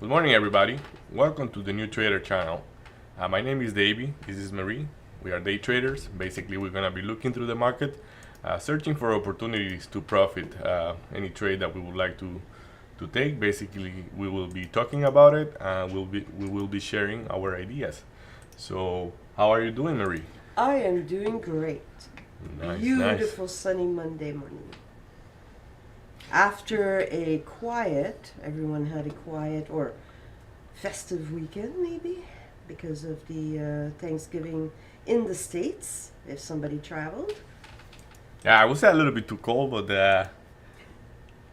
Good morning, everybody. Welcome to the New Trader channel. My name is Davey. This is Marie. We are day traders. Basically, we're going to be looking through the market, searching for opportunities to profit any trade that we would like to take. Basically, we will be talking about it and we will be sharing our ideas. So, how are you doing, Marie? I am doing great. Nice, Beautiful sunny Monday morning. After everyone had a quiet or festive weekend maybe because of the Thanksgiving in the States, if somebody traveled. Yeah, I would say a little bit too cold, but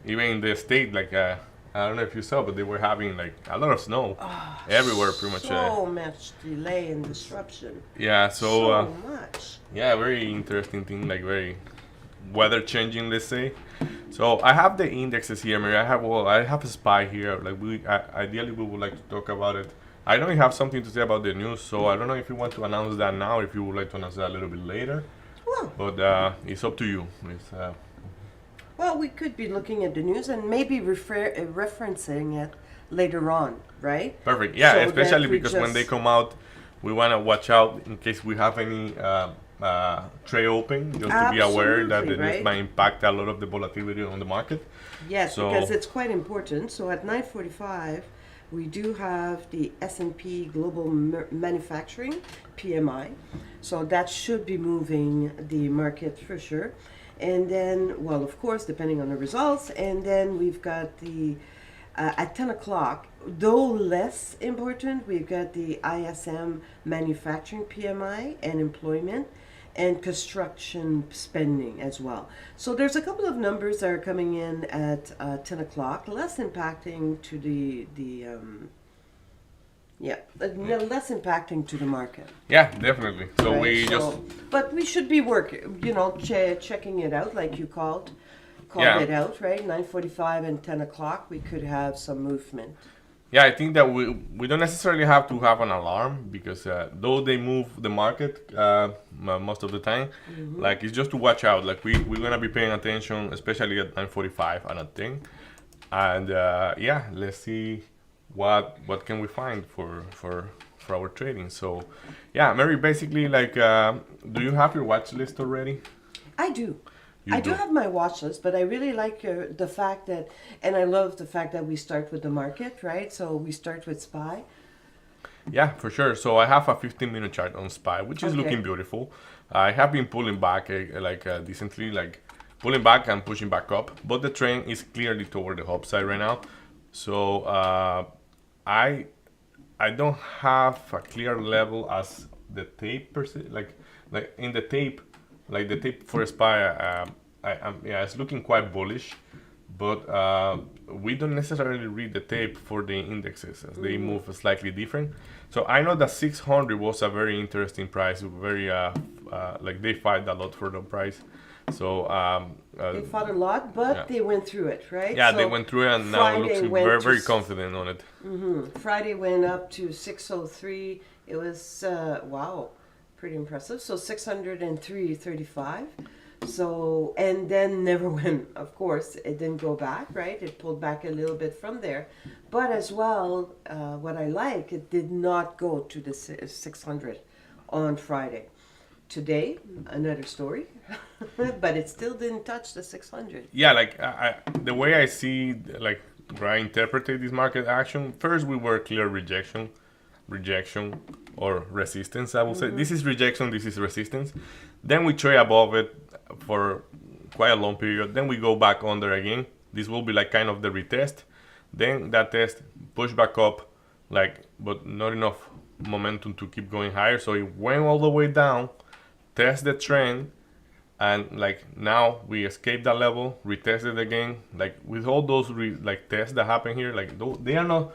even in the state, I don't know if you saw, but they were having like a lot of snow everywhere, pretty much. So much delay and disruption. Yeah, So much. yeah, very interesting thing, like very weather changing, let's say. So I have the indexes here, Mary. I have a spy here. Ideally we would like to talk about it. I know you have something to say about the news, so I don't know if you want to announce that now, if you would like to announce that a little bit later. Well, But it's up to you. well, we could be looking at the news and maybe referencing it later on, right? Perfect. Yeah, So especially that we because when they just- come out, we want to watch out in case we have any tray open, just to be aware that the Absolutely, news right. might impact a lot of the volatility on the market. Yes, So- because it's quite important. So at 9:45, we do have the S&P Global Manufacturing PMI. So that should be moving the market for sure. And then, well, of course, depending on the results. And then we've got the at 10 o'clock, though less important, we've got the ISM Manufacturing PMI and employment and construction spending as well. So there's a couple of numbers that are coming in at 10 o'clock, less impacting to less impacting to the market. Yeah, definitely. So right? we just But we should be checking it out like you called Yeah. it out, right? 9:45 and 10 o'clock, we could have some movement. Yeah, I think that we don't necessarily have to have an alarm because though they move the market most of the time, like it's just to watch out. Like we're gonna be paying attention, especially at 9:45 and at 10. And yeah, let's see what can we find for our trading. So yeah, Mary, basically do you have your watch list already? I do. You I do have my watch list, but I really like the fact that, and I love the fact that we start with the market, right? So we start with SPY. Yeah, for sure. So I have a 15-minute chart on SPY, which is Okay. looking beautiful. I have been pulling back decently, like pulling back and pushing back up, but the trend is clearly toward the upside right now. So I don't have a clear level as the tape per se, like in the tape, like the tape for SPY. Yeah, it's looking quite bullish, but we don't necessarily read the tape for the indexes as they move slightly different. So I know that 600 was a very interesting price, very like they fight a lot for the price. So They fought a lot, but yeah. they went through it, right? Yeah, So they went through it and now it Friday looks went very to very confident on it. Friday went up to 603. It was wow, pretty impressive. So 603.35. So and then never went. Of course, it didn't go back, right? It pulled back a little bit from there, but as well, what I like, it did not go to the 600 on Friday. Today, another story, but it still didn't touch the 600. Yeah, like the way I see, like where I interpreted this market action, first we were clear rejection or resistance. I will say this is rejection, this is resistance. Then we trade above it for quite a long period. Then we go back under again. This will be like kind of the retest. Then that test push back up, like but not enough momentum to keep going higher. So it went all the way down, test the trend, and like now we escape that level, retest it again. Like with all those like tests that happen here, like they are not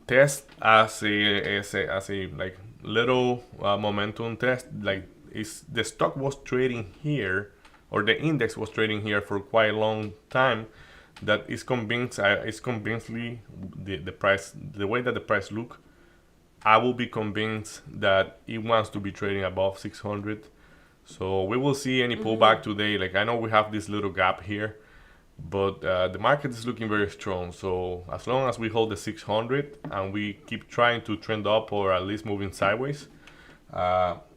tests as a like little momentum test. Like is the stock was trading here or the index was trading here for quite a long time. That is convincingly the price, the way that the price look. I will be convinced that it wants to be trading above 600. So we will see any pullback today. Like I know we have this little gap here, but the market is looking very strong. So as long as we hold the 600 and we keep trying to trend up or at least moving sideways,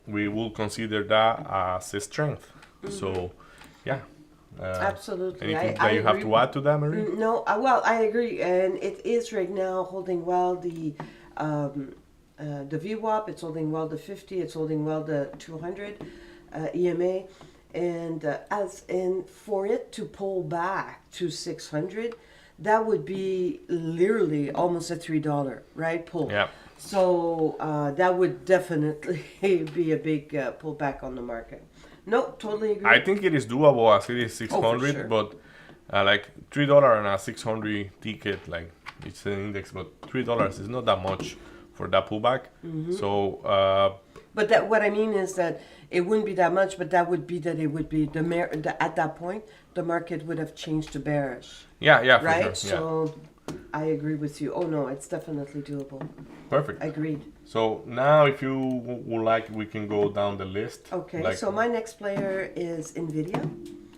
we will consider that as a strength. So, yeah. Absolutely. Anything I that you have agree. to add to that, Marie? No, well, I agree, and it is right now holding well the VWAP. It's holding well the 50. It's holding well the 200 EMA, and for it to pull back to 600, that would be literally almost a $3 right pull. Yeah. So that would definitely be a big pullback on the market. No, totally agree. I think it is doable as it is 600, sure. but like $3 and a 600 ticket, like it's an index, but $3 is not that much for that pullback. So But that what I mean is that it wouldn't be that much, but that would be that it would be at that point the market would have changed to bearish, yeah, for right? sure. Yeah. So I agree with you. Oh no, it's definitely doable. Perfect. Agreed. So now, if you would like, we can go down the list. Okay, Like, so my next player is Nvidia.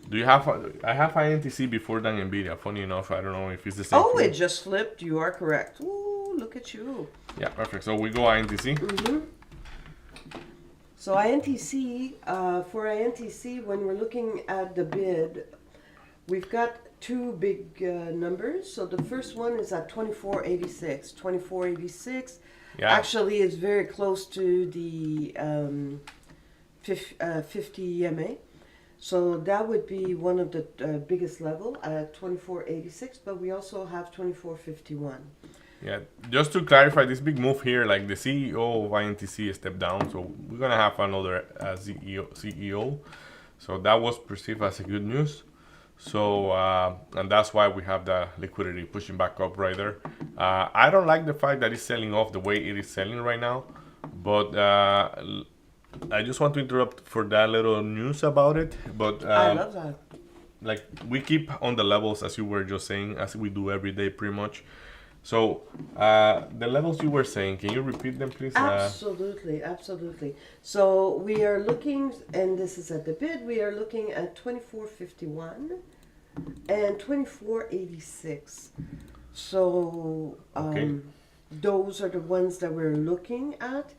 do you have? I have INTC before than Nvidia. Funny enough, I don't know if it's the same. Oh, for you. it just flipped. You are correct. Ooh, look at you. Yeah, perfect. So we go INTC. So INTC, for INTC, when we're looking at the bid, we've got two big numbers. So the first one is at 24.86. 24.86 Yeah. actually is very close to the 50 EMA. So that would be one of the biggest level at 24.86, but we also have 24.51. Yeah, just to clarify, this big move here, like the CEO of INTC stepped down, so we're gonna have another CEO. So that was perceived as a good news. So and that's why we have the liquidity pushing back up right there. I don't like the fact that it's selling off the way it is selling right now, but I just want to interrupt for that little news about it. But I love that. like we keep on the levels as you were just saying, as we do every day pretty much. So the levels you were saying, can you repeat them, please? Absolutely, absolutely. So we are looking, and this is at the bid, we are looking at 24.51 and 24.86. So Okay. those are the ones that we're looking at.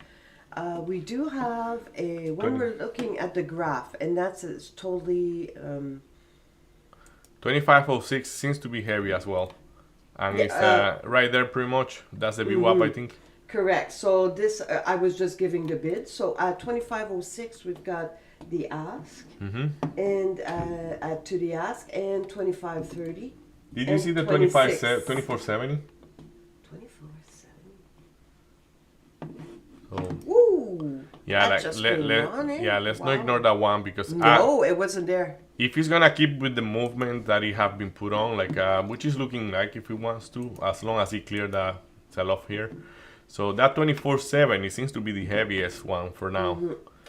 We do have when we're looking at the graph, and that's it's totally 2506 seems to be heavy as well, and Yeah, it's right there pretty much. That's the VWAP, I think. correct. So this I was just giving the bid. So at 2506 we've got the ask, and to the ask, and 2530. Did you And see the 26. 2470? 2470. So Ooh. yeah, that like just came on, eh? let's not Wow. ignore that one because No, it wasn't there. if he's gonna keep with the movement that he have been put on, like which is looking like if he wants to, as long as he clear the sell off here. So that 24/7 it seems to be the heaviest one for now.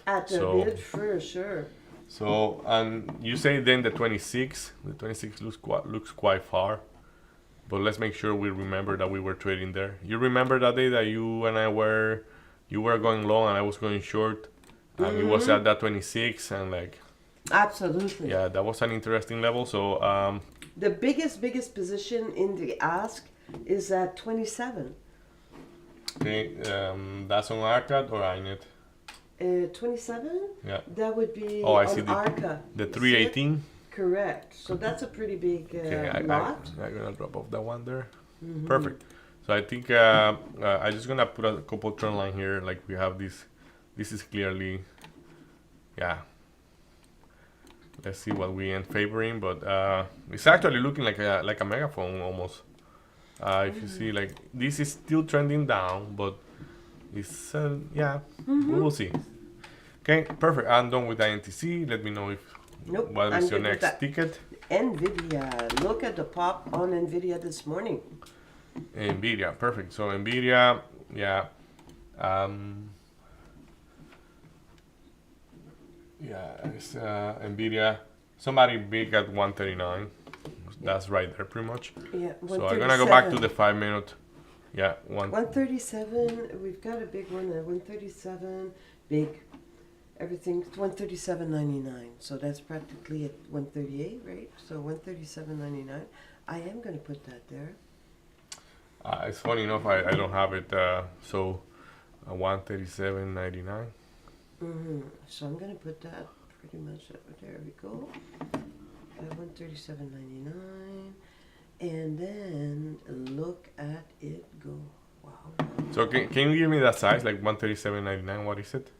At the So- bid, for sure. So and you say then the 26 looks quite far, but let's make sure we remember that we were trading there. You remember that day that you were going long and I was going short, and it was at that 26 and like. Absolutely. Yeah, that was an interesting level. So, The biggest position in the ask is at 27. okay, that's on ARCAD or INET? 27? Yeah, That would be Oh, I on see ARCA. the You see it? 318. Correct. So that's a pretty big Okay, I'm lot. gonna drop off that one there. Perfect. So I think I'm just gonna put a couple trend line here. Like we have this. This is clearly, yeah. Let's see what we end favoring, but it's actually looking like a megaphone almost. If you see, like this is still trending down, but it's yeah, we will see. Okay, perfect. I'm done with INTC. Let me know if Nope. what I'm is your good with next that. ticket. Nvidia. Look at the pop on Nvidia this morning. Nvidia, perfect. So Nvidia, yeah, it's Nvidia. Somebody big at 139. That's right there, pretty much. Yeah. So I'm gonna go back to 137. the 5 minute. Yeah, 137. We've got a big one at 137. Big. Everything's 137.99, so that's practically at 138, right? So 137.99. I am gonna put that there. It's funny enough, I don't have it. So 137.99. So I'm gonna put that pretty much. There we go. At 137.99, and then look at it go. Wow. So can you give me that size, like 137.99? What is it?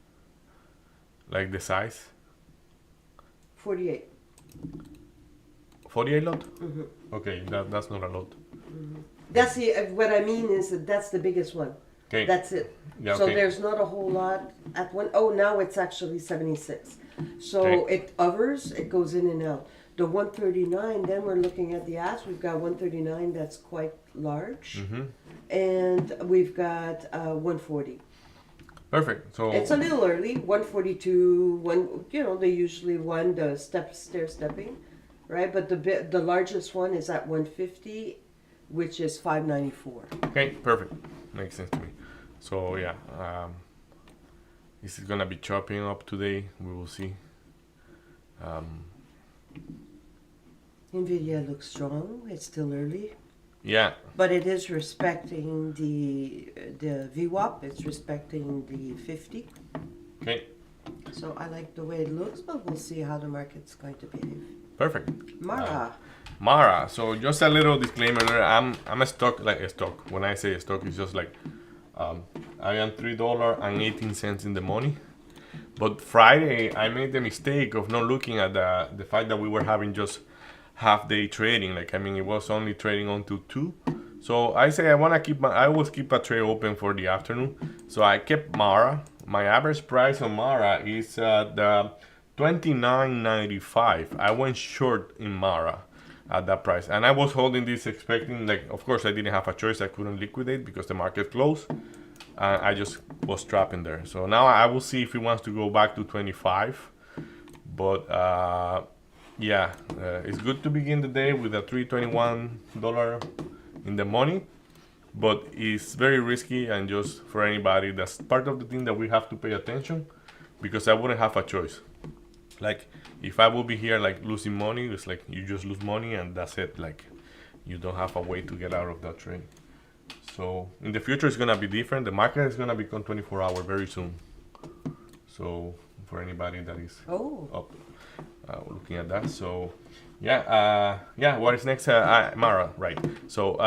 Like the size? 48. 48 lot? Okay, that's not a lot. That's the what I mean is that that's the biggest one. Okay. That's it. Yeah, So okay. there's not a whole lot at one. Oh, now it's actually 76. So Okay. it hovers, it goes in and out. The 139, then we're looking at the ads. We've got 139 that's quite large, and we've got 140. Perfect. So It's a little early. 142. One, they usually the stair stepping, right? But the largest one is at 150, which is 594. okay, perfect. Makes sense to me. So yeah, this is gonna be chopping up today. We will see. Nvidia looks strong. It's still early, Yeah, but it is respecting the VWAP. It's respecting the 50. okay, So I like the way it looks, but we'll see how the market's going to behave. perfect. Mara. Mara. So just a little disclaimer there. I'm a stock, like a stock. When I say a stock, it's just like I am $3.18 in the money. But Friday, I made the mistake of not looking at the fact that we were having just half day trading. Like, I mean, it was only trading until 2. So I say I always keep a trade open for the afternoon. So I kept Mara. My average price on Mara is the $29.95. I went short in Mara at that price. And I was holding this expecting, like, of course I didn't have a choice. I couldn't liquidate because the market closed. I just was trapped in there. So now I will see if he wants to go back to 25. But yeah, it's good to begin the day with a $321 in the money. But it's very risky, and just for anybody, that's part of the thing that we have to pay attention, because I wouldn't have a choice. Like, if I will be here like losing money, it's like you just lose money and that's it. Like, you don't have a way to get out of that trade. So in the future, it's gonna be different. The market is gonna become 24 hour very soon. So for anybody that is up looking at that, so yeah, what is next? Mara, right? So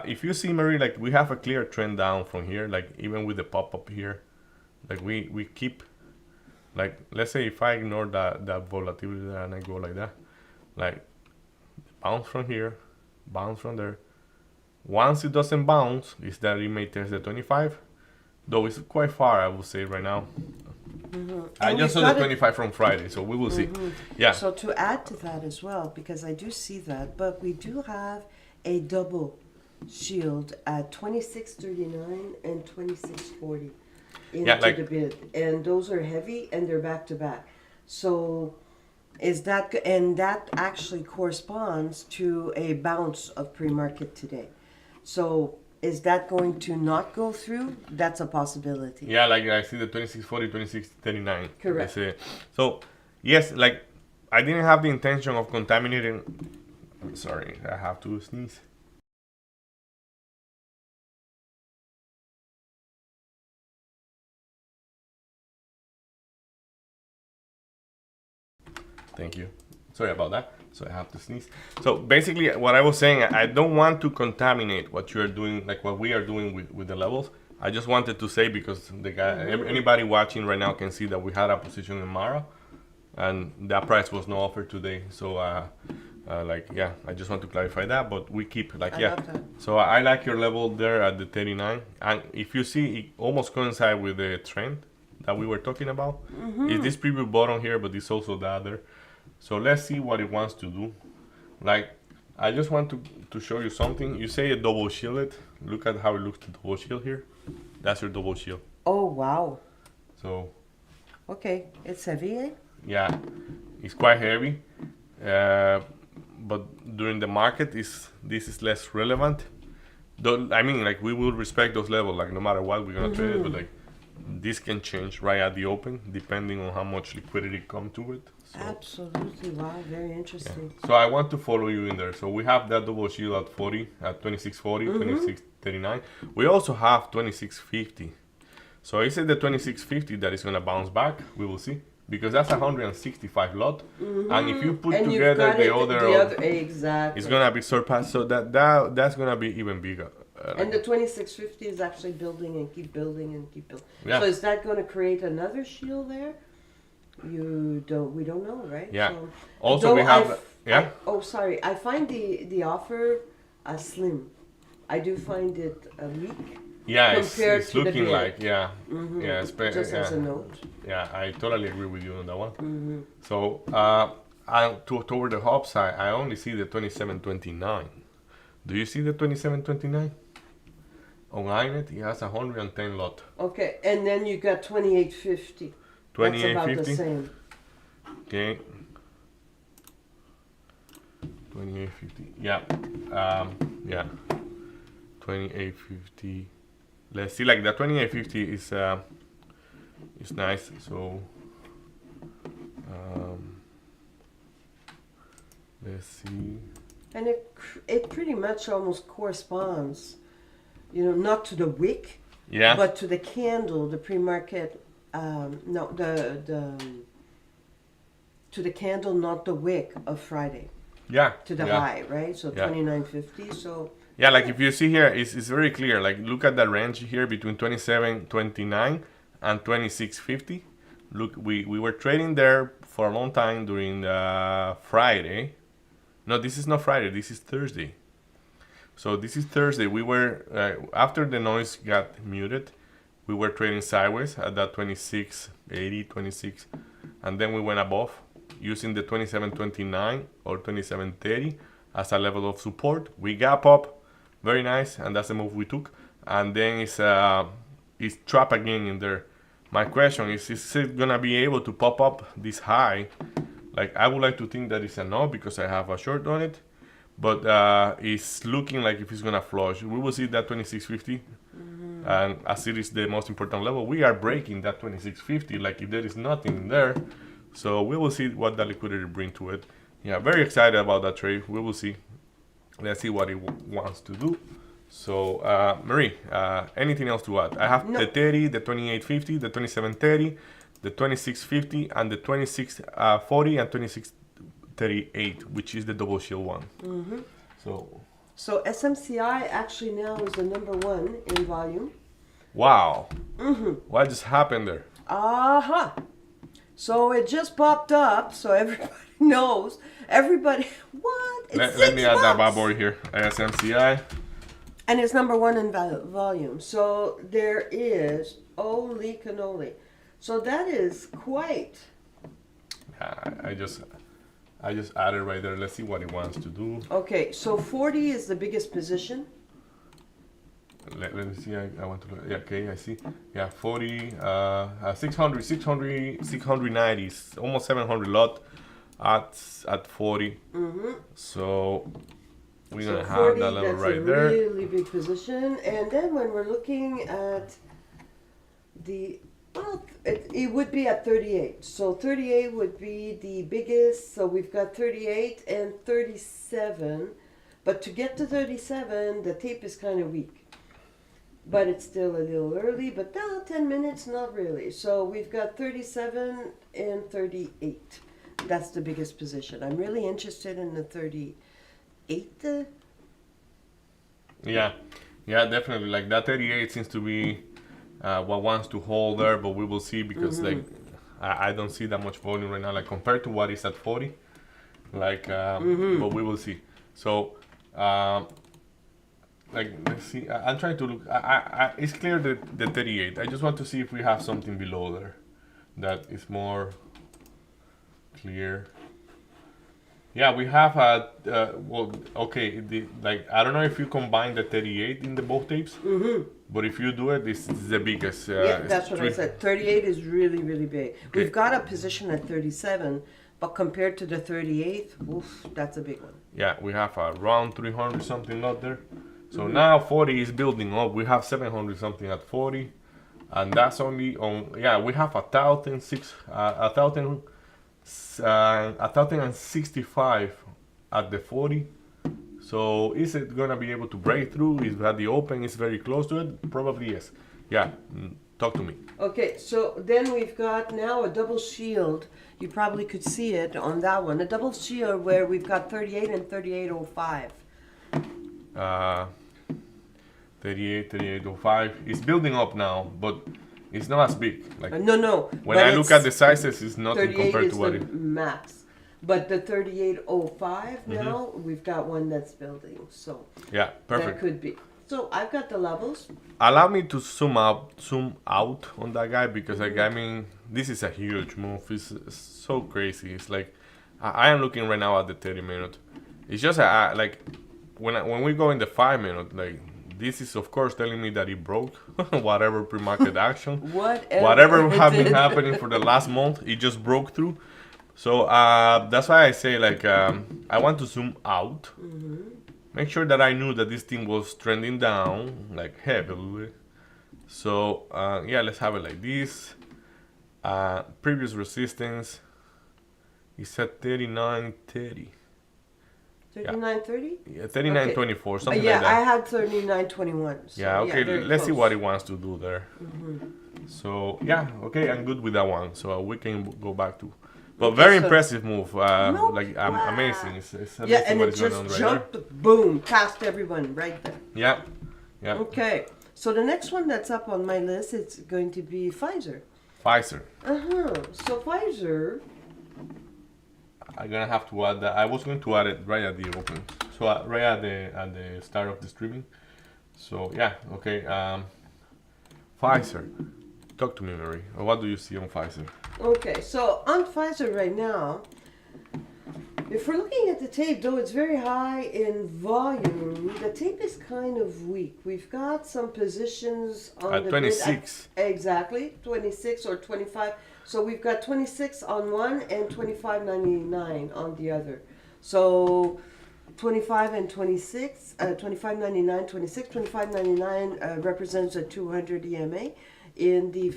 if you see, Marie, like we have a clear trend down from here. Like even with the pop up here, like we keep, like let's say if I ignore that volatility and I go like that, like bounce from here, bounce from there. Once it doesn't bounce, is that it may test the 25, though it's quite far, I would say right now. I just saw the 25 from Friday, so we will see. Yeah. So to add to that as well, because I do see that, but we do have a double shield at 26.39 and 26.40 into the bid, and those are heavy and they're back to back. So is that, and that actually corresponds to a bounce of pre-market today. So is that going to not go through? That's a possibility. Yeah, like I see the 26.40, 26.39. Correct. So yes, like I didn't have the intention of contaminating. I'm sorry, I have to sneeze. Thank you. Sorry about that. So I have to sneeze. So basically, what I was saying, I don't want to contaminate what you are doing, like what we are doing with the levels. I just wanted to say, because the guy, anybody watching right now can see that we had a position in Mara, and that price was not offered today. So like, yeah, I just want to clarify that. But we keep like, I love that. So I like your level there at the 39, and if you see, it almost coincides with the trend that we were talking about. Is this previous bottom here, but it's also the other. So let's see what it wants to do. Like, I just want to show you something. You say a double shielded. Look at how it looks to double shield here. That's your double shield. Oh, wow. So Okay, it's heavy, eh? yeah, it's quite heavy. But during the market, this is less relevant. Though, I mean, like we will respect those levels. Like no matter what, we're gonna trade it. But like This can change right at the open depending on how much liquidity come to it. So, Absolutely. Wow. Very interesting. so I want to follow you in there. So we have that double shield at 40, at 2640, 2639. We also have 2650. So is it the 2650 that is going to bounce back? We will see. Because that's 165 lot. And if you put And you've together got the it, other, exactly. it's going to be surpassed. So that's going to be even bigger. And the 2650 is actually building and keep building and keep building. Yeah. So is that going to create another shield there? We don't know, right? Yeah. So, Also, though we have, yeah? sorry. I find the offer slim. I do find it weak. Yeah, compared it's to the looking bid. like, yeah. Yeah, Just as a note. Yeah, I totally agree with you on that one. So, toward the hop side, I only see the 2729. Do you see the 2729? On INET, it has 110 lot. Okay, and then you got 2850. That's about the 2850. same. Okay. 2850. Yeah. Yeah. 2850. Let's see. Like the 2850 is nice. So let's see. And it pretty much almost corresponds, not to the wick, Yeah. but to the candle, the pre-market. No, to the candle, not the wick of Friday, Yeah. to the yeah. high, right? So Yeah. 2950. So Yeah, like if you see here, it's very clear. Like look at that range here between 27.29 and 26.50. Look, we were trading there for a long time during Friday. No, this is not Friday. This is Thursday. So this is Thursday. We were after the noise got muted, we were trading sideways at that 26.80, 26, and then we went above using the 27.29 or 27.30 as a level of support. We gap up, very nice, and that's the move we took. And then it's trapped again in there. My question is it gonna be able to pop up this high? Like I would like to think that it's a no because I have a short on it, but it's looking like if it's gonna flush. We will see that 2650, and as it is the most important level, we are breaking that 2650. Like if there is nothing there, so we will see what the liquidity bring to it. Yeah, very excited about that trade. We will see. Let's see what it wants to do. So, Marie, anything else to add? I have No. the 30, the 2850, the 2730, the 2650, and the 2640 and 2638, which is the double shield one. So, SMCI actually now is the number one in volume. wow. What just happened there? Aha! So it just popped up, so everybody knows. Everybody, what? It's Let me add that $6. bad boy here. SMCI. And it's number one in volume. So there is, holy cannoli. So that is quite. I just added right there. Let's see what it wants to do. Okay, so 40 is the biggest position. Let me see. I want to look. Yeah, okay, I see. Yeah, 40, 600, 690, almost 700 lot at 40. So we're So gonna have 40, that level that's right a there. really big position. And then when we're looking at it would be at 38. So 38 would be the biggest. So we've got 38 and 37. But to get to 37, the tape is kind of weak. But it's still a little early, but 10 minutes, not really. So we've got 37 and 38. That's the biggest position. I'm really interested in the 38. Yeah, definitely. Like that 38 seems to be what wants to hold there, but we will see because like I don't see that much volume right now, like compared to what is at 40. Like, but we will see. So. Like let's see. I'm trying to look. It's clear that the 38. I just want to see if we have something below there that is more clear. Yeah, we have a well. Okay, like I don't know if you combine the 38 in the both tapes, but if you do it, this is the biggest. Yeah, that's what I said. 38 is really, really big. Okay. We've got a position at 37, but compared to the 38th, oof, that's a big one. Yeah, we have around 300 something lot there. So now 40 is building up. We have 700 something at 40. and that's only on. Yeah, we have 1,065 at the 40. So is it gonna be able to break through? Is that the open is very close to it? Probably yes. Yeah, talk to me. Okay, so then we've got now a double shield. You probably could see it on that one. A double shield where we've got 38 and 38.05. 38, 38.05. It's building up now, but it's not as big. Like No. when but I look it's at the sizes, it's nothing 38 compared is to what the it. max. But the 38.05 now, we've got one that's building. So Yeah, that perfect. could be. So I've got the levels. Allow me to zoom out on that guy because like I mean this is a huge move. It's so crazy. It's like I am looking right now at the 30-minute. It's just like when we go in the 5-minute, like this is of course telling me that it broke whatever pre-market action, whatever have been happening for the last month. It just broke through. So that's why I say like I want to zoom out. Make sure that I knew that this thing was trending down like heavily. So yeah, let's have it like this. Previous resistance is at 39.30. 39.30? Yeah, 39.24, something Yeah, like that. I had 39.21. So Yeah, okay, very let's see close. what it wants to do there. So, yeah, okay, I'm good with that one. So we can go back to. But very so- impressive move. No, Like, wow. amazing. It's amazing Yeah, and what it is going just on right jumped, boom, past everyone right there. there. Yeah, yeah. Okay, so the next one that's up on my list is going to be Pfizer. Pfizer. So Pfizer, I'm gonna have to add that. I was going to add it right at the open. So right at the start of the streaming. So yeah, okay. Pfizer. Talk to me, Mary. What do you see on Pfizer? okay, so on Pfizer right now, if we're looking at the tape, though it's very high in volume, the tape is kind of weak. We've got some positions on At the 26. Exactly, 26 or 25. So we've got 26 on one and 25.99 on the other. So 25 and 26, 25.99, 26, 25.99 represents a 200 EMA. In the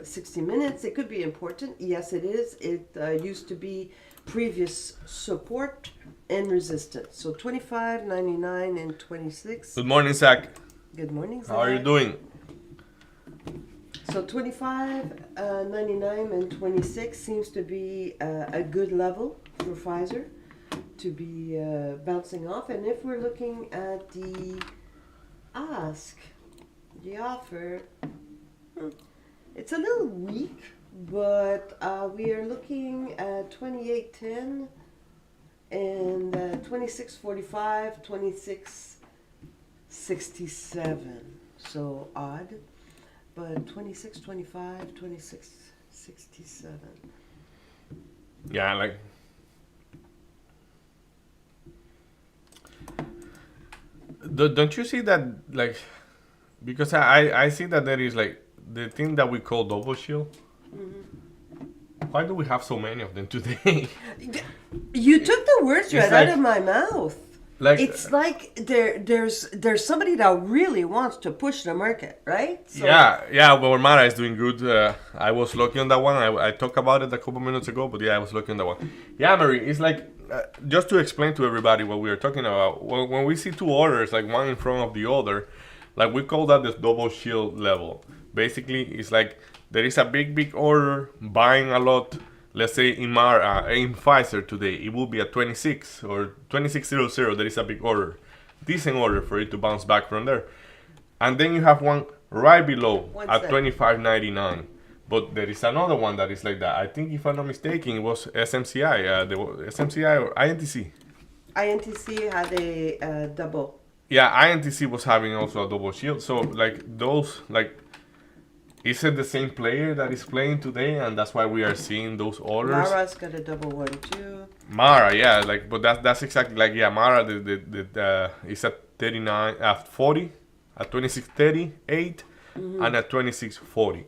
60 minutes, it could be important. Yes, it is. It used to be previous support and resistance. So 25.99 and 26. Good morning, Zach. Good morning, How are you Zach. doing? So 25.99 and 26 seems to be a good level for Pfizer to be bouncing off. And if we're looking at the ask, the offer, it's a little weak, but we are looking at 28.10 and 26.45, 26.67. So odd. But 26.25, 26.67. Yeah, like. Don't you see that, like, because I see that there is like the thing that we call double shield. Why do we have so many of them today? You took the words It's right like- out of my mouth. Like, It's like there's somebody that really wants to push the market, right? So, yeah, well, Mara is doing good. I was lucky on that one. I talked about it a couple minutes ago, but yeah, I was lucky on that one. Yeah, Mary, it's like, just to explain to everybody what we are talking about, when we see two orders, like one in front of the other, like we call that the double shield level. Basically, it's like there is a big order buying a lot. Let's say in Pfizer today, it will be at 26 or 26.00. There is a big order, decent order for it to bounce back from there. And then you have one right below One at sec. 25.99. But there is another one that is like that. I think if I'm not mistaken, it was SMCI, SMCI or INTC. INTC had a double. Yeah, INTC was having also a double shield. So like those, like, is it the same player that is playing today, and that's why we are seeing those orders? Mara's got a double one too. Mara, yeah, like, but that's exactly like, yeah, Mara is at 39, at 40, at 26.38, and at 26.40.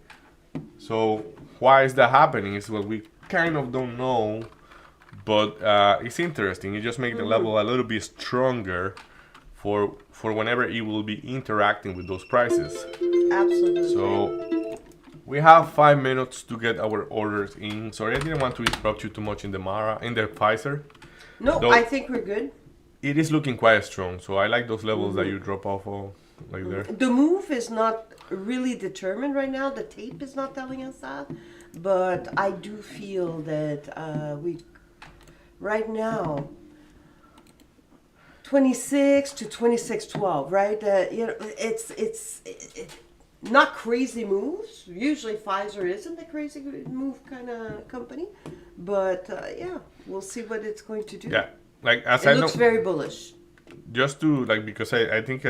So why is that happening? Is what we kind of don't know, but it's interesting. It just makes the level a little bit stronger for whenever it will be interacting with those prices. Absolutely. So We have 5 minutes to get our orders in. Sorry, I didn't want to interrupt you too much in the Pfizer. No, Though- I think we're good. It is looking quite strong, so I like those levels that you drop off of, like there. The move is not really determined right now. The tape is not telling us that, but I do feel that we right now 26 to 26.12, right? You know, it's not crazy moves. Usually Pfizer isn't a crazy move kind of company, but yeah, we'll see what it's going to do. Yeah, like as It I looks know, very bullish. just to like because I think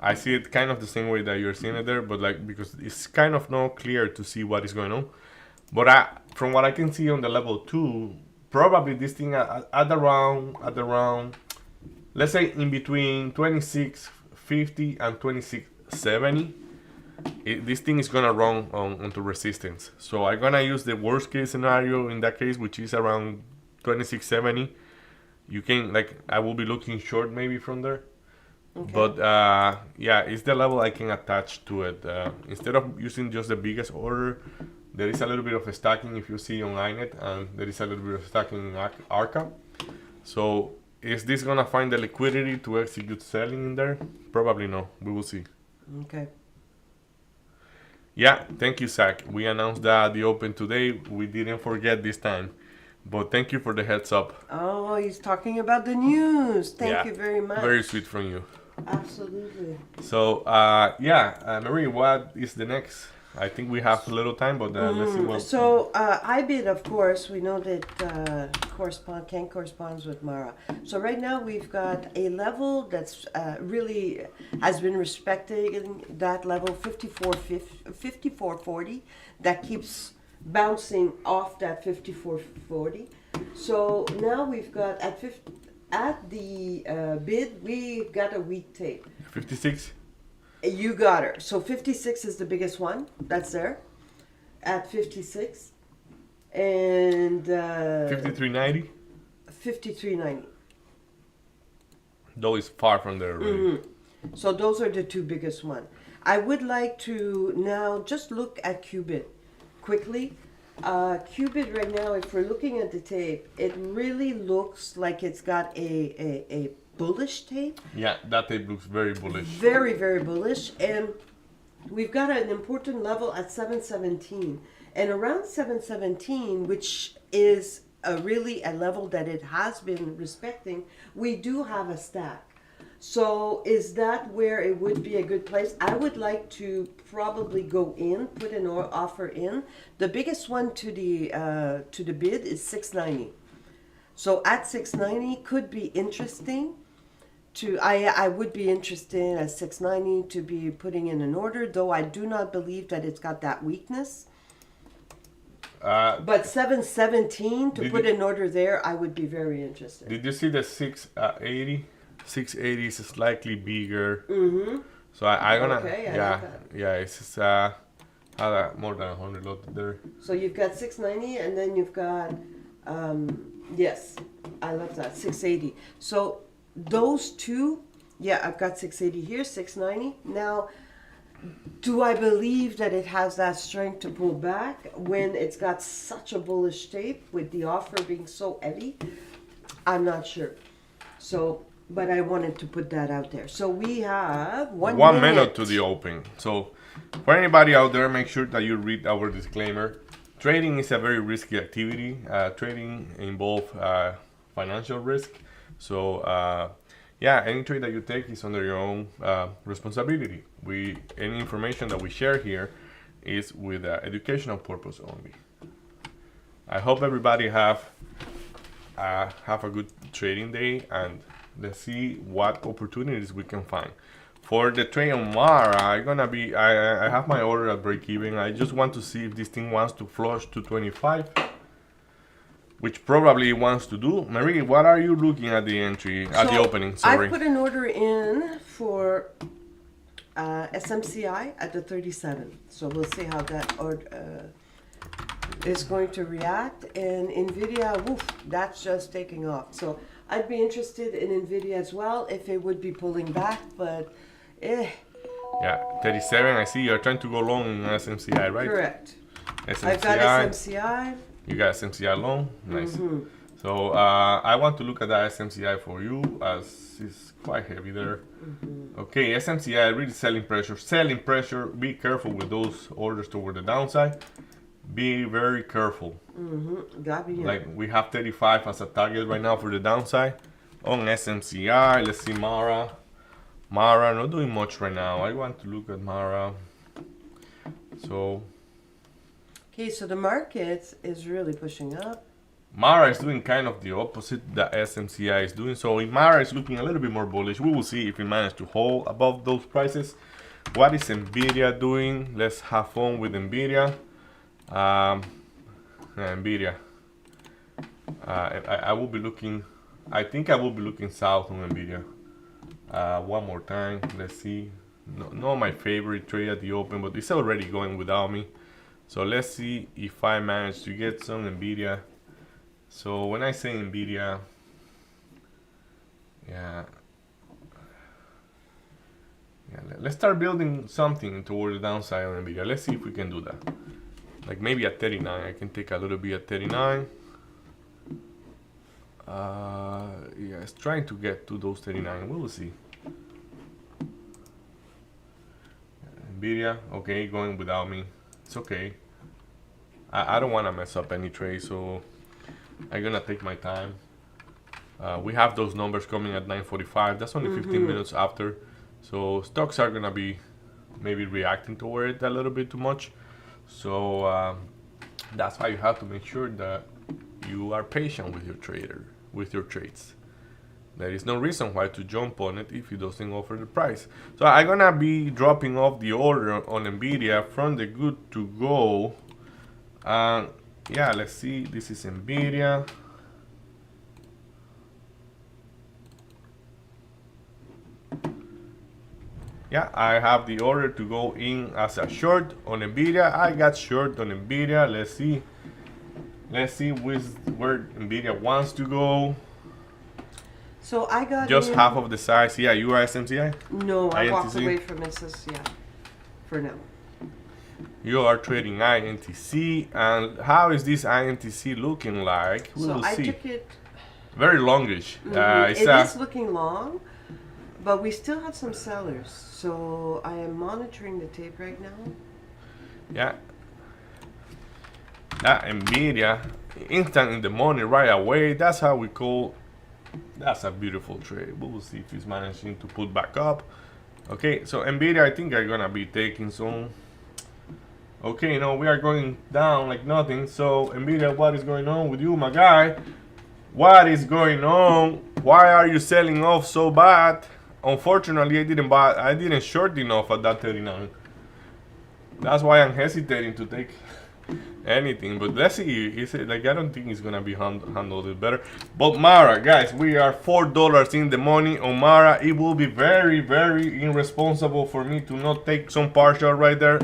I see it kind of the same way that you're seeing it there, but like because it's kind of not clear to see what is going on. But from what I can see on the level 2, probably this thing at around, let's say in between 2650 and 2670, this thing is gonna run onto resistance. So I'm gonna use the worst case scenario in that case, which is around 2670. You can I will be looking short maybe from there. Okay. But yeah, it's the level I can attach to it. Instead of using just the biggest order, there is a little bit of a stacking if you see on INET, and there is a little bit of stacking in ARCA. So is this gonna find the liquidity to execute selling in there? Probably no. We will see. Okay. Yeah, thank you, Zach. We announced that the open today. We didn't forget this time. But thank you for the heads up. Oh, he's talking about the news. Thank Yeah, you very much. Very sweet from you. Absolutely. So, Marie, what is the next? I think we have a little time, but let's see what. So IBIT, of course, we know that corresponds with Mara. So right now we've got a level that's really has been respecting that level 54.40 that keeps bouncing off that 54.40. So now we've got at the bid we've got a weak tape. 56? You got her. So 56 is the biggest one. That's there. At 56. And 53.90? 53.90. Though it's far from there already. So those are the two biggest ones. I would like to now just look at Qubit quickly. Qubit right now, if we're looking at the tape, it really looks like it's got a bullish tape. Yeah, that tape looks very bullish. Very, very bullish. And we've got an important level at 717. And around 717, which is really a level that it has been respecting, we do have a stack. So is that where it would be a good place? I would like to probably go in, put an offer in. The biggest one to the bid is 690. So at 690 could be interesting. I would be interested at 690 to be putting in an order, though I do not believe that it's got that weakness. But 717 to put an order there, I would be very interested. Did you see the 680? 680 is slightly bigger. Mm-hmm. So I'm gonna, Okay, I yeah, like that. yeah, it's more than 100 loaded there. So you've got 690 and then you've got, yes, I love that, 680. So those two, yeah, I've got 680 here, 690. Now, do I believe that it has that strength to pull back when it's got such a bullish tape with the offer being so heavy? I'm not sure. So, but I wanted to put that out there. So we have 1 minute to the open. So for anybody out there, make sure that you read our disclaimer. Trading is a very risky activity. Trading involves financial risk. So yeah, any trade that you take is under your own responsibility. Any information that we share here is with educational purpose only. I hope everybody have a good trading day, and let's see what opportunities we can find. For the trade on Mara, I have my order at break even. I just want to see if this thing wants to flush to 25, which probably it wants to do. Marie, what are you looking at the entry, at the opening? Sorry. I put an order in for SMCI at the 37. So we'll see how that is going to react. And NVIDIA, woof, that's just taking off. So I'd be interested in NVIDIA as well if it would be pulling back, but Yeah, 37. I see you're trying to go long in SMCI, right? Correct. SMCI. I've got SMCI. You got SMCI long? Nice. So I want to look at that SMCI for you as it's quite heavy there. Okay, SMCI really selling pressure. Selling pressure. Be careful with those orders toward the downside. Be very careful. Like we have 35 as a target right now for the downside. On SMCI, let's see Mara. Mara not doing much right now. I want to look at Mara. So Okay, so the market is really pushing up. Mara is doing kind of the opposite that SMCI is doing. So Mara is looking a little bit more bullish. We will see if it managed to hold above those prices. What is Nvidia doing? Let's have fun with Nvidia. Nvidia. I will be looking. I think I will be looking south on Nvidia. One more time. Let's see. Not my favorite trade at the open, but it's already going without me. So let's see if I manage to get some Nvidia. So when I say Nvidia, yeah, let's start building something toward the downside on Nvidia. Let's see if we can do that. Like maybe at 39, I can take a little bit at 39. Yeah, it's trying to get to those 39. We will see. Nvidia, okay, going without me. It's okay. I don't want to mess up any trade, so I'm gonna take my time. We have those numbers coming at 9:45. That's only 15 minutes after, so stocks are gonna be maybe reacting toward it a little bit too much. So that's why you have to make sure that you are patient with your trades. There is no reason why to jump on it if it doesn't offer the price. So I'm gonna be dropping off the order on Nvidia from the good to go. Yeah, let's see. This is Nvidia. Yeah, I have the order to go in as a short on Nvidia. I got short on Nvidia. Let's see. Let's see where Nvidia wants to go. So I got Just in, half of the size. Yeah, you are SMCI? No, I walked INTC? away from SSCI for now. You are trading INTC. And how is this INTC looking like? We So will I see. took it. Very longish. It's It is looking long, but we still have some sellers. So I am monitoring the tape right now. yeah. That Nvidia, instant in the money right away. That's how we call. That's a beautiful trade. We will see if he's managing to put back up. Okay, so Nvidia, I think I'm gonna be taking some. Okay, no, we are going down like nothing. So Nvidia, what is going on with you, my guy? What is going on? Why are you selling off so bad? Unfortunately, I didn't short enough at that 39. That's why I'm hesitating to take anything. But let's see. Like I don't think it's gonna be handled better. But Mara, guys, we are $4 in the money on Mara. It will be very, very irresponsible for me to not take some partial right there.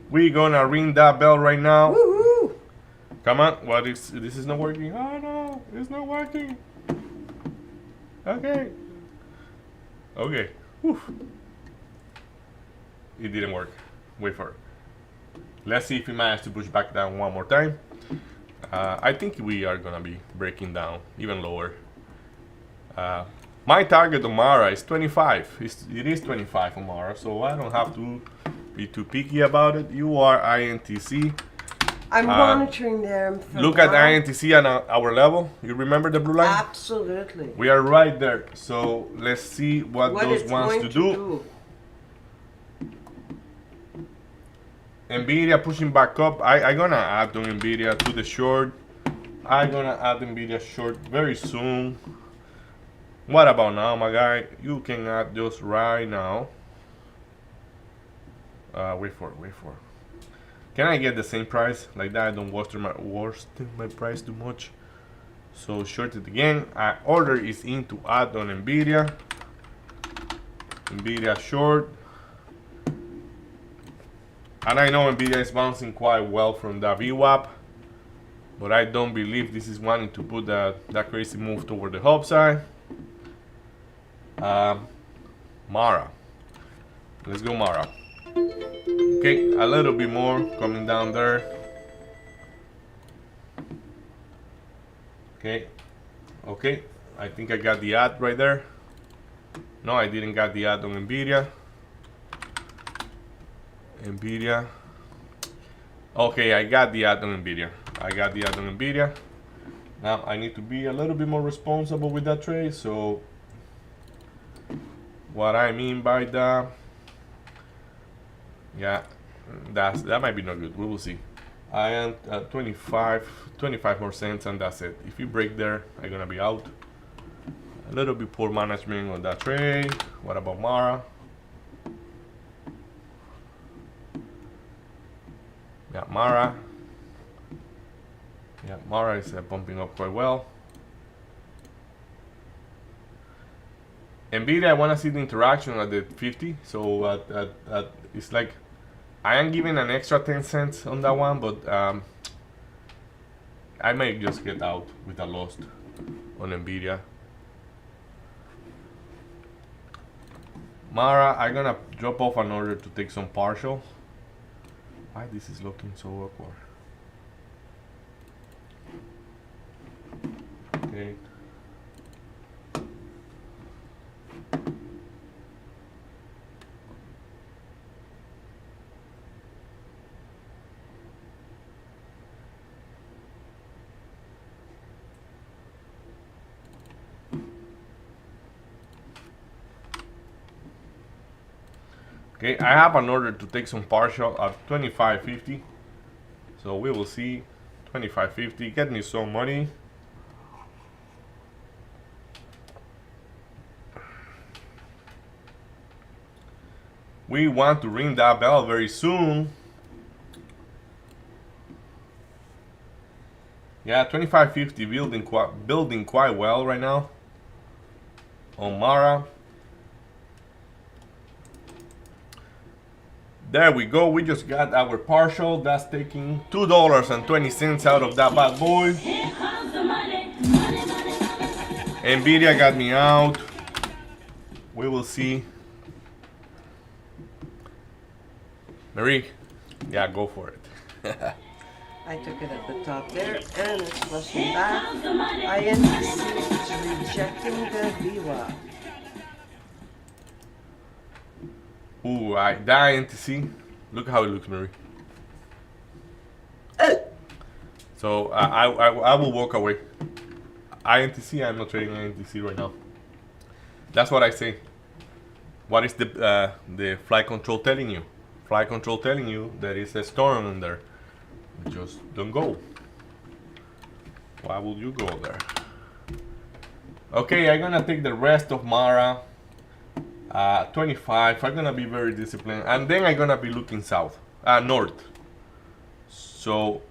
We're gonna ring that bell right now. Woohoo! Come on, what is this is not working? Oh no, it's not working. Okay. Okay. Whew. It didn't work. Wait for it. Let's see if we manage to push back down one more time. I think we are gonna be breaking down even lower. My target on Mara is 25. It is 25 on Mara, so I don't have to be too picky about it. You are INTC. I'm monitoring them. For Look at now. INTC at our level. You remember the blue line? Absolutely. We are right there. So let's see what those it's wants going to do. Nvidia pushing back up. I'm gonna add on Nvidia to the short. I'm gonna add Nvidia short very soon. What about now, my guy? You can add just right now. Wait for it. Can I get the same price like that? I don't worsen my price too much. So short it again. Order is in to add on Nvidia. Nvidia short. And I know Nvidia is bouncing quite well from the VWAP, but I don't believe this is wanting to put that crazy move toward the upside. Mara. Let's go Mara. Okay, a little bit more coming down there. Okay, okay, I think I got the ad right there. No, I didn't got the ad on Nvidia. Nvidia. Okay, I got the ad on Nvidia. I got the ad on Nvidia. Now I need to be a little bit more responsible with that trade. So what I mean by that, yeah, that might be not good. We will see. I am at 25 more cents, and that's it. If you break there, I'm gonna be out. A little bit poor management on that trade. What about Mara? Yeah, Mara. Yeah, Mara is pumping up quite well. Nvidia, I want to see the interaction at the 50. So it's like I am giving an extra 10 cents on that one, but I may just get out with a loss on Nvidia. Mara, I'm gonna drop off an order to take some partial. Why this is looking so awkward? Okay. Okay, I have an order to take some partial at 25.50. So we will see. 25.50. Get me some money. We want to ring that bell very soon. Yeah, 25.50 building quite well right now on Mara. There we go. We just got our partial. That's taking $2.20 out of that bad boy. Nvidia got me out. We will see. Marie, yeah, go for it. I took it at the top there, and it's flushing back. INTC is rejecting the VWAP. Ooh, that INTC. Look how it looks, Marie. So I will walk away. INTC, I'm not trading INTC right now. That's what I say. What is the flight control telling you? Flight control telling you there is a storm in there. Just don't go. Why would you go there? Okay, I'm gonna take the rest of Mara. 25. I'm gonna be very disciplined, and then I'm gonna be looking north. So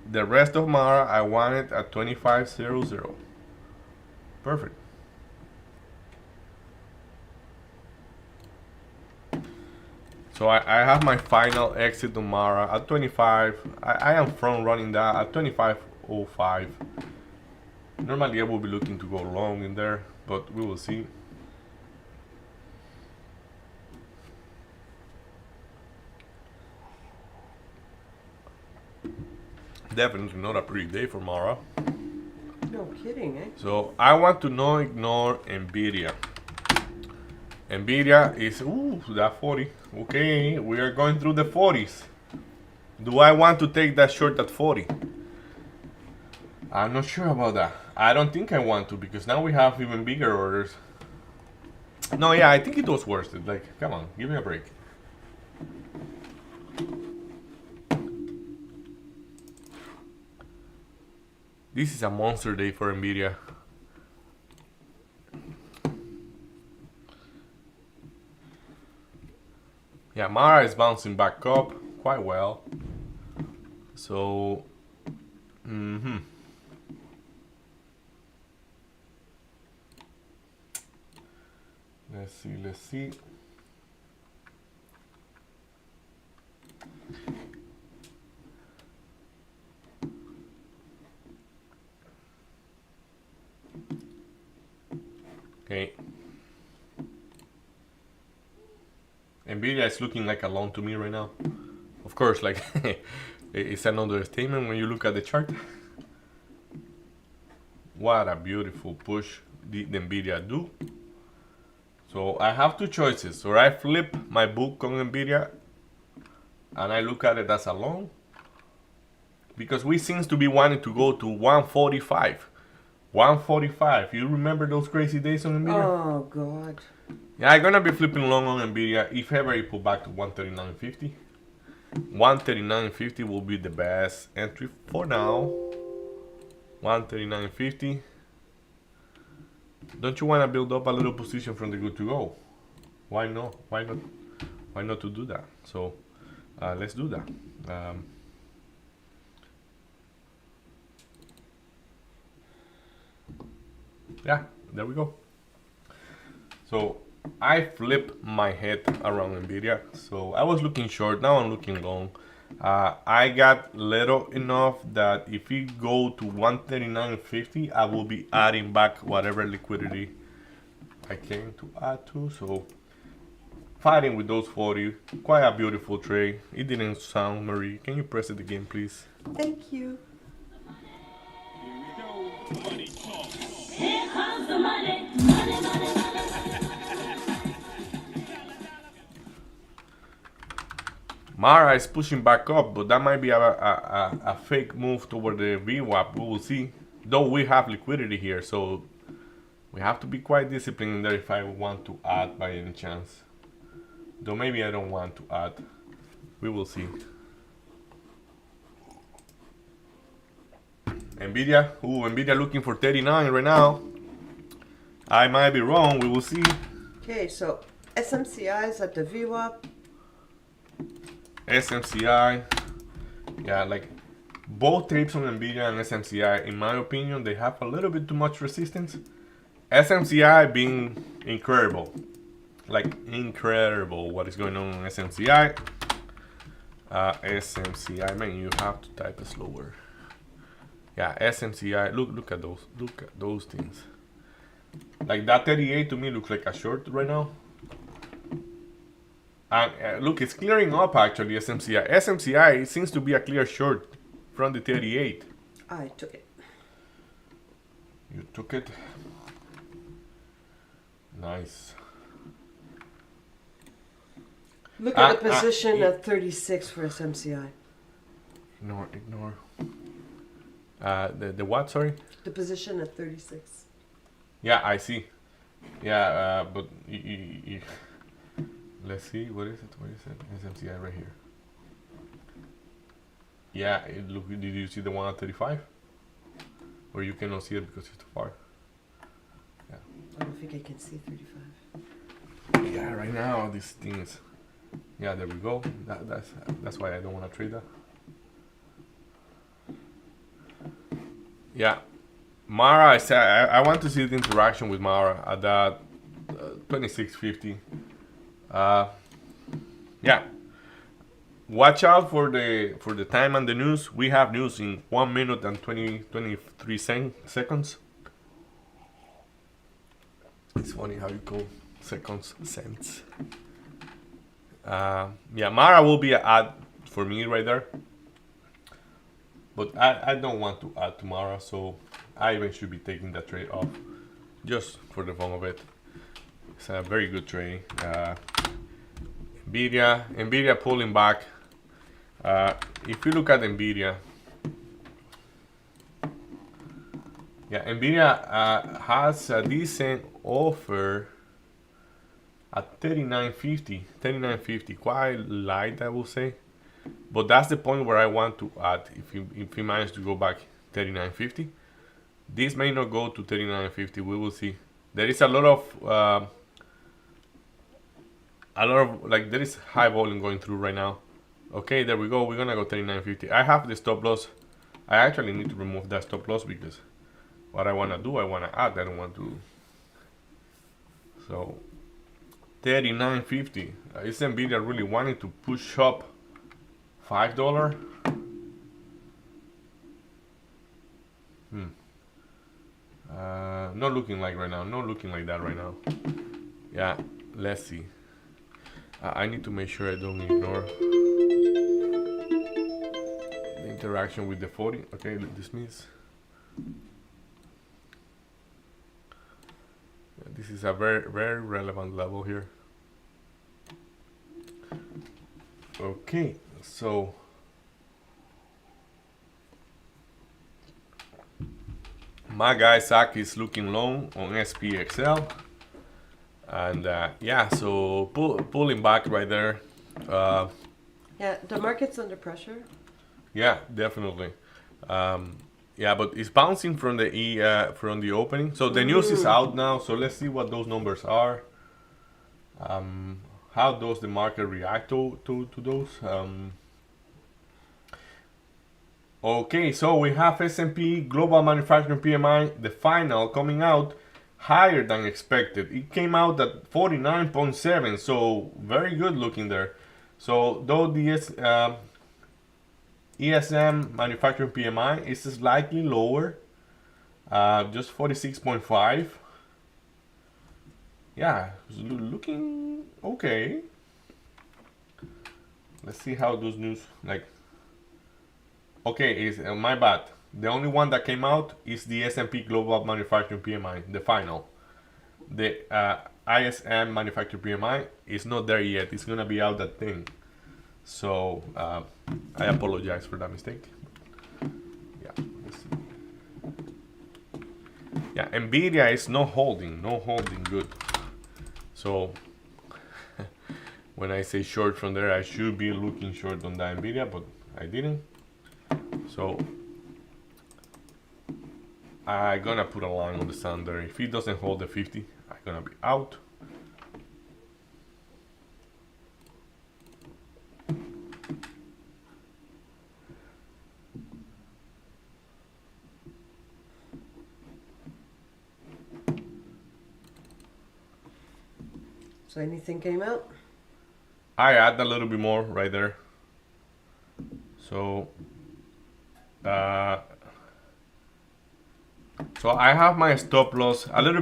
the rest of Mara, I want it at 25.00. Perfect. So I have my final exit on Mara at 25. I am front running that at 25.05. Normally I will be looking to go long in there, but we will see. Definitely not a pretty day for Mara. No kidding, eh? So I want to not ignore Nvidia. Nvidia is that 40. Okay, we are going through the 40s. Do I want to take that short at 40? I'm not sure about that. I don't think I want to, because now we have even bigger orders. No, yeah, I think it was worth it. Like, come on, give me a break. This is a monster day for Nvidia. Yeah, Mara is bouncing back up quite well. So, let's see. Okay. Nvidia is looking like a long to me right now. Of course, like it's an understatement when you look at the chart. What a beautiful push did Nvidia do. So I have two choices. Or I flip my book on Nvidia and I look at it as a long, because we seems to be wanting to go to 145. 145. You remember those crazy days on Nvidia? Oh God. Yeah, I'm gonna be flipping long on Nvidia if ever it pull back to 139.50. 139.50 will be the best entry for now. 139.50. Don't you wanna build up a little position from the good to go? Why not? Why not? Why not to do that? So let's do that. Yeah, there we go. So I flip my head around Nvidia. So I was looking short, now I'm looking long. I got little enough that if we go to 139.50, I will be adding back whatever liquidity I came to add to. So fighting with those 40, quite a beautiful trade. It didn't sound, Marie. Can you press it again, please? Thank you. Here comes the money, money, money, money. Mara is pushing back up, but that might be a fake move toward the VWAP. We will see. Though we have liquidity here, so we have to be quite disciplined in there if I want to add by any chance. Though maybe I don't want to add. We will see. Nvidia. Ooh, Nvidia looking for 39 right now. I might be wrong. We will see. Okay, so SMCI is at the VWAP. SMCI. Yeah, like both tapes on Nvidia and SMCI, in my opinion, they have a little bit too much resistance. SMCI being incredible. Like incredible what is going on SMCI. SMCI, man, you have to type it slower. Yeah, SMCI. Look at those. Look at those things. Like that 38 to me looks like a short right now. And look, it's clearing up actually. SMCI. SMCI seems to be a clear short from the 38. I took it. You took it. Nice. Look at the position at 36 for SMCI. Ignore. The what? Sorry. The position at 36. Yeah, I see. Yeah, but let's see. What is it? What is it? SMCI right here. Yeah, look. Did you see the one at 35? Or you cannot see it because it's too far. Yeah. I don't think I can see 35. Yeah, right now these things. Yeah, there we go. That's why I don't want to trade that. Yeah, Mara. I want to see the interaction with Mara at that 26.50. Yeah. Watch out for the time and the news. We have news in 1 minute and 23 seconds. It's funny how you call seconds cents. Yeah, Mara will be an ad for me right there. But I don't want to add to Mara, so I even should be taking that trade off just for the fun of it. It's a very good trade. Nvidia pulling back. If you look at Nvidia, yeah, Nvidia has a decent offer at 39.50, quite light, I will say. But that's the point where I want to add. If you manage to go back 39.50, this may not go to 39.50. We will see. There is a lot of like there is high volume going through right now. Okay, there we go. We're gonna go 39.50. I have the stop loss. I actually need to remove that stop loss because what I wanna do, I wanna add. I don't want to. So 39.50. Is Nvidia really wanting to push up $5? Not looking like right now. Not looking like that right now. Yeah, let's see. I need to make sure I don't ignore the interaction with the 40. Okay, dismiss. This is a very relevant level here. Okay, so my guy Zach is looking long on SPXL, and yeah, so pulling back right there. Yeah, the market's under pressure. Yeah, definitely. Yeah, but it's bouncing from the from the opening. So the news is out now. So let's see what those numbers are. How does the market react to those? Okay, so we have S&P Global Manufacturing PMI, the final coming out higher than expected. It came out at 49.7, so very good looking there. So though the ESM Manufacturing PMI is slightly lower, just 46.5. Yeah, looking okay. Let's see how those news like. Okay, is my bad. The only one that came out is the S&P Global Manufacturing PMI, the final. The ISM Manufacturing PMI is not there yet. It's gonna be out that thing. So I apologize for that mistake. Yeah, let's see. Yeah, Nvidia is no holding good. So when I say short from there, I should be looking short on the Nvidia, but I didn't. So I'm gonna put a line on the sun there. If it doesn't hold the 50, I'm gonna be out. So anything came out? I add a little bit more right there. So so I have my stop loss a little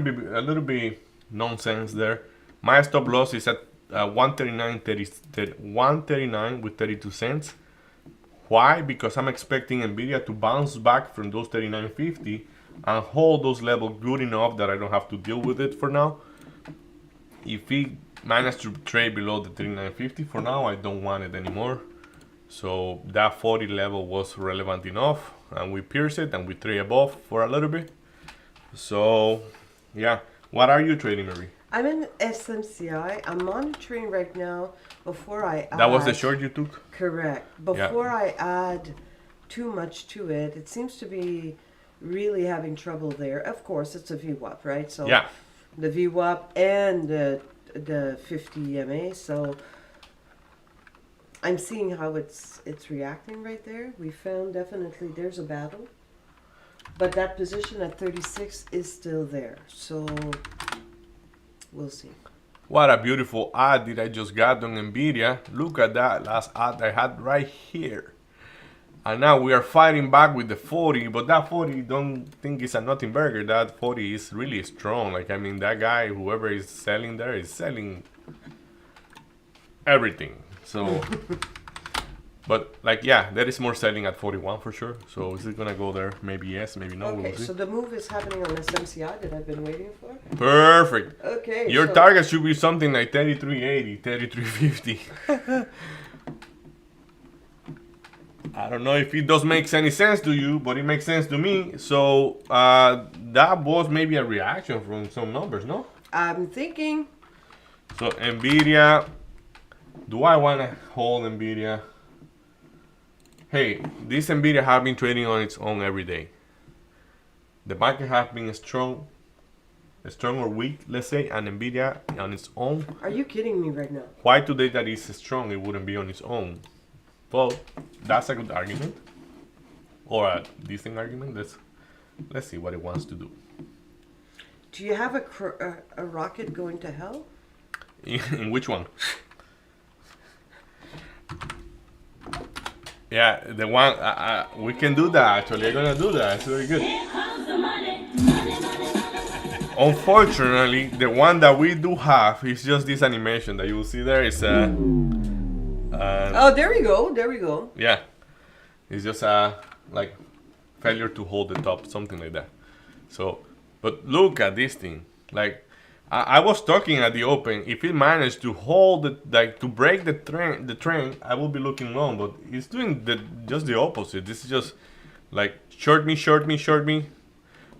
bit nonsense there. My stop loss is at 139 with 32 cents. Why? Because I'm expecting Nvidia to bounce back from those 39.50 and hold those levels good enough that I don't have to deal with it for now. If we manage to trade below the 39.50 for now, I don't want it anymore. So that 40 level was relevant enough, and we pierced it and we trade above for a little bit. So yeah, what are you trading, Marie? I'm in SMCI. I'm monitoring right now before I add. That was the short you took? Correct. Before I add too much to it, it seems to be really having trouble there. Of course, it's a VWAP, right? So Yeah. the VWAP and the 50 EMA. So I'm seeing how it's reacting right there. We found definitely there's a battle, but that position at 36 is still there. So we'll see. What a beautiful ad that I just got on Nvidia. Look at that last ad I had right here. And now we are fighting back with the 40, but that 40 don't think it's a nothing burger. That 40 is really strong. Like, I mean, that guy, whoever is selling there, is selling everything. So, but like, yeah, there is more selling at 41 for sure. So is it gonna go there? Maybe yes, maybe no. Okay, We'll see. so the move is happening on SMCI that I've been waiting for. Perfect. Okay. Your so target should be something like 33.80, 33.50. I don't know if it does make any sense to you, but it makes sense to me. So that was maybe a reaction from some numbers, no? I'm thinking. So Nvidia, do I want to hold Nvidia? Hey, this Nvidia have been trading on its own every day. The market has been strong or weak, let's say, and Nvidia on its own. Are you kidding me right now? Why today that is strong, it wouldn't be on its own? Well, that's a good argument, or a decent argument. Let's see what it wants to do. Do you have a rocket going to hell? In which one? Yeah, the one we can do that. Actually, I'm gonna do that. It's very good. Here comes the money, money, money, money. Unfortunately, the one that we do have is just this animation that you will see there. It's Oh, there we go. There we go. yeah, it's just a like failure to hold the top, something like that. So, but look at this thing. Like I was talking at the open. If it managed to hold it, like to break the train, I will be looking long. But it's doing just the opposite. This is just like short me, short me, short me.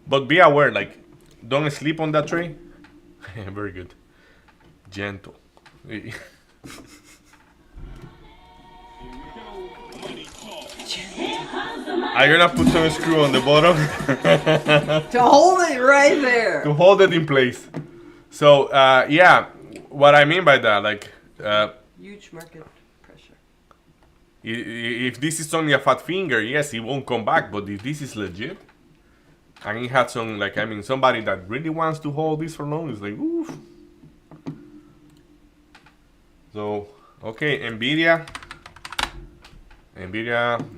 But be aware, like don't sleep on that tray. Very good, gentle. I'm gonna put some screw on the bottom To hold it right there. to hold it in place. So yeah, what I mean by that, like Huge market pressure. if this is only a fat finger, yes, it won't come back. But if this is legit, and it had some, like, I mean, somebody that really wants to hold this for long is like, oof. So okay, Nvidia,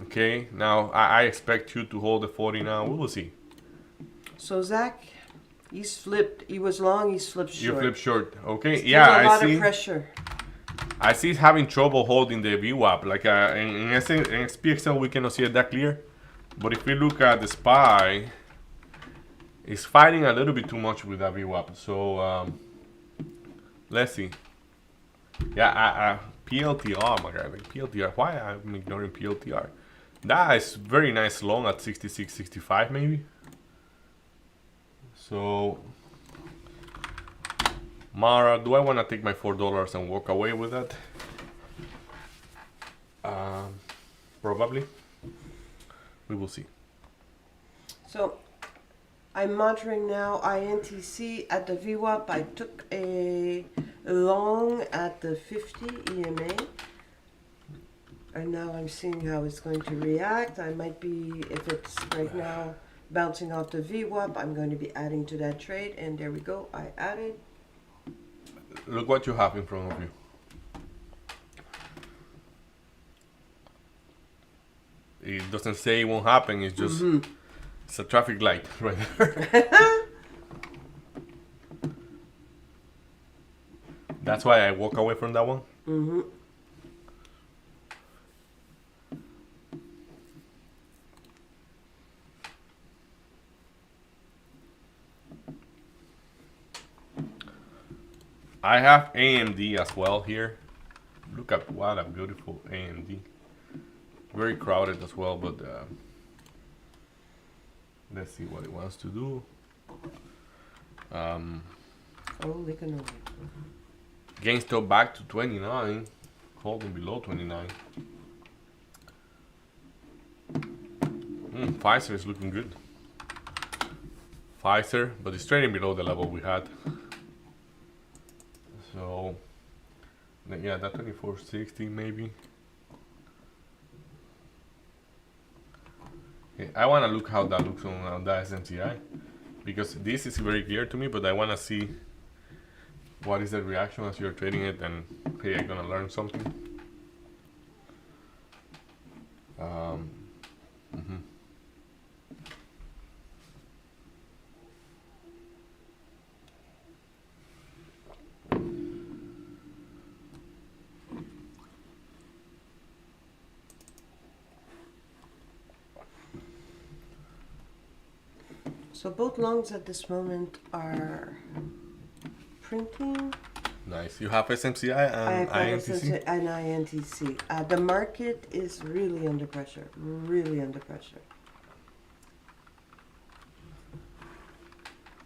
okay. Now I expect you to hold the 40 now. We will see. So Zach, he's flipped. He was long. He's flipped short. You flip short. Okay, There's yeah, a lot I see. of pressure. I see he's having trouble holding the VWAP. Like in SPXL, we cannot see it that clear. But if we look at the SPY, it's fighting a little bit too much with that VWAP. So let's see. Yeah, PLTR, my guy. Like PLTR. Why I'm ignoring PLTR? That is very nice long at 66, 65 maybe. So Mara, do I want to take my $4 and walk away with that? Probably. We will see. So I'm monitoring now INTC at the VWAP. I took a long at the 50 EMA. And now I'm seeing how it's going to react. I might be, if it's right now bouncing off the VWAP, I'm going to be adding to that trade. And there we go. I added. Look what you have in front of you. It doesn't say it won't happen. It's just it's a traffic light right there. That's why I walk away from that one. Mm-hmm. I have AMD as well here. Look at what a beautiful AMD. Very crowded as well, but let's see what it wants to do. Holy cannoli. GameStop back to 29, holding below 29. Pfizer is looking good. Pfizer, but it's trading below the level we had. So, yeah, that 2460 maybe. Okay, I want to look how that looks on the SMCI, because this is very clear to me, but I want to see what is the reaction as you're trading it, and hey, I'm gonna learn something. So both longs at this moment are printing. Nice. You have SMCI I and have INTC? an INTC. The market is really under pressure. Really under pressure.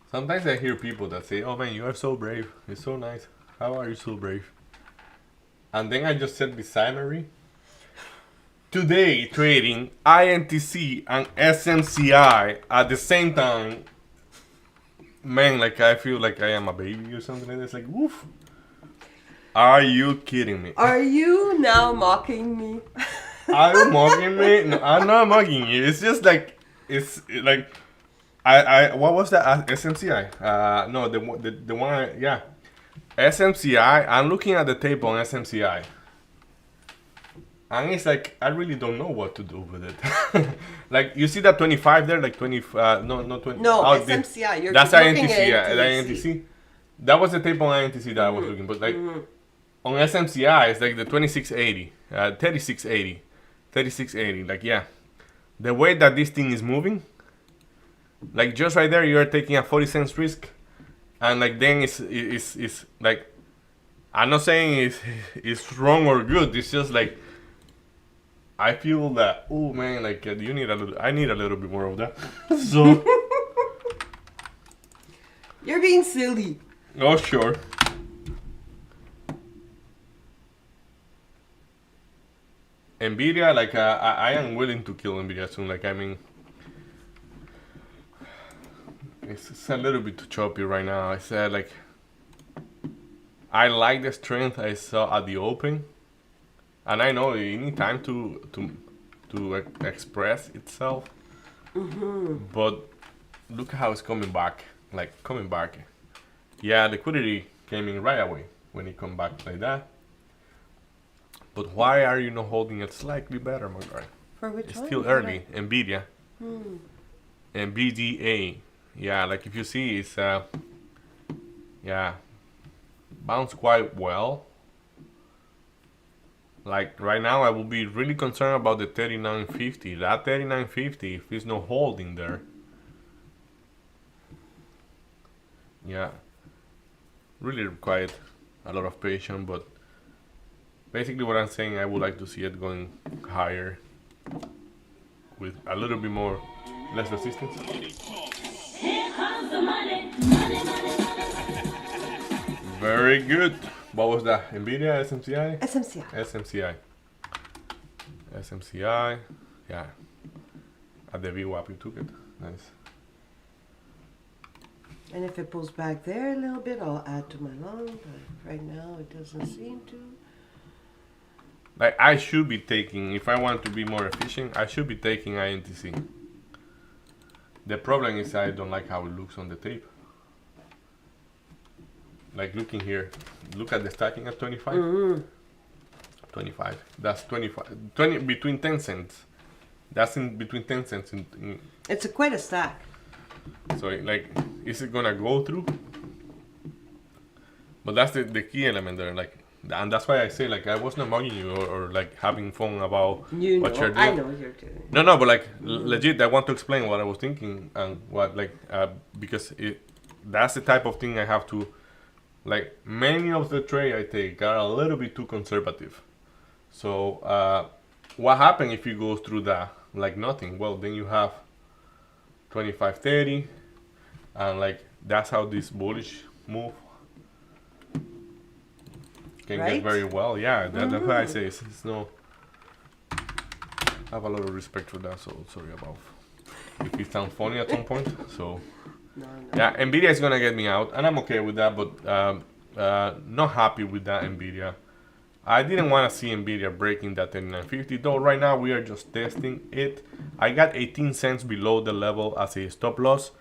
Sometimes I hear people that say, "Oh man, you are so brave. It's so nice. How are you so brave?" And then I just said beside Marie, today trading INTC and SMCI at the same time, man, like I feel like I am a baby or something like that. It's like, woof. Are you kidding me? Are you now mocking me? Are you mocking me? No, I'm not mocking you. It's just like, it's like, what was that? SMCI? No, the one, yeah. SMCI, I'm looking at the tape on SMCI. And it's like I really don't know what to do with it. Like you see that 25 there, like 20. No, not 20. No, oh, SMCI. You're that's looking INTC. at Yeah, INTC. INTC. That was the tape on INTC that I was looking, but like on SMCI, it's like the 2680, 3680, 3680. Like yeah, the way that this thing is moving, like just right there, you are taking a 40 cents risk, and like then it's like I'm not saying it's wrong or good. It's just like I feel that oh man, like you need a little. I need a little bit more of that. So You're being silly. oh sure. Nvidia, like I am willing to kill Nvidia soon. Like I mean, it's a little bit too choppy right now. I said like I like the strength I saw at the open, and I know it need time to express itself. But look how it's coming back. Like coming back. Yeah, liquidity came in right away when it come back like that. But why are you not holding it slightly better, my guy? For which It's one? still early. Nvidia. NVDA. Yeah, like if you see, it's yeah, bounced quite well. Like right now, I will be really concerned about the 3950. That 3950, if it's not holding there, yeah, really required a lot of patience. But basically, what I'm saying, I would like to see it going higher with a little bit more, less resistance. Here comes the money, money, money, money. Very good. What was that? Nvidia, SMCI? SMCI. SMCI. SMCI. Yeah. At the VWAP, you took it. Nice. And if it pulls back there a little bit, I'll add to my long, but right now it doesn't seem to. Like I should be taking, if I want to be more efficient, I should be taking INTC. The problem is I don't like how it looks on the tape. Like looking here, look at the stacking at 25. 25. That's 25. 20 between 10 cents. That's in between 10 cents. It's quite a stack. So like, is it gonna go through? But that's the key element there. Like, and that's why I say like I was not mugging you or like having fun about You what know, you're doing. I know what you're doing. No, but like legit, I want to explain what I was thinking and what like because that's the type of thing I have to like. Many of the trade I take are a little bit too conservative. So what happens if you go through that like nothing? Well, then you have 25.30, and like that's how this bullish move can Right? get very well. Yeah, that's why I say it's no. I have a lot of respect for that. So sorry about if it sounds funny at some point. So No. yeah, Nvidia is gonna get me out, and I'm okay with that. But not happy with that Nvidia. I didn't want to see Nvidia breaking that 3950, though right now we are just testing it. I got 18 cents below the level as a stop loss.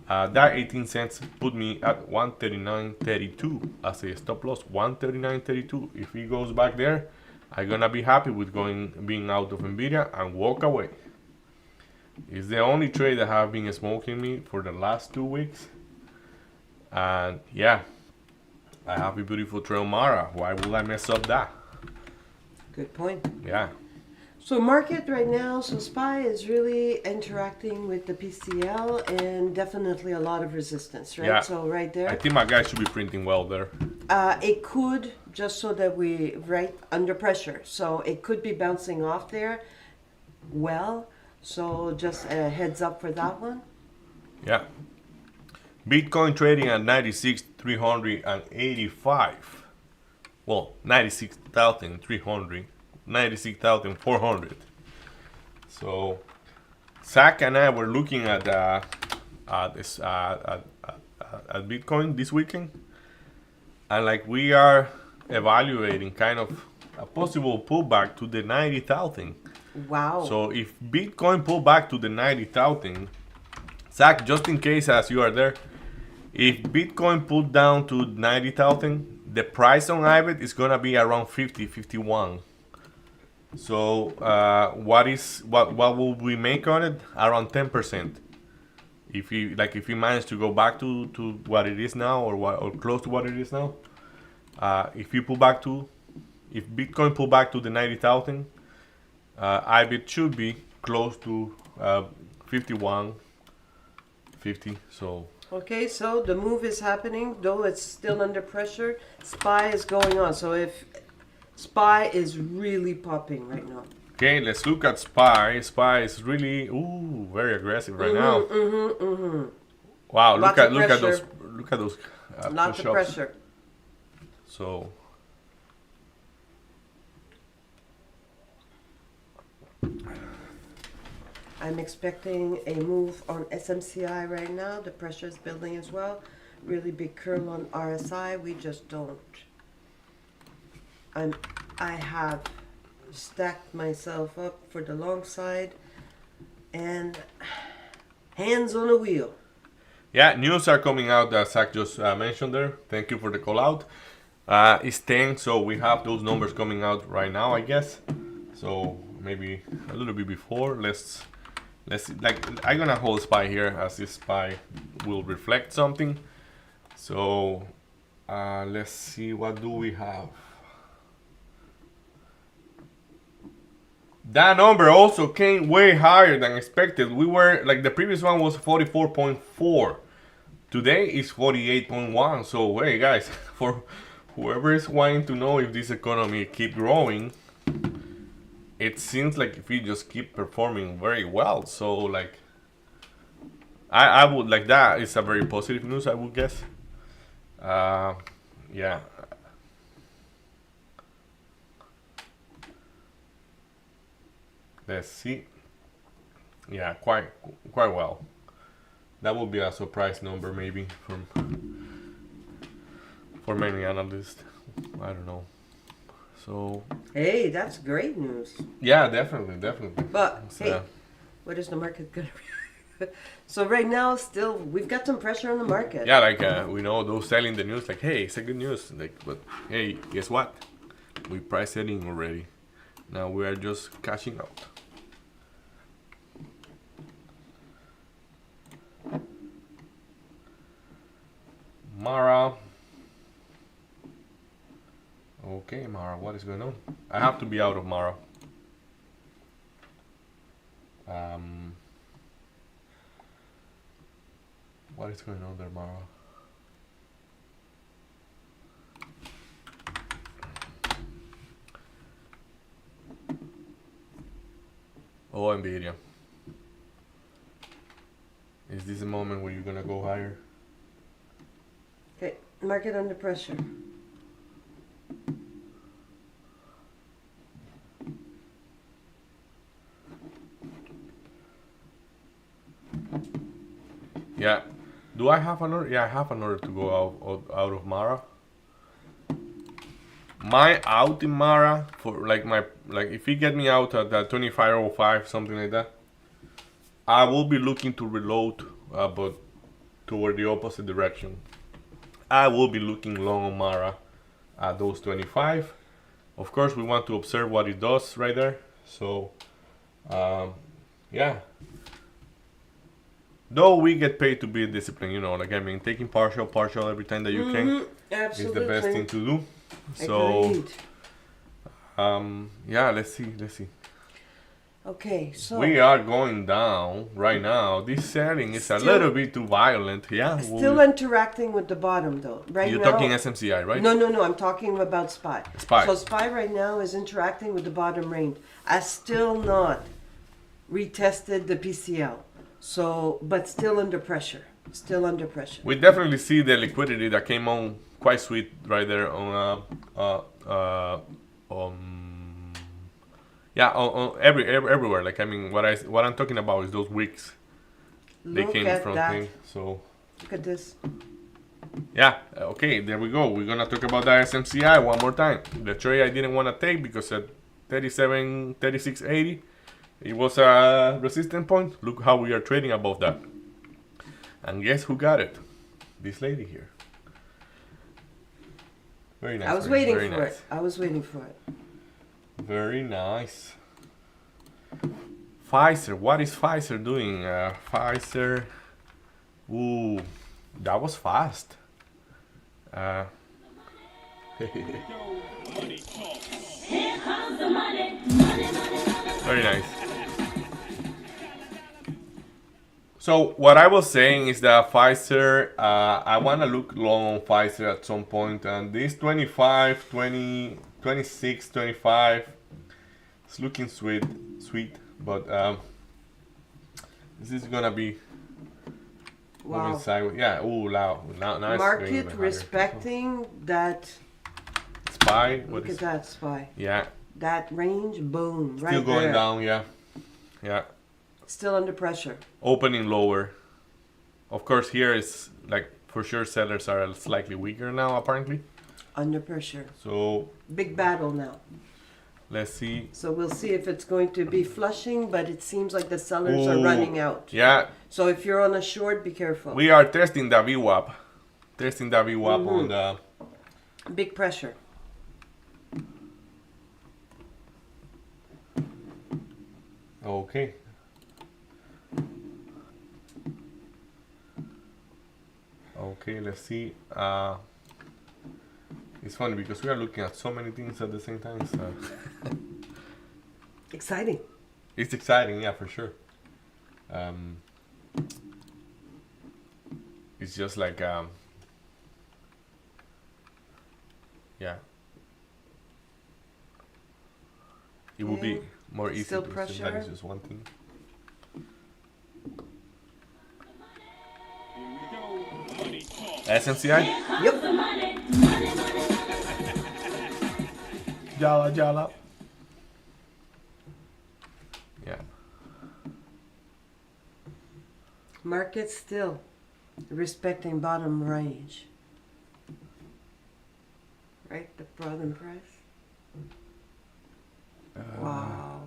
That 18 cents put me at 139.32 as a stop loss. 139.32. If he goes back there, I'm gonna be happy with being out of Nvidia and walk away. It's the only trade that have been smoking me for the last 2 weeks. And yeah, I have a beautiful trail Mara. Why would I mess up that? Good point. Yeah. So market right now, so SPY is really interacting with the PCL and definitely a lot of resistance, right? Yeah. So right I there, think my guy should be printing well there. it could, just so that we, right, under pressure. So it could be bouncing off there well. So just a heads up for that one. Yeah. Bitcoin trading at 96,385. Well, 96,300. 96,400. So, Zach and I were looking at Bitcoin this weekend, and like we are evaluating kind of a possible pullback to the 90,000. Wow. So if Bitcoin pull back to the 90,000, Zach, just in case as you are there, if Bitcoin pull down to 90,000, the price on IBIT is gonna be around 50, 51. So what will we make on it? Around 10%. If we manage to go back to what it is now, or close to what it is now, if Bitcoin pull back to the 90,000, IBIT should be close to 51, 50. So Okay, so the move is happening, though it's still under pressure. SPY is going on. So if SPY is really popping right now. okay, let's look at SPY. SPY is really very aggressive right now. Wow, Lots of look at those pressure. Lots of push-ups. pressure. So I'm expecting a move on SMCI right now. The pressure is building as well. Really big curl on RSI. We just don't. I have stacked myself up for the long side and hands on the wheel. yeah, news are coming out that Zach just mentioned there. Thank you for the call out. It's 10, so we have those numbers coming out right now, I guess. So maybe a little bit before. Let's I'm gonna hold SPY here, as this SPY will reflect something. So let's see, what do we have? That number also came way higher than expected. We were like, the previous one was 44.4. Today is 48.1. So hey guys, for whoever is wanting to know if this economy keep growing, it seems like if we just keep performing very well. So like, I would like, that is a very positive news, I would guess. Yeah. Let's see. Yeah, quite well. That would be a surprise number, maybe, for many analysts. I don't know. So Hey, that's great news. yeah, definitely. But So, hey, what is the market gonna be? So right now, still, we've got some pressure on the market. yeah, like we know those selling the news, like, hey, it's a good news. Like, but hey, guess what? We priced it in already. Now we are just cashing out. Mara. Okay, Mara, what is going on? I have to be out of Mara. What is going on there, Mara? Oh, Nvidia. Is this the moment where you're gonna go higher? Okay, market under pressure. Yeah. Do I have another? Yeah, I have another to go out of Mara. My out in Mara for like if you get me out at that 25.05, something like that, I will be looking to reload, but toward the opposite direction. I will be looking long on Mara at those 25. Of course, we want to observe what it does right there. So, yeah. Though we get paid to be disciplined, you know, like, I mean, taking partial every time that you can is the best thing to do. So, Agreed. yeah, let's see. Okay, so We are going down right now. This selling is a Still- little bit too violent. Yeah. still interacting with the bottom though. Right You're now. talking SMCI, right? No. I'm talking about SPY. SPY. So SPY right now is interacting with the bottom range. I still not retested the PCL. So, but still under pressure. Still under pressure. We definitely see the liquidity that came on quite sweet right there on everywhere. Like, I mean, what I'm talking about is those wicks they Look came at from that. thing. So Look at this. yeah, okay, there we go. We're gonna talk about the SMCI one more time. The trade I didn't want to take because at 36.80 it was a resistance point. Look how we are trading above that. And guess who got it? This lady here. Very nice. I was very waiting very for nice. it. I was waiting for it. Very nice. Pfizer, what is Pfizer doing? Pfizer, ooh, that was fast. Uh, Here comes the money. Money, money, money. Very nice. So what I was saying is that Pfizer, I want to look long on Pfizer at some point, and this 25, 20, 26, 25, it's looking sweet, but this is gonna be moving Wow. sideways. Yeah, ooh, now it's going Market even higher. respecting that. SPY, what Look is at that SPY. Yeah, That range, boom, right still going there. down, yeah. Still under pressure. Opening lower. Of course, here is like for sure sellers are slightly weaker now apparently. Under pressure. So Big battle now. let's see. So we'll see if it's going to be flushing, but it seems like the sellers are Ooh, running out. Yeah, So if you're on a short, be careful. we are testing the VWAP. Testing the VWAP on the. Big pressure. Okay. Okay, let's see. It's funny because we are looking at so many things at the same time. So Exciting. it's exciting, yeah, for sure. It's just like yeah. It would be Okay. more easy Still to assume that pressure. it's just one thing. SMCI? Yep. The money. Money, money. Jala. Yeah. Market still respecting bottom range. Right? The bottom price. Wow.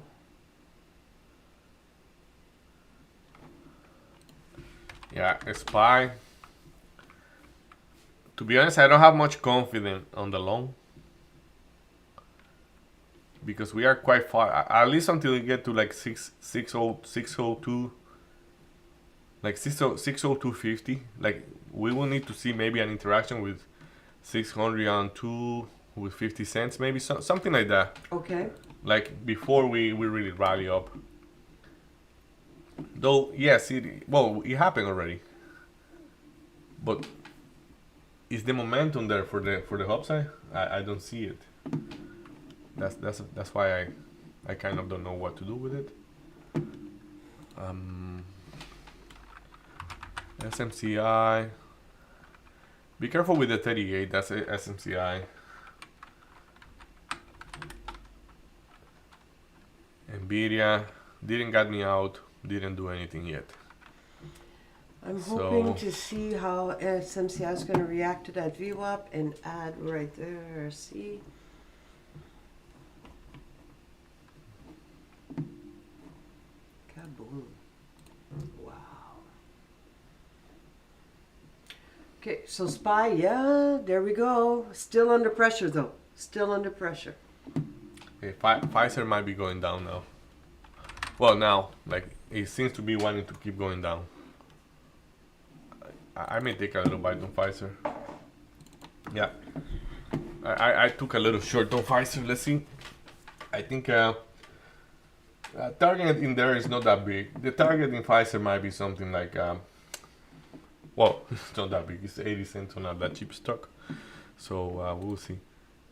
Yeah, SPY. To be honest, I don't have much confidence on the long. Because we are quite far, at least until we get to like 602, like 60250. Like we will need to see maybe an interaction with 602 with 50 cents, maybe something like that. Okay. Like before we really rally up. Though yes, it happened already. But is the momentum there for the upside? I don't see it. That's why I kind of don't know what to do with it. SMCI. Be careful with the 38. That's a SMCI. Nvidia didn't get me out. Didn't do anything yet. I'm So- hoping to see how SMCI is going to react to that VWAP and add right there. See? Kaboom. Wow. Okay, so SPY, yeah, there we go. Still under pressure though. Still under pressure. Okay, Pfizer might be going down now. Well, now, like it seems to be wanting to keep going down. I may take a little bite on Pfizer. Yeah, I took a little short on Pfizer. Let's see. I think target in there is not that big. The target in Pfizer might be something like well, it's not that big. It's 80 cents on that cheap stock. So we'll see.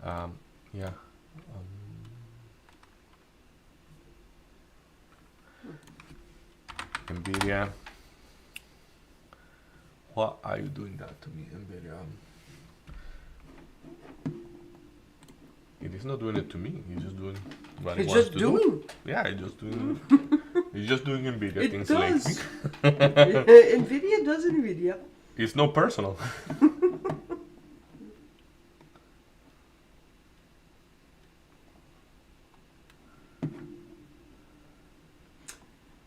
Yeah. Nvidia. Why are you doing that to me, Nvidia? It is not doing it to me. He's just doing what he It's wants just to doing. do. Yeah, he's just doing. He's just doing Nvidia It things does. lately. Nvidia does Nvidia. It's not personal.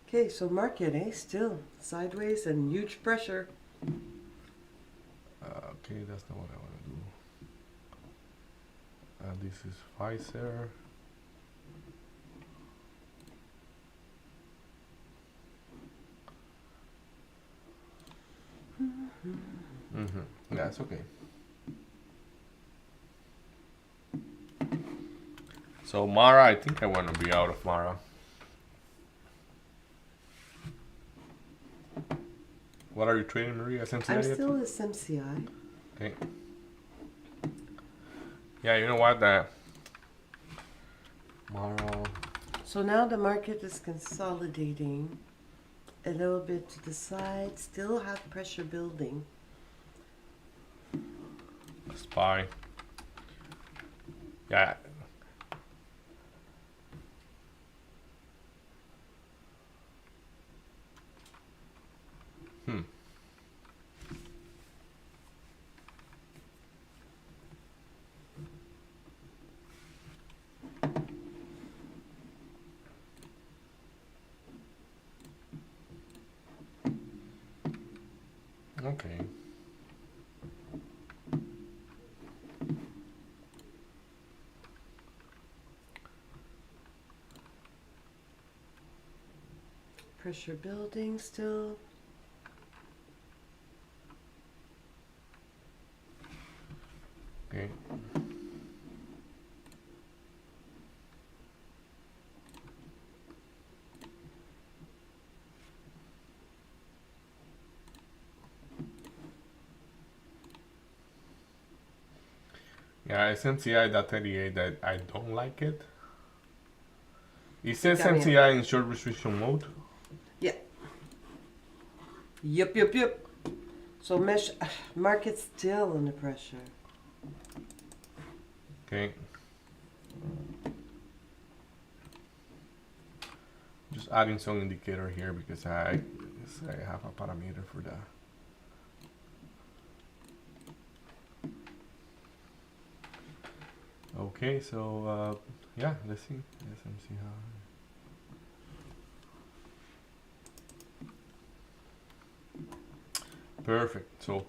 Okay, so market, still sideways and huge pressure. Okay, that's not what I want to do. This is Pfizer. Yeah, it's okay. So Mara, I think I want to be out of Mara. What are you trading, Maria? SMCI I'm yet? still SMCI. Okay. Yeah, you know what? Mara. So now the market is consolidating a little bit to the side, still have pressure building. Spy. Yeah. Hmm. Okay. Pressure building still. Okay. Yeah, SMCI that 38 that I don't like it. It says Got me. SMCI in short restriction mode. Yeah. Yep. So market's still under pressure. Okay. Just adding some indicator here because I have a parameter for that. Okay, so yeah, let's see. SMCI. Perfect. So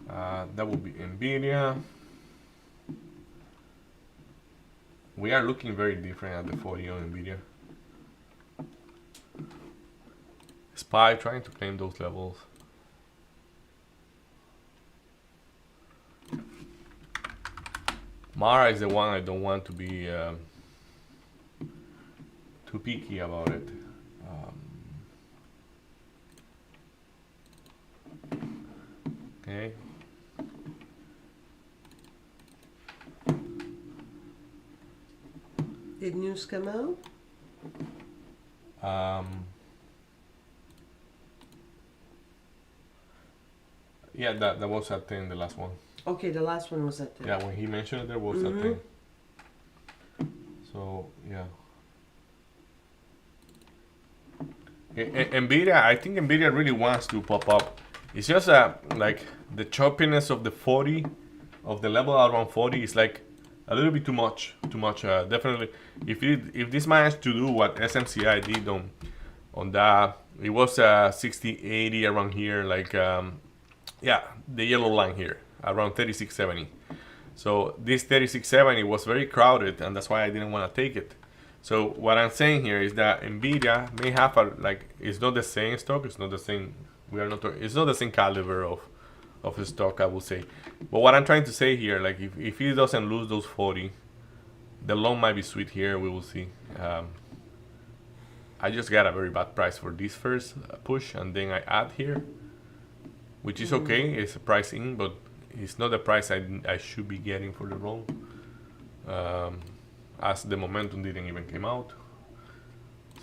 that will be Nvidia. We are looking very different at the 40 on Nvidia. SPY trying to claim those levels. Mara is the one I don't want to be too picky about it. Okay. Did news come out? Yeah, that was at 10, the last one. Okay, the last one was at 10. Yeah, when he mentioned it, there was at 10. So, yeah. Nvidia, I think Nvidia really wants to pop up. It's just like the choppiness of the 40, of the level around 40 is like a little bit too much. Definitely, if this managed to do what SMCI did on that, it was 60, 80 around here, like yeah, the yellow line here around 3670. So this 3670 was very crowded, and that's why I didn't want to take it. So what I'm saying here is that Nvidia may have it's not the same stock, it's not the same. It's not the same caliber of a stock, I would say. But what I'm trying to say here, like if he doesn't lose those 40, the long might be sweet here. We will see. I just got a very bad price for this first push, and then I add here, which is okay. It's a price in, but it's not the price I should be getting for the long. As the momentum didn't even came out.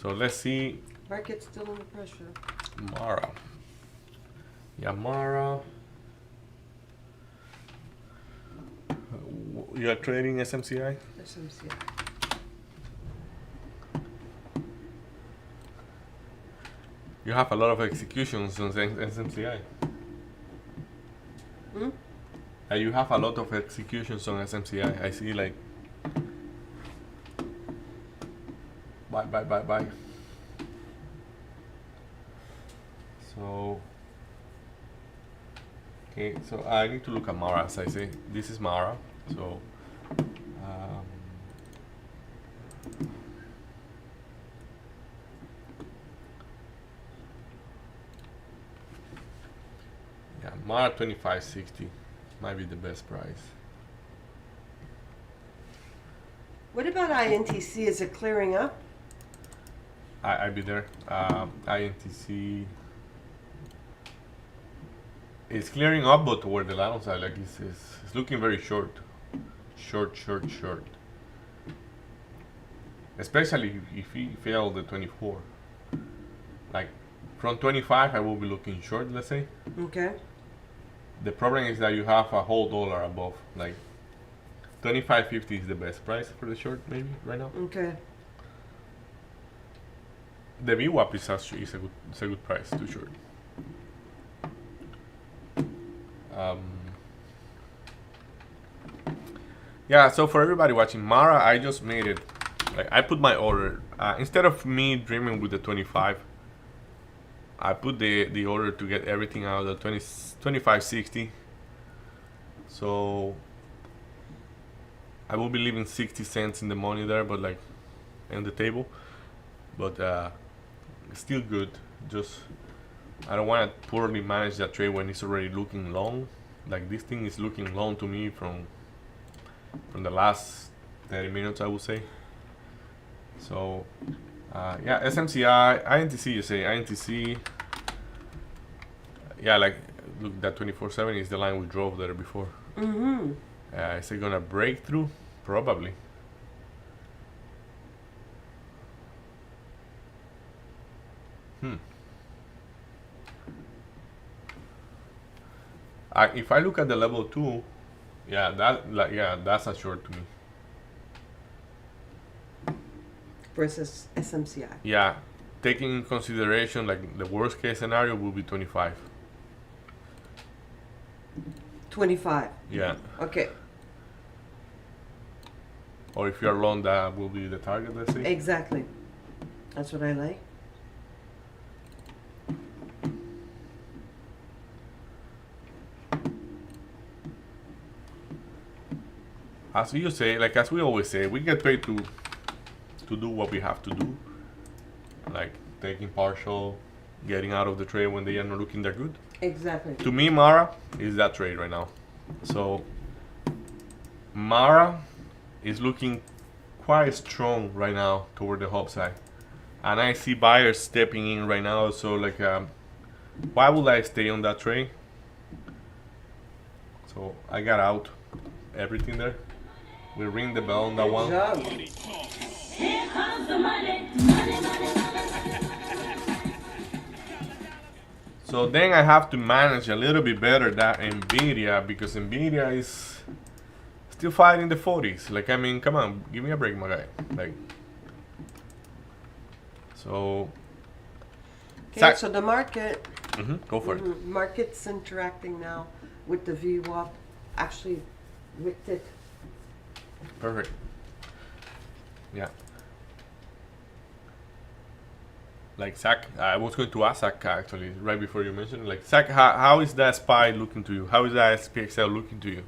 So let's see. Market's still under pressure. Mara. Yeah, Mara. You are trading SMCI? SMCI. You have a lot of executions on SMCI. You have a lot of executions on SMCI. I see like buy. So okay, so I need to look at Mara, as I say. This is Mara. So Yeah, Mara 25.60 might be the best price. What about INTC? Is it clearing up? I'd be there. INTC is clearing up, but toward the long side, like it's looking very short. Short. Especially if he failed the 24. Like from 25, I will be looking short, let's say. Okay. The problem is that you have a whole dollar above. Like 25.50 is the best price for the short, maybe right now. Okay. The VWAP is a good price to short. Yeah, so for everybody watching Mara, I just made it. Like I put my order instead of me dreaming with the 25. I put the order to get everything out of the 25.60. So I will be leaving 60 cents in the money there, but like in the table. But still good. Just I don't want to poorly manage that trade when it's already looking long. Like this thing is looking long to me from the last 30 minutes, I would say. So yeah, SMCI, INTC, you say INTC. Yeah, like look, that 24/7 is the line we drove there before. Mm-hmm. Is it gonna break through? Probably. If I look at the level 2, yeah, that's a short to me. Versus SMCI. Yeah, taking in consideration like the worst case scenario will be 25. 25. Yeah, Okay. or if you're long, that will be the target. Let's say. Exactly. That's what I like. As you say, like as we always say, we get paid to do what we have to do, like taking partial, getting out of the trade when they are not looking that good. Exactly. To me, Mara is that trade right now. So Mara is looking quite strong right now toward the upside, and I see buyers stepping in right now. So like, why would I stay on that trade? So I got out everything there. We ring the bell on that one. Good job. Here comes the money, money, money, money. So then I have to manage a little bit better that Nvidia, because Nvidia is still fighting the 40s. Like, I mean, come on, give me a break, my guy. Like, so. Okay, so the market, Go for it. market's interacting now with the VWAP. Actually, with it. Perfect. Yeah. Like Zach, I was going to ask Zach actually right before you mentioned it. Like Zach, how is that SPY looking to you? How is that SPXL looking to you?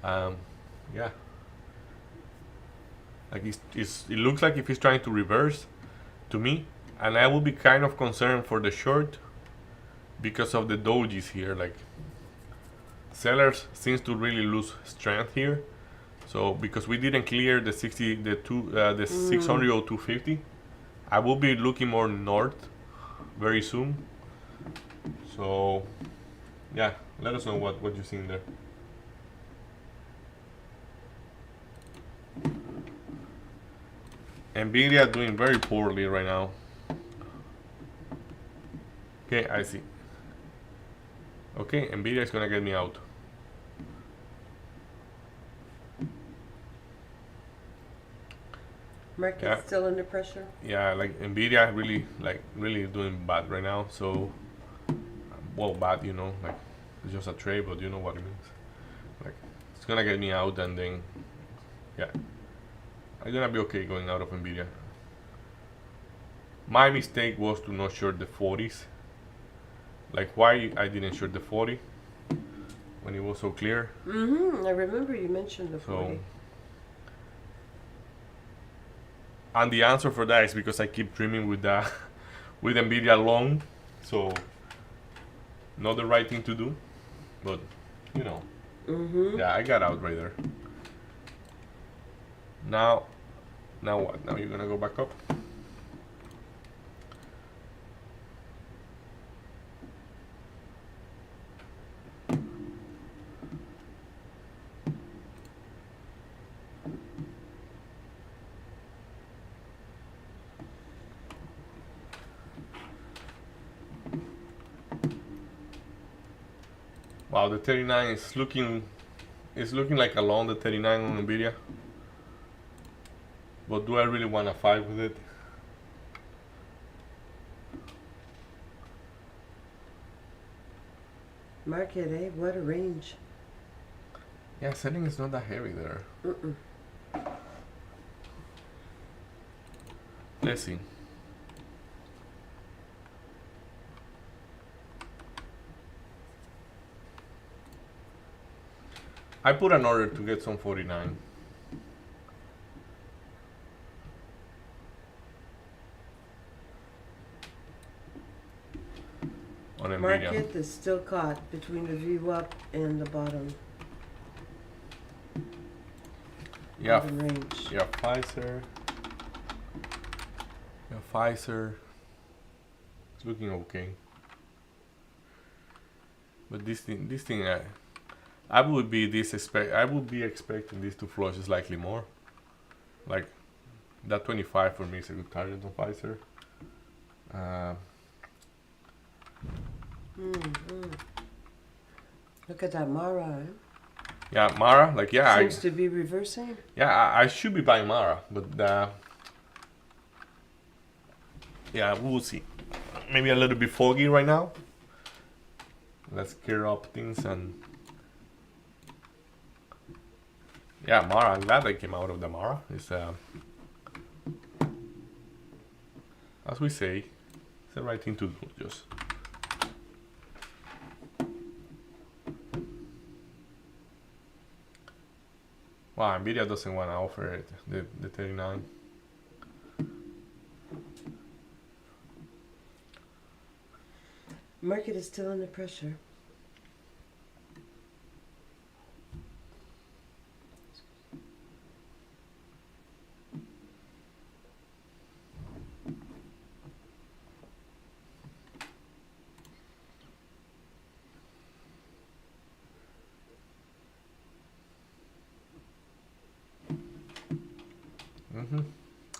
Yeah. Like it looks like if he's trying to reverse, to me, and I will be kind of concerned for the short because of the dojis here. Like sellers seems to really lose strength here. So because we didn't clear the 600 or 250, I will be looking more north very soon. So yeah, let us know what you're seeing there. Nvidia doing very poorly right now. Okay, I see. Okay, Nvidia is gonna get me out. Market's Yeah. still under pressure. Yeah, like Nvidia really doing bad right now. So, well, bad, like it's just a trade, but you know what it means. Like it's gonna get me out, and then yeah, I'm gonna be okay going out of Nvidia. My mistake was to not short the 40s. Like why I didn't short the 40 when it was so clear. I remember you mentioned the 40. So, and the answer for that is because I keep dreaming with Nvidia long. So not the right thing to do, but you know, Mm-hmm. yeah, I got out right there. Now what? Now you're gonna go back up? Wow, the 39 is looking like along the 39 on Nvidia. But do I really want to fight with it? Market, eh? What a range. Yeah, selling is not that heavy there. Mm-mm. Let's see. I put an order to get some 49. On Nvidia. Market is still caught between the view up and the bottom Yeah, of the range. yeah, Pfizer. Yeah, Pfizer. It's looking okay. But this thing, I would be expecting this to flush slightly more. Like that 25 for me is a good target on Pfizer. Mm-hmm. Look at that Mara. Eh? Yeah, Mara. Like yeah, Seems to be reversing. I should be buying Mara, but yeah, we'll see. Maybe a little bit foggy right now. Let's clear up things and yeah, Mara. I'm glad I came out of the Mara. It's as we say, it's the right thing to do. Just wow, Nvidia doesn't want to offer it the 39. Market is still under pressure.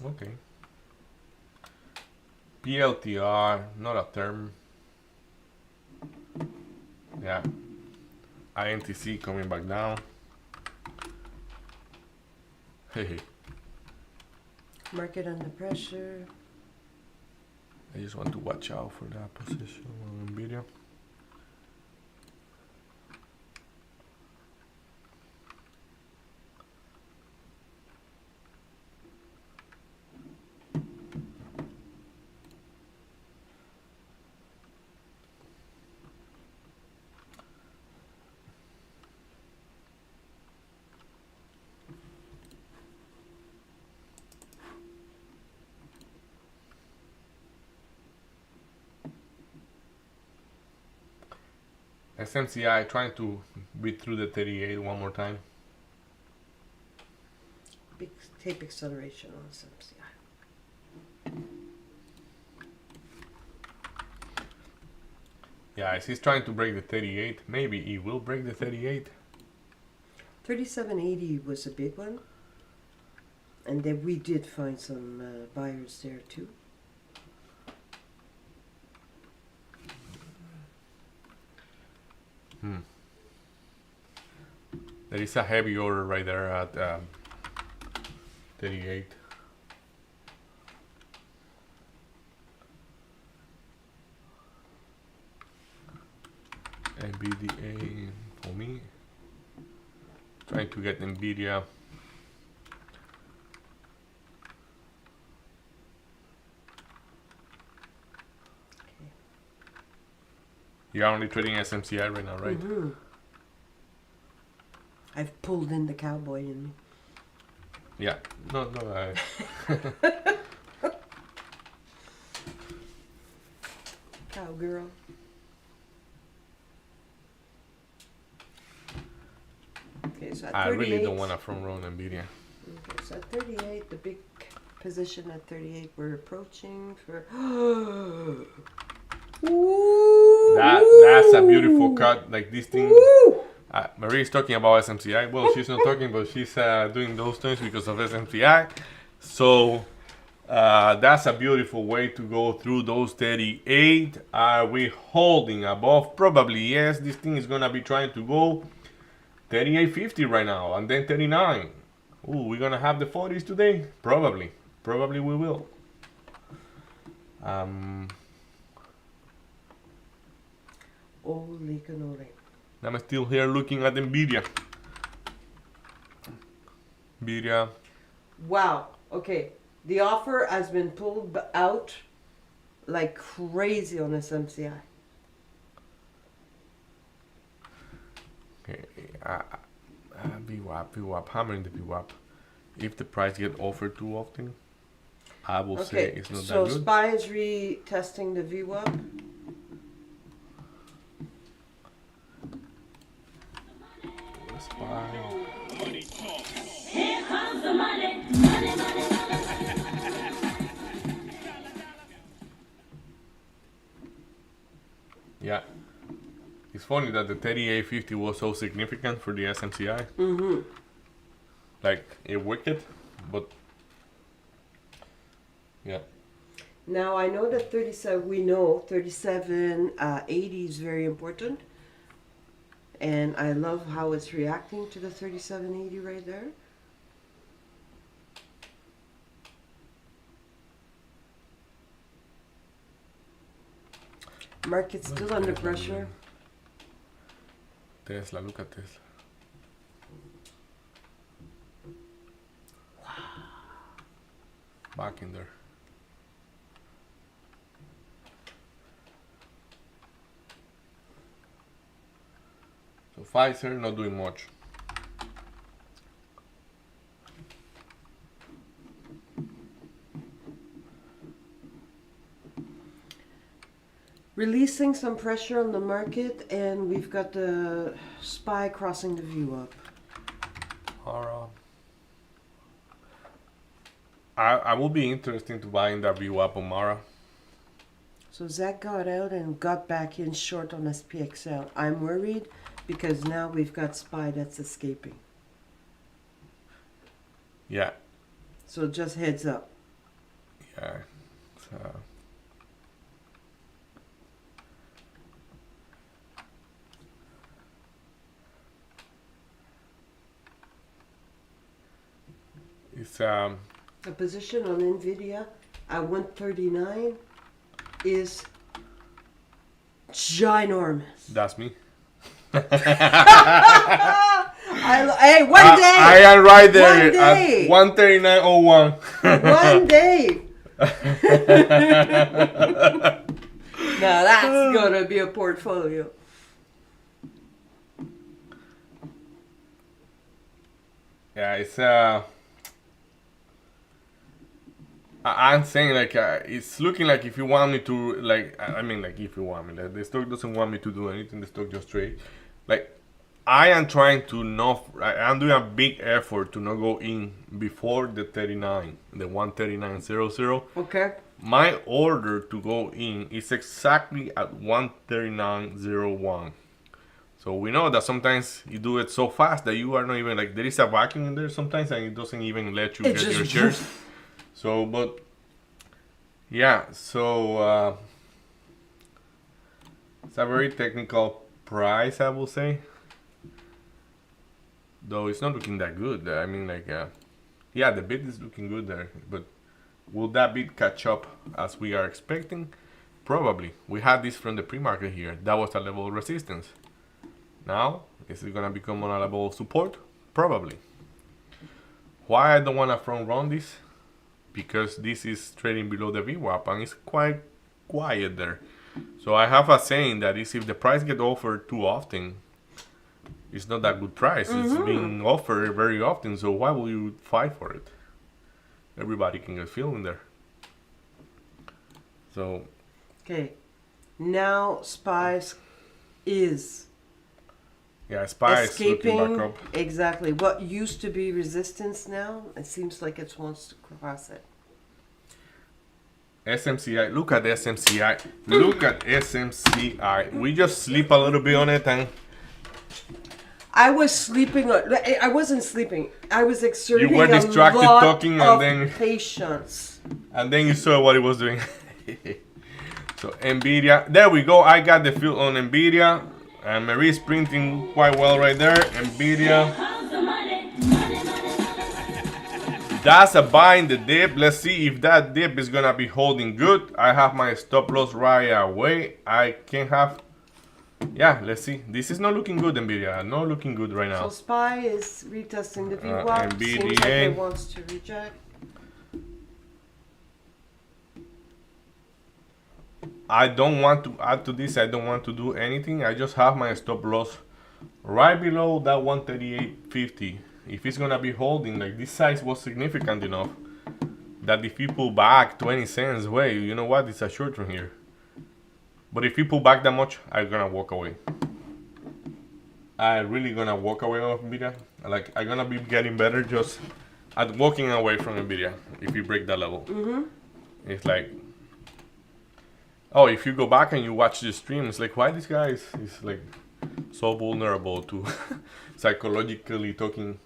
Okay. PLTR, not a term. Yeah. INTC coming back down. Hey, Market under pressure. I just want to watch out for that position on Nvidia. SMCI trying to beat through the 38 one more time. Big tape acceleration on SMCI. Yeah, as he's trying to break the 38, maybe he will break the 38. 3780 was a big one. And then we did find some buyers there too. There is a heavy order right there at 38. NVDA for me. Trying to get Nvidia. You're only trading SMCI right now, right? Mm-hmm. I've pulled in the cowboy in me. Yeah. No, Cowgirl. so at I 38. really don't want to front run Nvidia. Okay, so at 38, the big position at 38, we're approaching for. That's a beautiful cut. Like this thing. Woo! Marie is talking about SMCI. Well, she's not talking, but she's doing those things because of SMCI. So that's a beautiful way to go through those 38. Are we holding above? Probably yes. This thing is gonna be trying to go 38.50 right now, and then 39. Ooh, we're gonna have the 40s today. Probably we will. Holy cannoli. I'm still here looking at Nvidia. Nvidia. Wow. Okay. The offer has been pulled out like crazy on SMCI. Okay. VWAP, hammering the VWAP. If the price get offered too often, I will say Okay. it's not So that good. SPY is retesting the VWAP. SPY. Here comes the money. Money, money, money. Yeah. It's funny that the 38.50 was so significant for the SMCI. Mm-hmm. Like it wicked, but yeah. Now I know that 37. We know 37.80 is very important, and I love how it's reacting to the 37.80 right there. Market's still under pressure. Tesla, look at Tesla. Back in there. So Pfizer not doing much. Releasing some pressure on the market, and we've got the SPY crossing the view up. I will be interested to buy in that VWAP on Mara. So Zach got out and got back in short on SPXL. I'm worried because now we've got SPY that's escaping. Yeah, So just heads up. yeah. So, it's A position on Nvidia at 139 is ginormous. that's me. Hey, one day. I am right there One day. at 139.01. One day. Now that's gonna be a portfolio. Yeah, it's I'm saying like it's looking like if you want me to like I mean like if you want me like the stock doesn't want me to do anything, the stock just trade. Like I am trying to not I'm doing a big effort to not go in before the 39, the 139.00. Okay. My order to go in is exactly at 139.01. So we know that sometimes you do it so fast that you are not even like there is a vacuum in there sometimes and it doesn't even let you It get your just- shares. So, but yeah, so it's a very technical price, I will say. Though it's not looking that good. I mean, like, yeah, the bid is looking good there, but will that bid catch up as we are expecting? Probably. We had this from the pre-market here. That was a level of resistance. Now, is it gonna become a level of support? Probably. Why I don't wanna front run this? Because this is trading below the VWAP and it's quite quiet there. So I have a saying that is if the price get offered too often, it's not that good price. It's being offered very often, so why will you fight for it? Everybody can get filled in there. So Okay. Now SPY is Yeah, SPY is looking escaping back up. exactly what used to be resistance now. It seems like it wants to cross it. SMCI, look at SMCI. Look at SMCI. We just sleep a little bit on it and I was sleeping. I wasn't sleeping. I was exerting You were distracted a lot talking and of then- patience. and then you saw what it was doing. So Nvidia, there we go. I got the feel on Nvidia. And Marie's printing quite well right there. Nvidia. Comes the money, money, money, money. That's a buy in the dip. Let's see if that dip is gonna be holding good. I have my stop loss right away. I can have. Yeah, let's see. This is not looking good, Nvidia. Not looking good right So now. SPY is retesting the VWAP. Seems like NVDA. it wants to reject. I don't want to add to this. I don't want to do anything. I just have my stop loss right below that 138.50. If it's gonna be holding, like this size was significant enough that if you pull back 20 cents away, you know what? It's a short from here. But if you pull back that much, I'm gonna walk away. I'm really gonna walk away off Nvidia. Like I'm gonna be getting better just at walking away from Nvidia if you break that level. It's like, oh, if you go back and you watch the stream, it's like, why this guy is like so vulnerable to psychologically talking,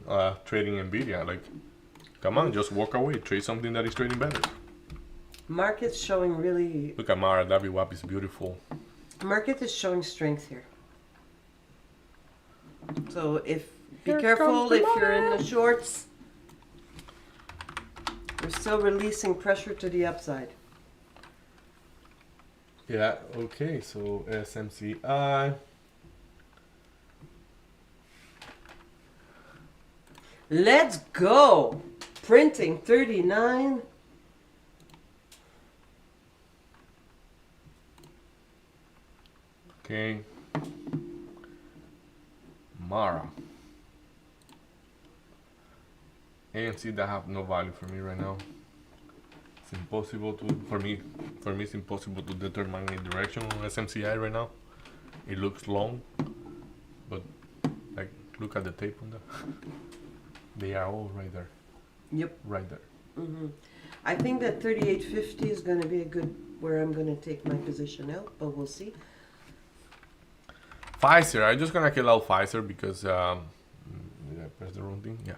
trading Nvidia? Like, come on, just walk away, trade something that is trading better. Market's showing really. Look at Mara, that VWAP is beautiful. Market is showing strength here. So if be Here careful comes the if you're in money. the shorts. We're still releasing pressure to the upside. Yeah, okay, so SMCI. Let's go! Printing 39. Okay. Mara. AMC that have no value for me right now. It's impossible to for me it's impossible to determine a direction on SMCI right now. It looks long, but like look at the tape on that. They are all right there. Yep. Right there. I think that 38.50 is going to be a good where I'm going to take my position out, but we'll see. Pfizer, I'm just gonna kill out Pfizer because did I press the wrong thing? Yeah.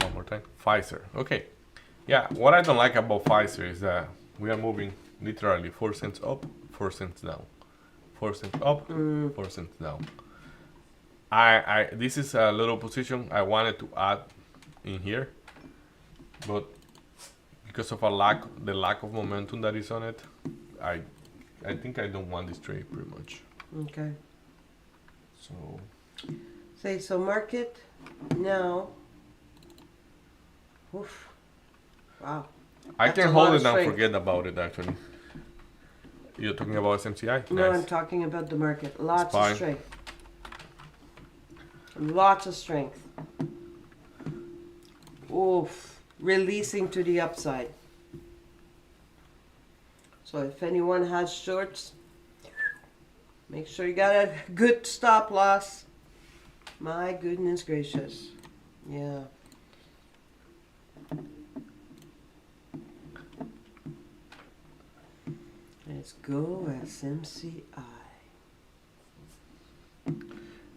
One more time. Pfizer. Okay. Yeah, what I don't like about Pfizer is that we are moving literally 4 cents up, 4 cents down. 4 cents up, 4 cents down. I this is a little position I wanted to add in here, but because of the lack of momentum that is on it, I think I don't want this trade pretty much. Okay. So Say so market now. Oof. Wow. I That's can a hold lot it of and strength. forget about it actually. You're talking about SMCI? No, Nice. I'm talking about the market. Lots Spy. of strength. Lots of strength. Oof. Releasing to the upside. So if anyone has shorts, make sure you got a good stop loss. My goodness gracious. Yeah. Let's go SMCI.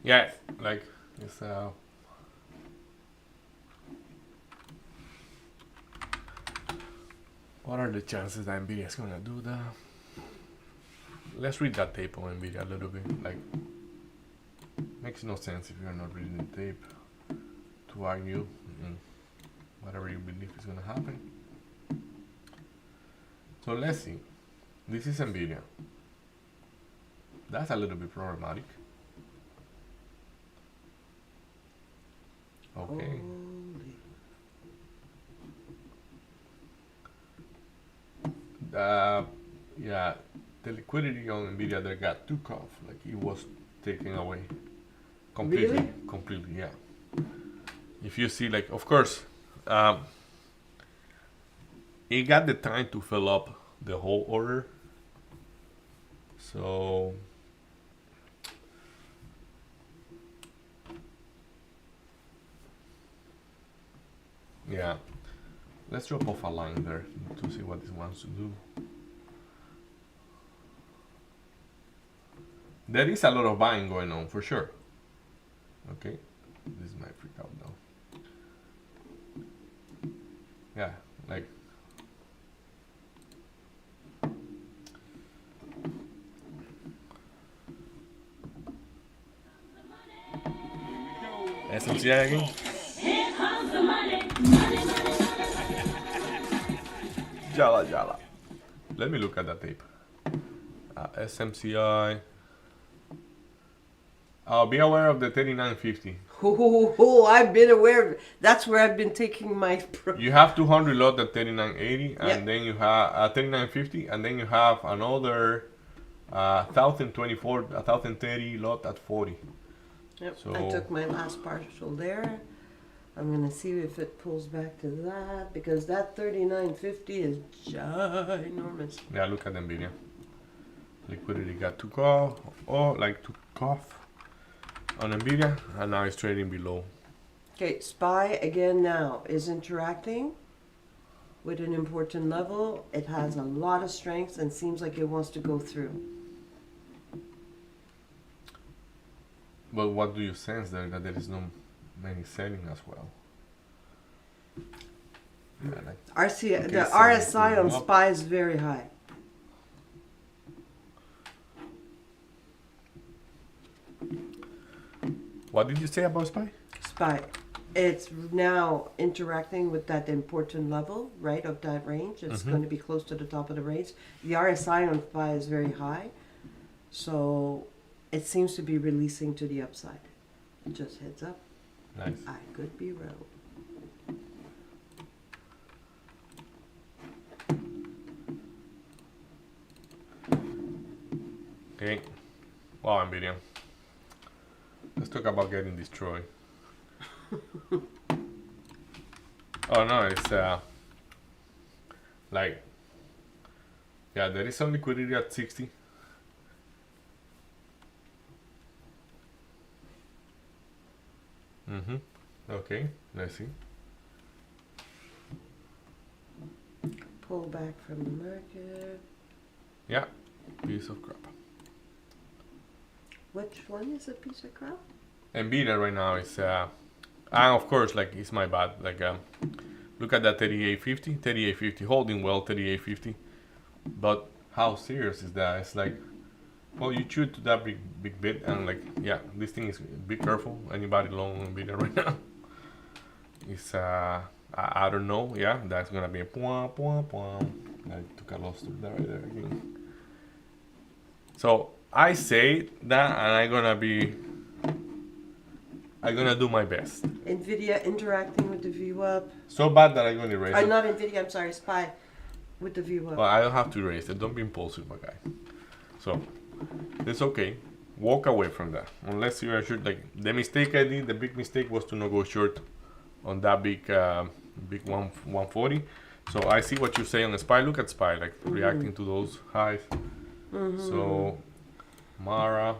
Yeah, like it's what are the chances that Nvidia is gonna do that? Let's read that tape on Nvidia a little bit. Like, makes no sense if you're not reading the tape to argue in whatever you believe is gonna happen. So let's see. This is Nvidia. That's a little bit problematic. Okay. Holy. Yeah, the liquidity on Nvidia there got took off. Like it was taken away completely. Really? Completely, yeah. If you see, like, of course, it got the time to fill up the whole order. So Let's drop off a line there to see what this wants to do. There is a lot of buying going on for sure. Okay, this might freak out now. Yeah, like SMCI again. Here comes the money. Money, money, money. Jala Jala. Let me look at that tape. SMCI. I'll be aware of the 3950. I've been aware of it. That's where I've been taking my. You have 200 lot at 3980, and Yeah. then you have 3950, and then you have another 1024, 1030 lot at 40. Yep. So- I took my last partial there. I'm gonna see if it pulls back to that because that 3950 is ginormous. Yeah, look at Nvidia. Liquidity got took off, took off on Nvidia, and now it's trading below. Okay, SPY again now is interacting with an important level. It has a lot of strength and seems like it wants to go through. But what do you sense there? That there is no many selling as well. Yeah, like, RC, Okay, the so RSI it's on up. SPY is very high. what did you say about SPY? SPY, it's now interacting with that important level, right, of that range. It's Mhm. going to be close to the top of the range. The RSI on SPY is very high, so it seems to be releasing to the upside. Just heads up, Nice. I could be wrong. Okay. Wow, Nvidia. Let's talk about getting destroyed. Oh no, it's like, yeah, there is some liquidity at 60. Okay, let's see. Pull back from the market. Yeah, piece of crap. Which one is a piece of crap? Nvidia right now is and of course, like, it's my bad. Like, look at that 3850 holding well, 3850. But how serious is that? It's like, well, you shoot to that big bit, and like, yeah, this thing is, be careful. Anybody long Nvidia right now? It's I don't know. Yeah, that's gonna be a point. I took a loss to that right there again. So I say that, and I'm gonna do my best. Nvidia interacting with the VWAP. So bad that I'm gonna erase it. Not Nvidia, I'm sorry, SPY with the VWAP. Well, I don't have to erase it. Don't be impulsive, my guy. So it's okay. Walk away from that, unless you are sure. Like, the mistake I did, the big mistake was to not go short on that big 140. So I see what you say on the SPY. Look at SPY, like, reacting to those highs. So Mara,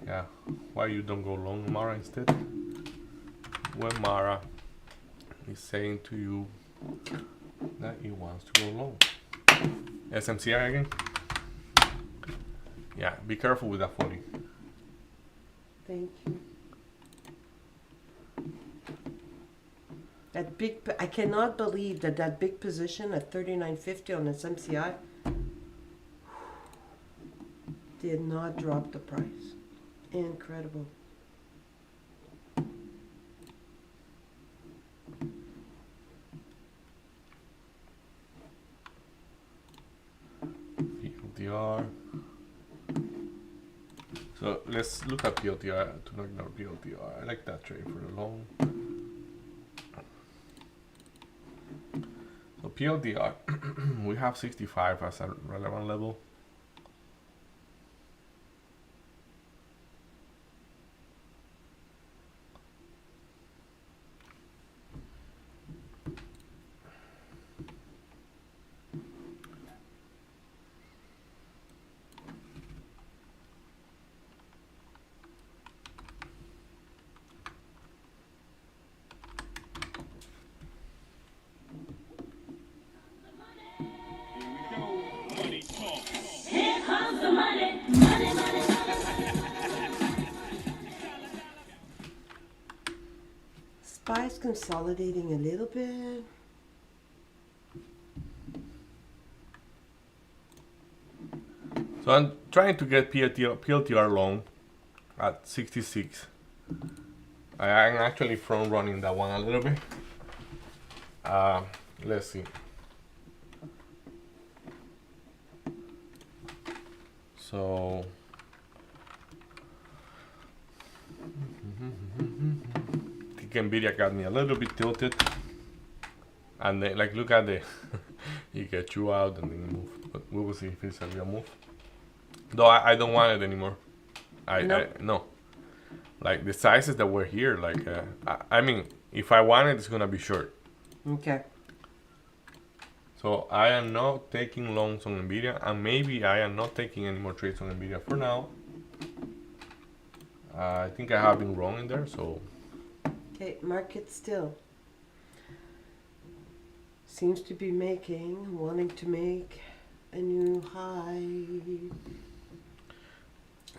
yeah, why you don't go long Mara instead? When Mara is saying to you that he wants to go long. SMCI again. Yeah, be careful with that 40. Thank you. That big, I cannot believe that big position at 39.50 on SMCI did not drop the price. Incredible. PLTR. So let's look at PLTR to not ignore PLTR. I like that trade for the long. So PLTR, we have 65 as a relevant level. SPY is consolidating a little bit. So I'm trying to get PLTR long at 66. I'm actually front running that one a little bit. Let's see. So I think Nvidia got me a little bit tilted, and then like look at the you get you out and then you move. But we will see if it's a real move. Though I don't want it anymore. No. Like the sizes that were here, like I mean, if I want it, it's gonna be short. Okay. So I am not taking longs on Nvidia, and maybe I am not taking any more trades on Nvidia for now. I think I have been wrong in there, so Okay, market still seems to be wanting to make a new high.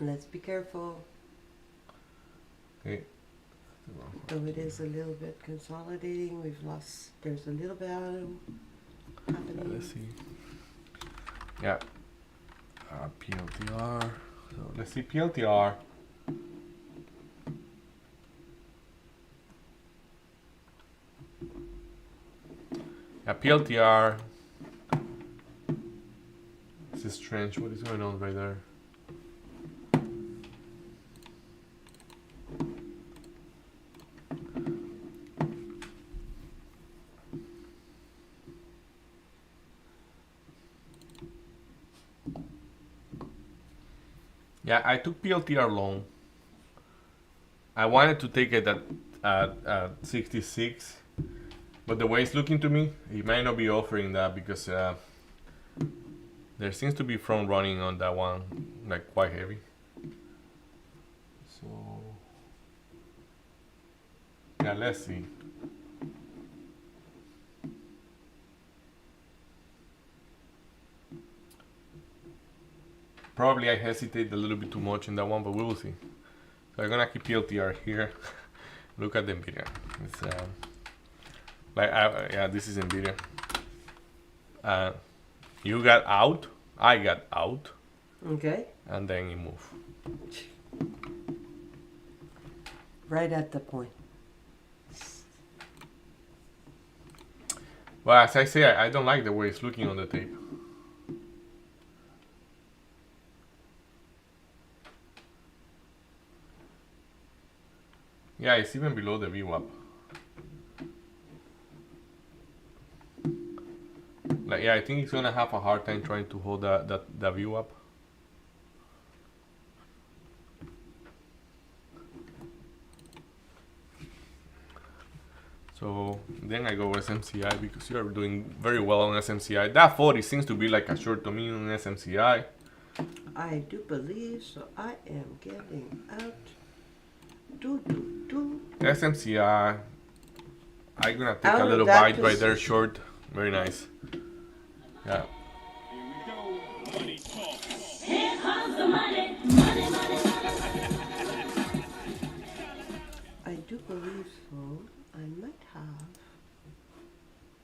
Let's be careful. okay. Though it is a little bit consolidating, there's a little bit happening. Let's see. Yeah. PLTR. So let's see PLTR. Yeah, PLTR. This is strange. What is going on right there? Yeah, I took PLTR long. I wanted to take it at 66, but the way it's looking to me, it might not be offering that because there seems to be front running on that one, like quite heavy. So yeah, let's see. Probably I hesitate a little bit too much in that one, but we will see. So I'm gonna keep PLTR here. Look at the Nvidia. It's yeah, this is Nvidia. You got out, I got out, Okay. and then you move. Right at the point. Well, as I say, I don't like the way it's looking on the tape. Yeah, it's even below the VWAP. Like, yeah, I think it's gonna have a hard time trying to hold that VWAP. So then I go SMCI because you're doing very well on SMCI. That 40 seems to be like a short to me on SMCI. I do believe so. I am getting out. SMCI. I'm gonna take Out a of little that bite right there, position. short. Very nice. Yeah. Here comes the money, money, money, money. I do believe so. I might have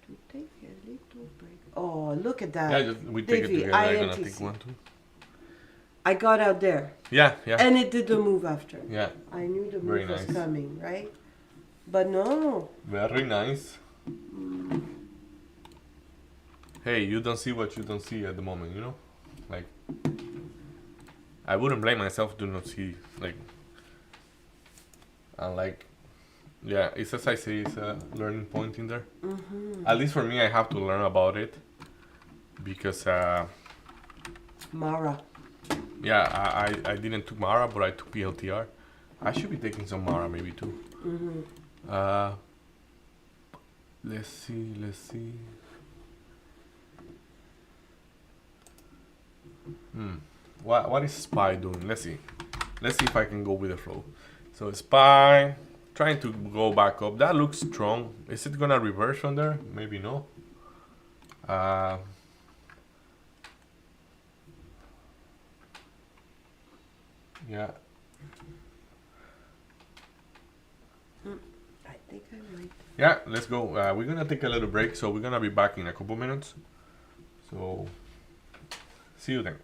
to take a little break. Oh, look at that. Yeah, we take it Davey, together. I'm gonna INTC. take one too. I got out there. Yeah, yeah, And it did the move after. yeah. I knew the Very move was nice. coming, right? But no. Very nice. Hey, you don't see what you don't see at the moment, you know? Like, I wouldn't blame myself to not see, like, and like, yeah, it's as I say, it's a learning point in there. At least for me, I have to learn about it because, Mara. yeah, I didn't took Mara, but I took PLTR. I should be taking some Mara maybe too. Let's see. What is SPY doing? Let's see if I can go with the flow. So SPY trying to go back up. That looks strong. Is it gonna reverse from there? Maybe no. Yeah. I think I Yeah, let's go. We're gonna take a little break, so we're gonna be back in a couple minutes. So, see you then.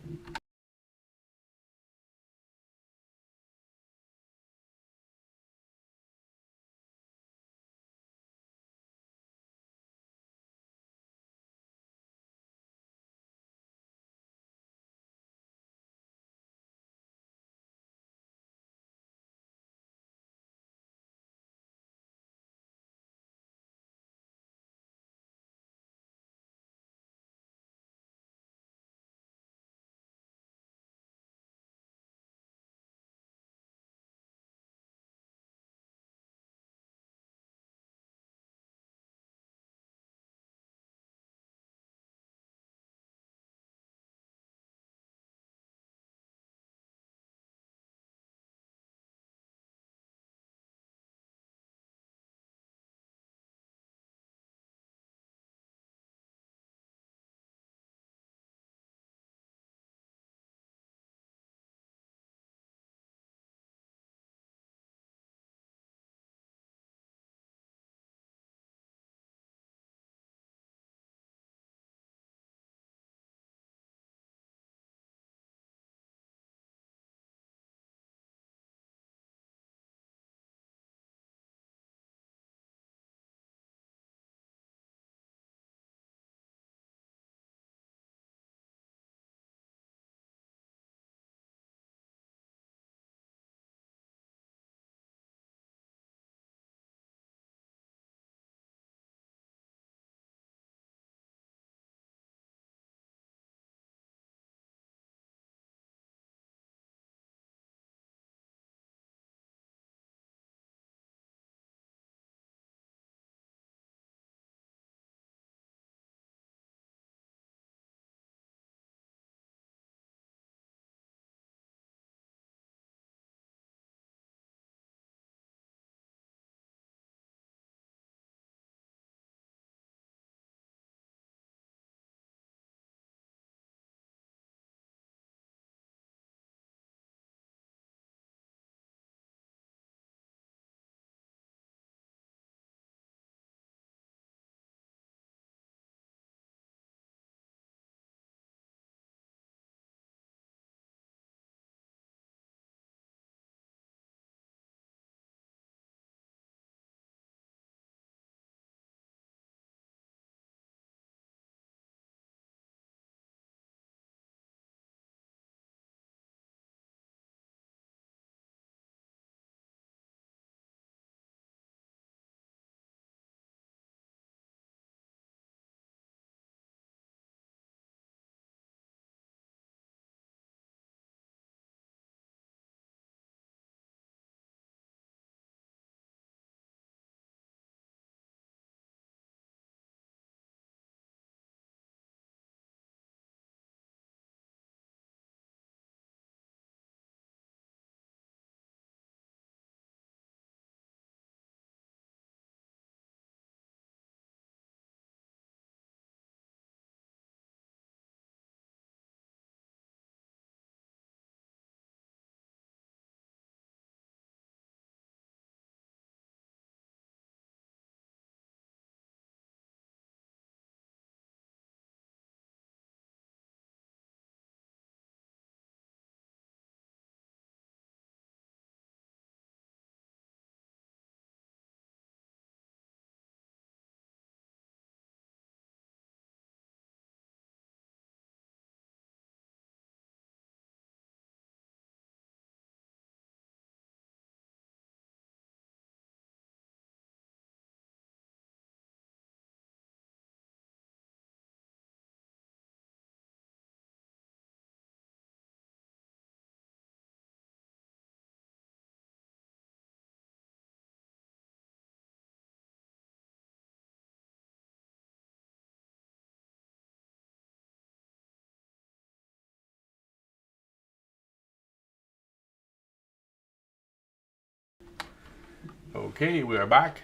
Okay, we are back.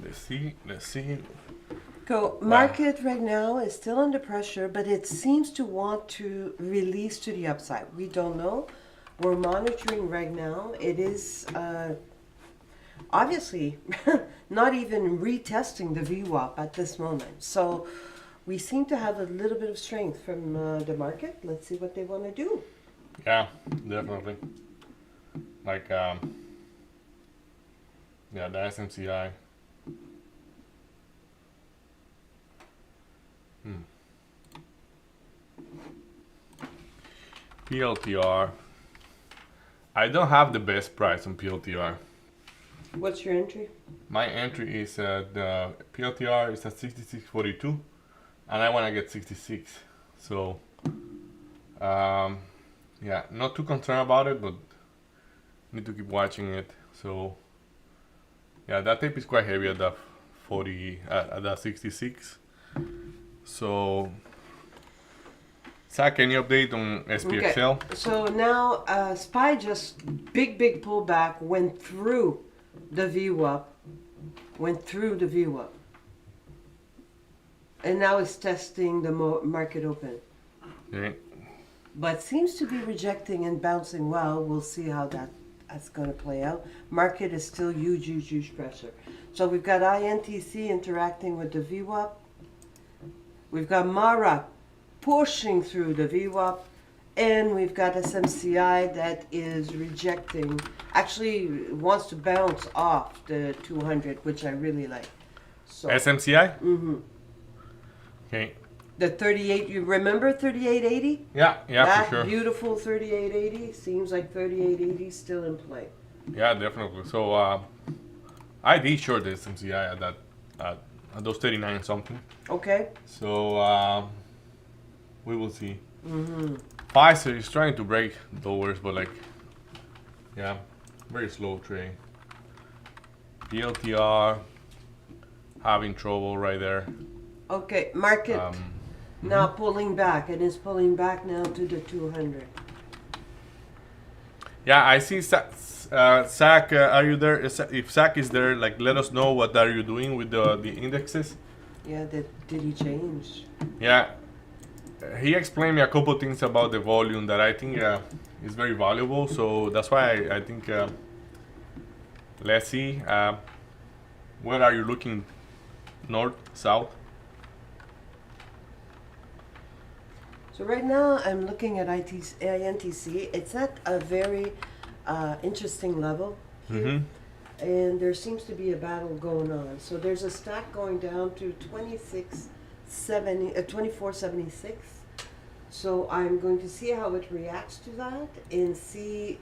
Let's see. Let's see. So market right now is still under pressure, but it seems to want to release to the upside. We don't know. We're monitoring right now. It is obviously not even retesting the VWAP at this moment. So we seem to have a little bit of strength from the market. Let's see what they want to do. Yeah, definitely. Like, yeah, the SMCI. PLTR. I don't have the best price on PLTR. What's your entry? My entry is the PLTR is at 66.42, and I want to get 66. So, yeah, not too concerned about it, but need to keep watching it. So, yeah, that tape is quite heavy at the 40 at the 66. So, Zach, any update on SPXL? Okay. So now SPY just big pullback, went through the VWAP, and now it's testing the market open. Okay. But seems to be rejecting and bouncing well. We'll see how that's going to play out. Market is still huge pressure. So we've got INTC interacting with the VWAP. We've got MARA pushing through the VWAP. And we've got SMCI that is rejecting, actually wants to bounce off the 200, which I really like. So SMCI? Mm-hmm. Okay. the 38, you remember 3880? Yeah, That for sure. beautiful 3880 seems like 3880 is still in play. Yeah, definitely. So I did short the SMCI at that at those 39 something. Okay. So we will see. Pfizer is trying to break doors, but like, yeah, very slow trade. PLTR having trouble right there. Okay, market now Mm-hmm. pulling back. It is pulling back now to the 200. Yeah, I see Zach. Are you there? If Zach is there, like, let us know what are you doing with the indexes. Yeah, did he change? Yeah, he explained me a couple things about the volume that I think is very valuable. So that's why I think let's see. Where are you looking? North, south? So right now I'm looking at INTC. It's at a very interesting level here. And there seems to be a battle going on. So there's a stack going down to 2476. So I'm going to see how it reacts to that and see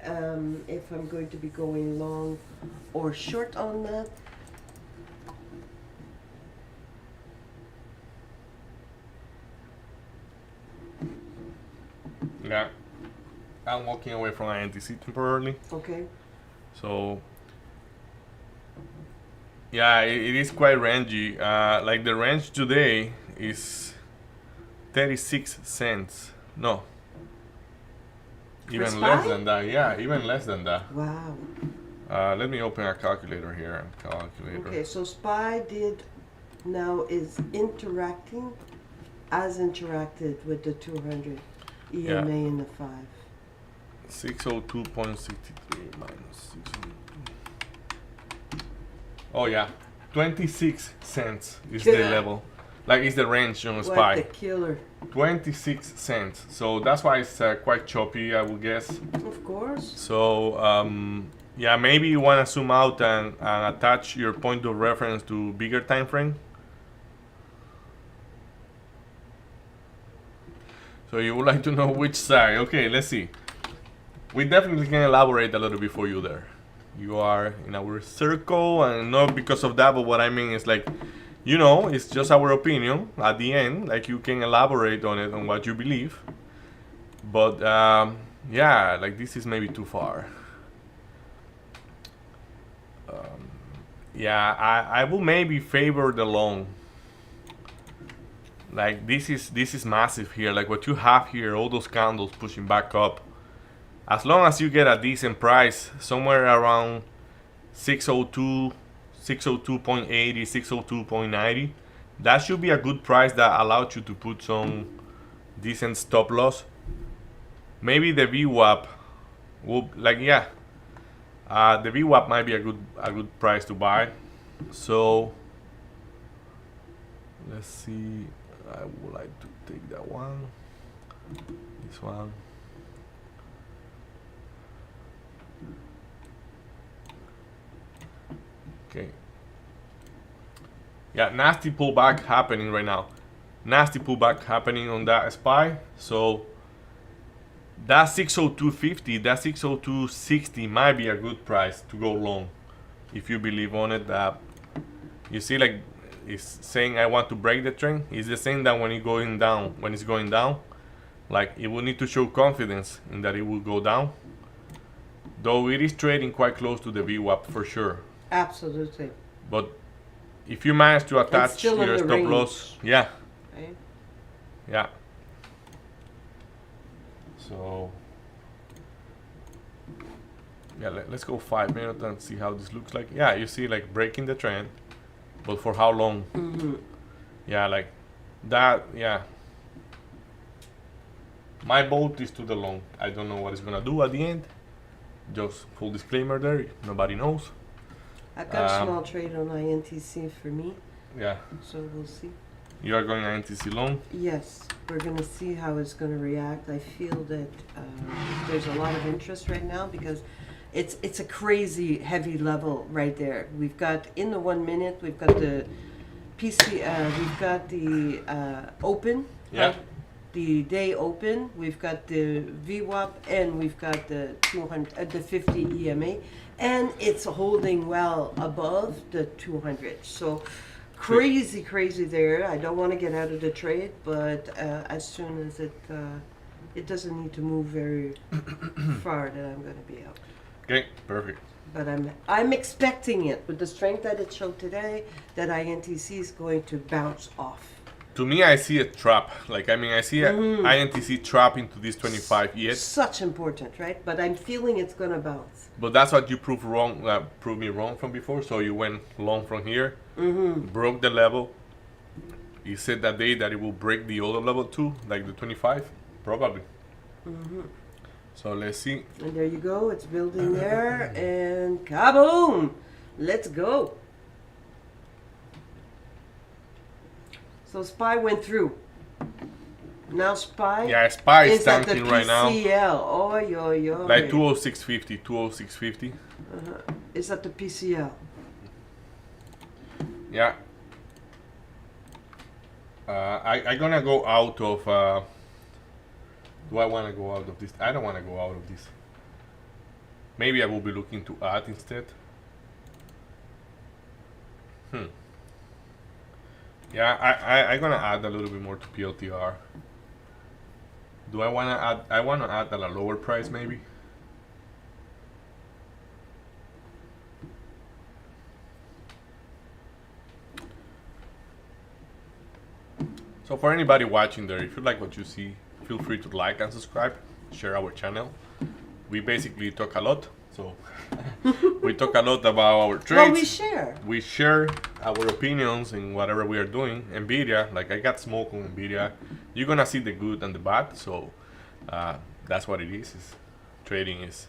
if I'm going to be going long or short on that. Yeah, I'm walking away from INTC temporarily. Okay. So yeah, it is quite rangy. Like the range today is 36 cents. No, even less SPY? than that. Yeah, even less than that. Wow. Let me open a calculator here. Okay, so SPY is interacting as interacted with the 200 EMA Yeah. and the 5. 602.63 minus 602. Oh yeah, 26 cents is the Yeah. level. Like, is the range on What the SPY. killer. 26 cents. So that's why it's quite choppy, I would guess. Of course. So yeah, maybe you want to zoom out and attach your point of reference to bigger time frame. So you would like to know which side. Okay, let's see. We definitely can elaborate a little bit for you there. You are in our circle, and not because of that, but what I mean is, like, you know, it's just our opinion at the end. Like, you can elaborate on it, on what you believe. But yeah, like, this is maybe too far. Yeah, I will maybe favor the long. Like, this is massive here. Like, what you have here, all those candles pushing back up. As long as you get a decent price, somewhere around 602, 602.80, 602.90, that should be a good price that allows you to put some decent stop loss. Maybe the VWAP will, like, yeah, The VWAP might be a good price to buy. So let's see. I would like to take that one. This one. Okay. Yeah, nasty pullback happening right now. Nasty pullback happening on that SPY. So that 602.50, that 602.60 might be a good price to go long if you believe on it. That you see, like it's saying I want to break the trend. It's the same that when it's going down, like it will need to show confidence in that it will go down. Though it is trading quite close to the VWAP for sure. Absolutely. But if you manage to attach still in your the stop range. loss, yeah, Right? yeah. So yeah, let's go 5 minutes and see how this looks like. Yeah, you see, like breaking the trend, but for how long? Yeah, like that. Yeah. My vote is to the long. I don't know what it's gonna do at the end. Just full disclaimer there. Nobody knows. I've got a small trade on INTC for me, Yeah, so we'll see. you are going INTC long. Yes, we're going to see how it's going to react. I feel that there's a lot of interest right now because it's a crazy heavy level right there. We've got in the 1 minute, we've got the we've got the open, Yeah. right? The day open. We've got the VWAP and we've got the 200, the 50 EMA, and it's holding well above the 200. So crazy there. I don't want to get out of the trade, but as soon as it doesn't need to move very far, then I'm going to be out. Okay, perfect. But I'm expecting it with the strength that it showed today that INTC is going to bounce off. To me, I see a trap. Like, I mean, I see a INTC trap into this 25 ES. Such important, right? But I'm feeling it's going to bounce. But that's what you proved me wrong from before. So you went long from here, broke the level. You said that day that it will break the other level too, like the 25, probably. So let's see. And there you go. It's building there. And kaboom! Let's go. So SPY went through. Now SPY Yeah, SPY is is at the tanking right now. PCL. Oy, oy, oy. Like 206.50, 206.50. It's at the PCL. Yeah. I'm gonna go out of. Do I want to go out of this? I don't want to go out of this. Maybe I will be looking to add instead. Yeah, I'm gonna add a little bit more to PLTR. Do I wanna add? I wanna add at a lower price, maybe. So for anybody watching there, if you like what you see, feel free to like and subscribe, share our channel. We basically talk a lot, so we talk a lot about our trades. Well, we share. We share our opinions in whatever we are doing. Nvidia, like I got smoke on Nvidia. You're gonna see the good and the bad, so that's what it is. Trading is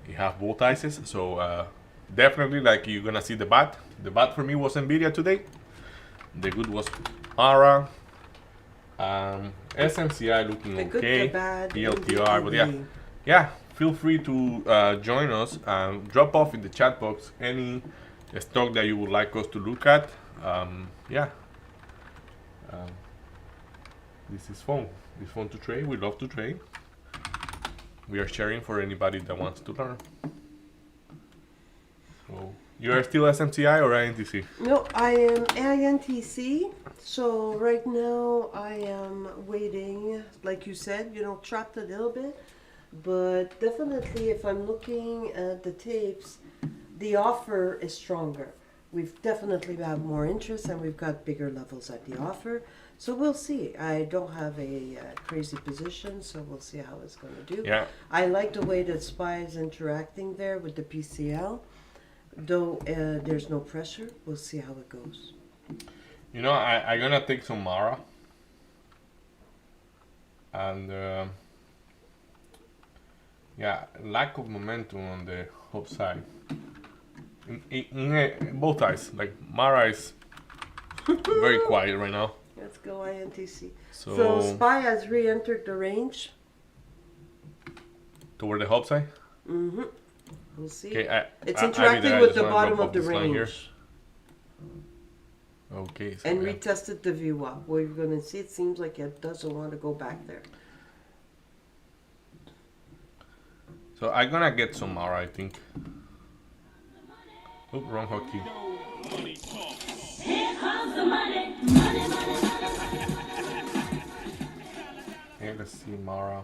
you have both sides. So definitely, like you're gonna see the bad. The bad for me was Nvidia today. The good was ARA. SMCI looking The good, okay. the bad, PLTR, but the yeah, feel free to join us and drop off in the chat box any stock that you would like us to look at. This is fun. It's fun to trade. We love to trade. We are sharing for anybody that wants to learn. So you are still SMCI or INTC? No, I am INTC. So right now I am waiting, like you said, trapped a little bit. But definitely if I'm looking at the tapes, the offer is stronger. We've definitely had more interest and we've got bigger levels at the offer. So we'll see. I don't have a crazy position, so we'll see how it's going to do. Yeah. I like the way that SPY is interacting there with the PCL. Though there's no pressure, we'll see how it goes. I'm gonna take some Mara. And lack of momentum on the Hope side. In both eyes. Like Mara is very quiet right now. Let's go INTC. So, So SPY has re-entered the range. toward the Hope side. Mm-hmm. We'll see. Okay, It's I interacting I with just the wanna bottom drop of the off this line here. range Okay. So and yeah. retested the VWAP. What you're going to see, it seems like it doesn't want to go back there. So I'm gonna get some Mara, I think. Oh, wrong hotkey. Here comes the money, money, money, money. Okay, let's see Mara.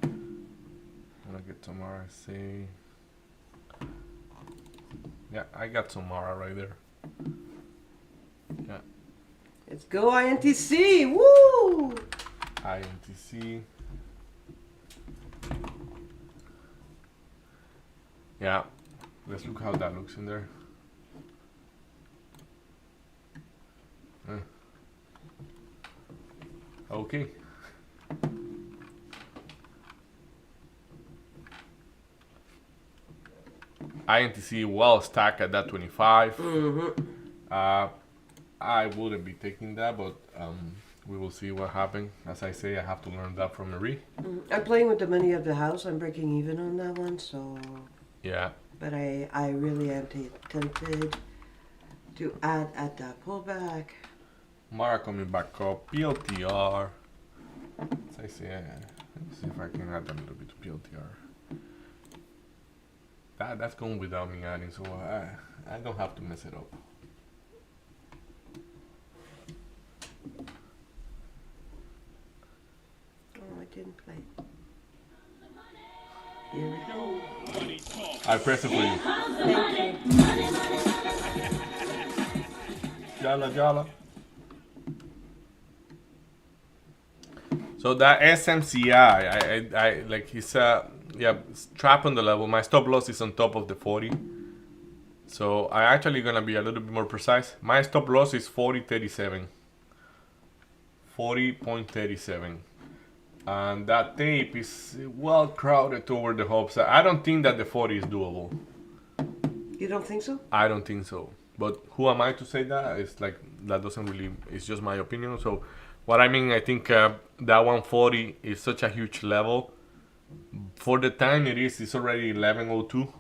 I'm gonna get some Mara. See. Yeah, I got some Mara right there. Yeah, Let's go INTC. Woo! INTC. Yeah, let's look how that looks in there. Okay. INTC well stacked at that 25. I wouldn't be taking that, but we will see what happens. As I say, I have to learn that from Marie. I'm playing with the money of the house. I'm breaking even on that one, so. Yeah. But I really am tempted to add at that pullback. Mara coming back up. PLTR. As I say, let me see if I can add a little bit to PLTR. That's going without me adding, so I don't have to mess it up. Oh, I didn't play. Here we go. I press it for you. Thank you. Jala jala. So that SMCI, I like he's yeah, trap on the level. My stop loss is on top of the 40. So I actually gonna be a little bit more precise. My stop loss is 40.37. 40.37. And that tape is well crowded toward the hopes. I don't think that the 40 is doable. You don't think so? I don't think so. But who am I to say that? It's like that doesn't really. It's just my opinion. So, what I mean, I think that 140 is such a huge level. For the time it is, it's already 11:02.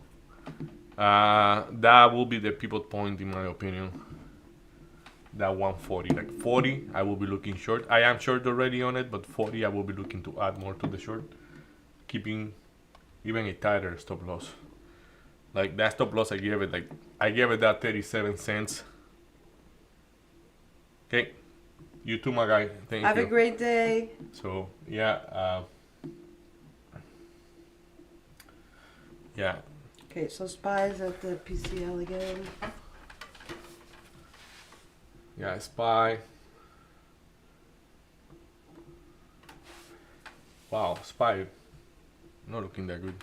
That will be the pivot point in my opinion. That 140, like 40, I will be looking short. I am short already on it, but 40, I will be looking to add more to the short, keeping even a tighter stop loss. Like that stop loss, I gave it that 37 cents. Okay, you too, my guy. Thank Have you. a great day. So yeah, yeah. Okay, so SPY's at the PCL again. Yeah, SPY. Wow, SPY. Not looking that good.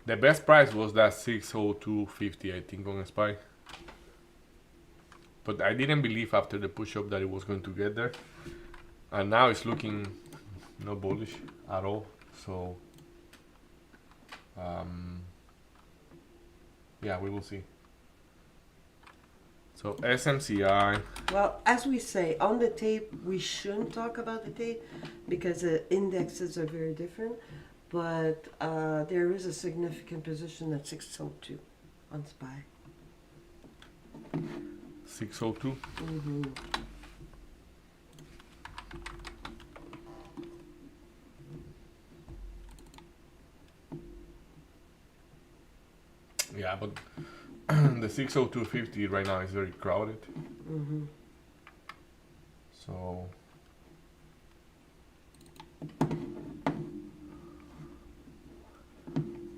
The best price was that 602.50, I think, on SPY. But I didn't believe after the push up that it was going to get there. And now it's looking not bullish at all. So, yeah, we will see. So SMCI. Well, as we say, on the tape, we shouldn't talk about the tape because the indexes are very different. But there is a significant position at 602 on SPY. 602. Mm-hmm. Yeah, but the 602.50 right now is very crowded. Mm-hmm. So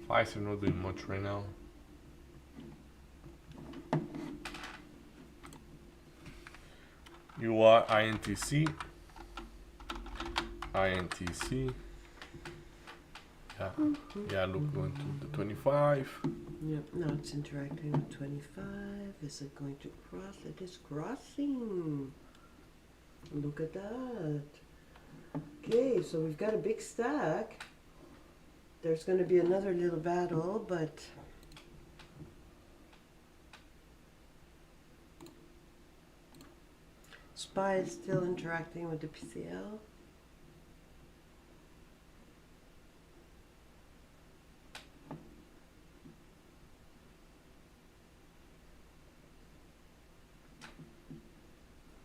Pfizer not doing much right now. You are INTC. INTC. Yeah, yeah. Look, going to the 25. Yep, now it's interacting with 25. Is it going to cross? It is crossing. Look at that. Okay, so we've got a big stack. There's going to be another little battle, but SPY is still interacting with the PCL.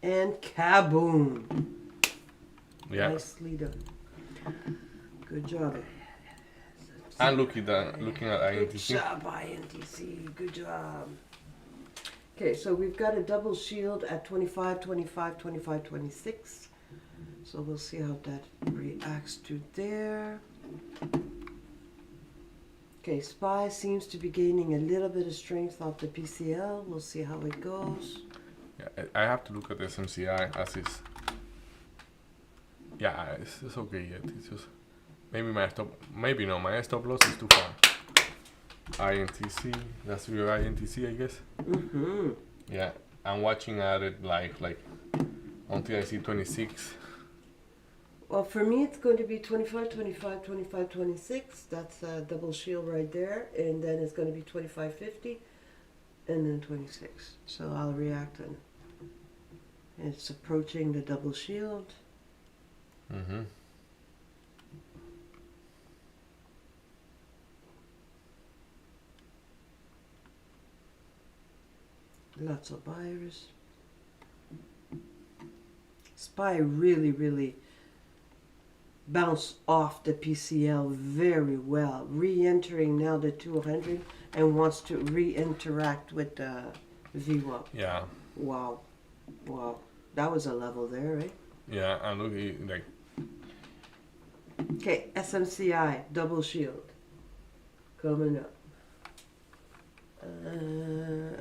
And kaboom! Yeah. Nicely done. Good job. And looking at Good INTC. job, INTC. Good job. Okay, so we've got a double shield at 25, 25, 25, 26. So we'll see how that reacts to there. Okay, SPY seems to be gaining a little bit of strength off the PCL. We'll see how it goes. Yeah, I have to look at SMCI as is. Yeah, it's okay yet. It's just maybe my stop. Maybe no, my stop loss is too far. INTC. That's your INTC, I guess. Mm-hmm. Yeah, I'm watching at it live, like until I see 26. Well, for me, it's going to be 25, 25, 25, 26. That's a double shield right there. And then it's going to be 25, 50. And then 26. So I'll react and it's approaching the double shield. Mm-hmm. Lots of buyers. SPY really bounced off the PCL very well, re-entering now the 200 and wants to re-interact with the VWAP. Yeah, Wow, that was a level there, right? yeah, and look, like Okay, SMCI double shield coming up.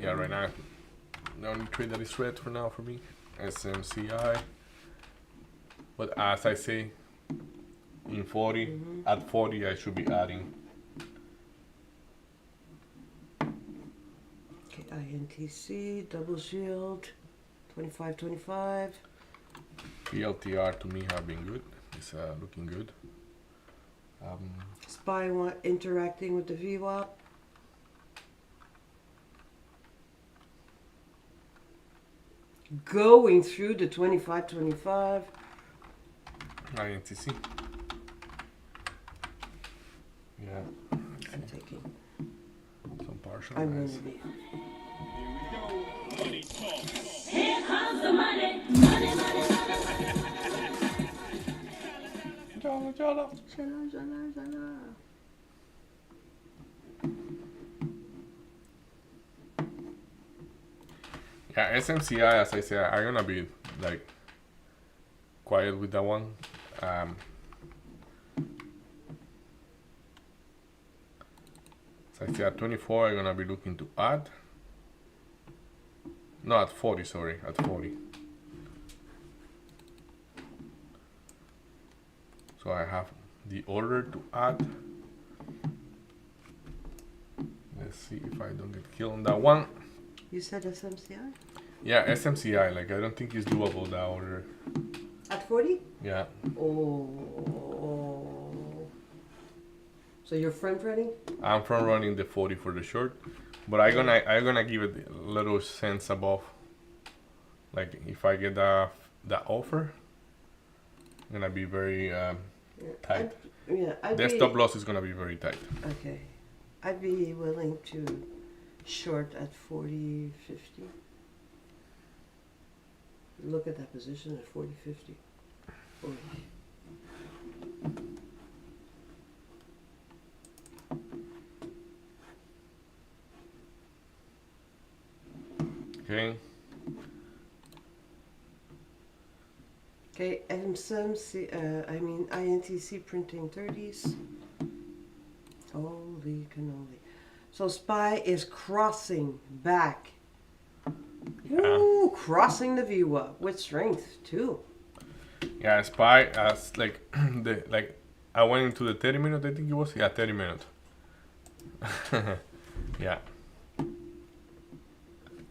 yeah, right now the only trade that is red for now for me, SMCI. But as I say, in 40, at 40, I should be adding. Okay, INTC double shield 25, 25. PLTR to me have been good. It's looking good. SPY interacting with the VWAP. Going through the 25, 25. INTC. Yeah, I'm taking. some partial. I'm Nice. going to be. Here comes the money. Money, money, money. Jala, jala. Jala, jala, jala. Yeah, SMCI, as I said, I'm gonna be like quiet with that one. So I say at 24, I'm gonna be looking to add. No, at 40, sorry, at 40. So I have the order to add. Let's see if I don't get killed on that one. You said SMCI? Yeah, SMCI, like I don't think it's doable, that order. At 40? Yeah. Oh. So you're front running? I'm front running the 40 for the short, but I'm gonna give it a little cents above. Like if I get that offer, I'm gonna be very tight. I'd The be, stop loss is gonna be very tight. Okay. I'd be willing to short at 40, 50. Look at that position at 40, 50. Oh. Okay. Okay, INTC printing 30s. Holy cannoli. So SPY is crossing back. Ooh, crossing the VWAP with strength too. Yeah, SPY as like I went into the 30 minute, I think it was. Yeah, 30 minute. Yeah.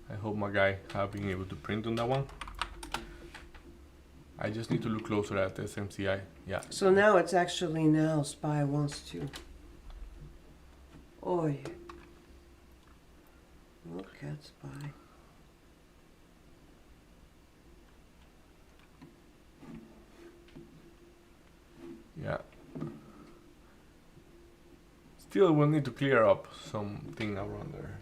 I hope my guy have been able to print on that one. I just need to look closer at SMCI. Yeah. So now it's actually now SPY wants to. Oi. Look at SPY. Yeah. Still, we'll need to clear up something around there.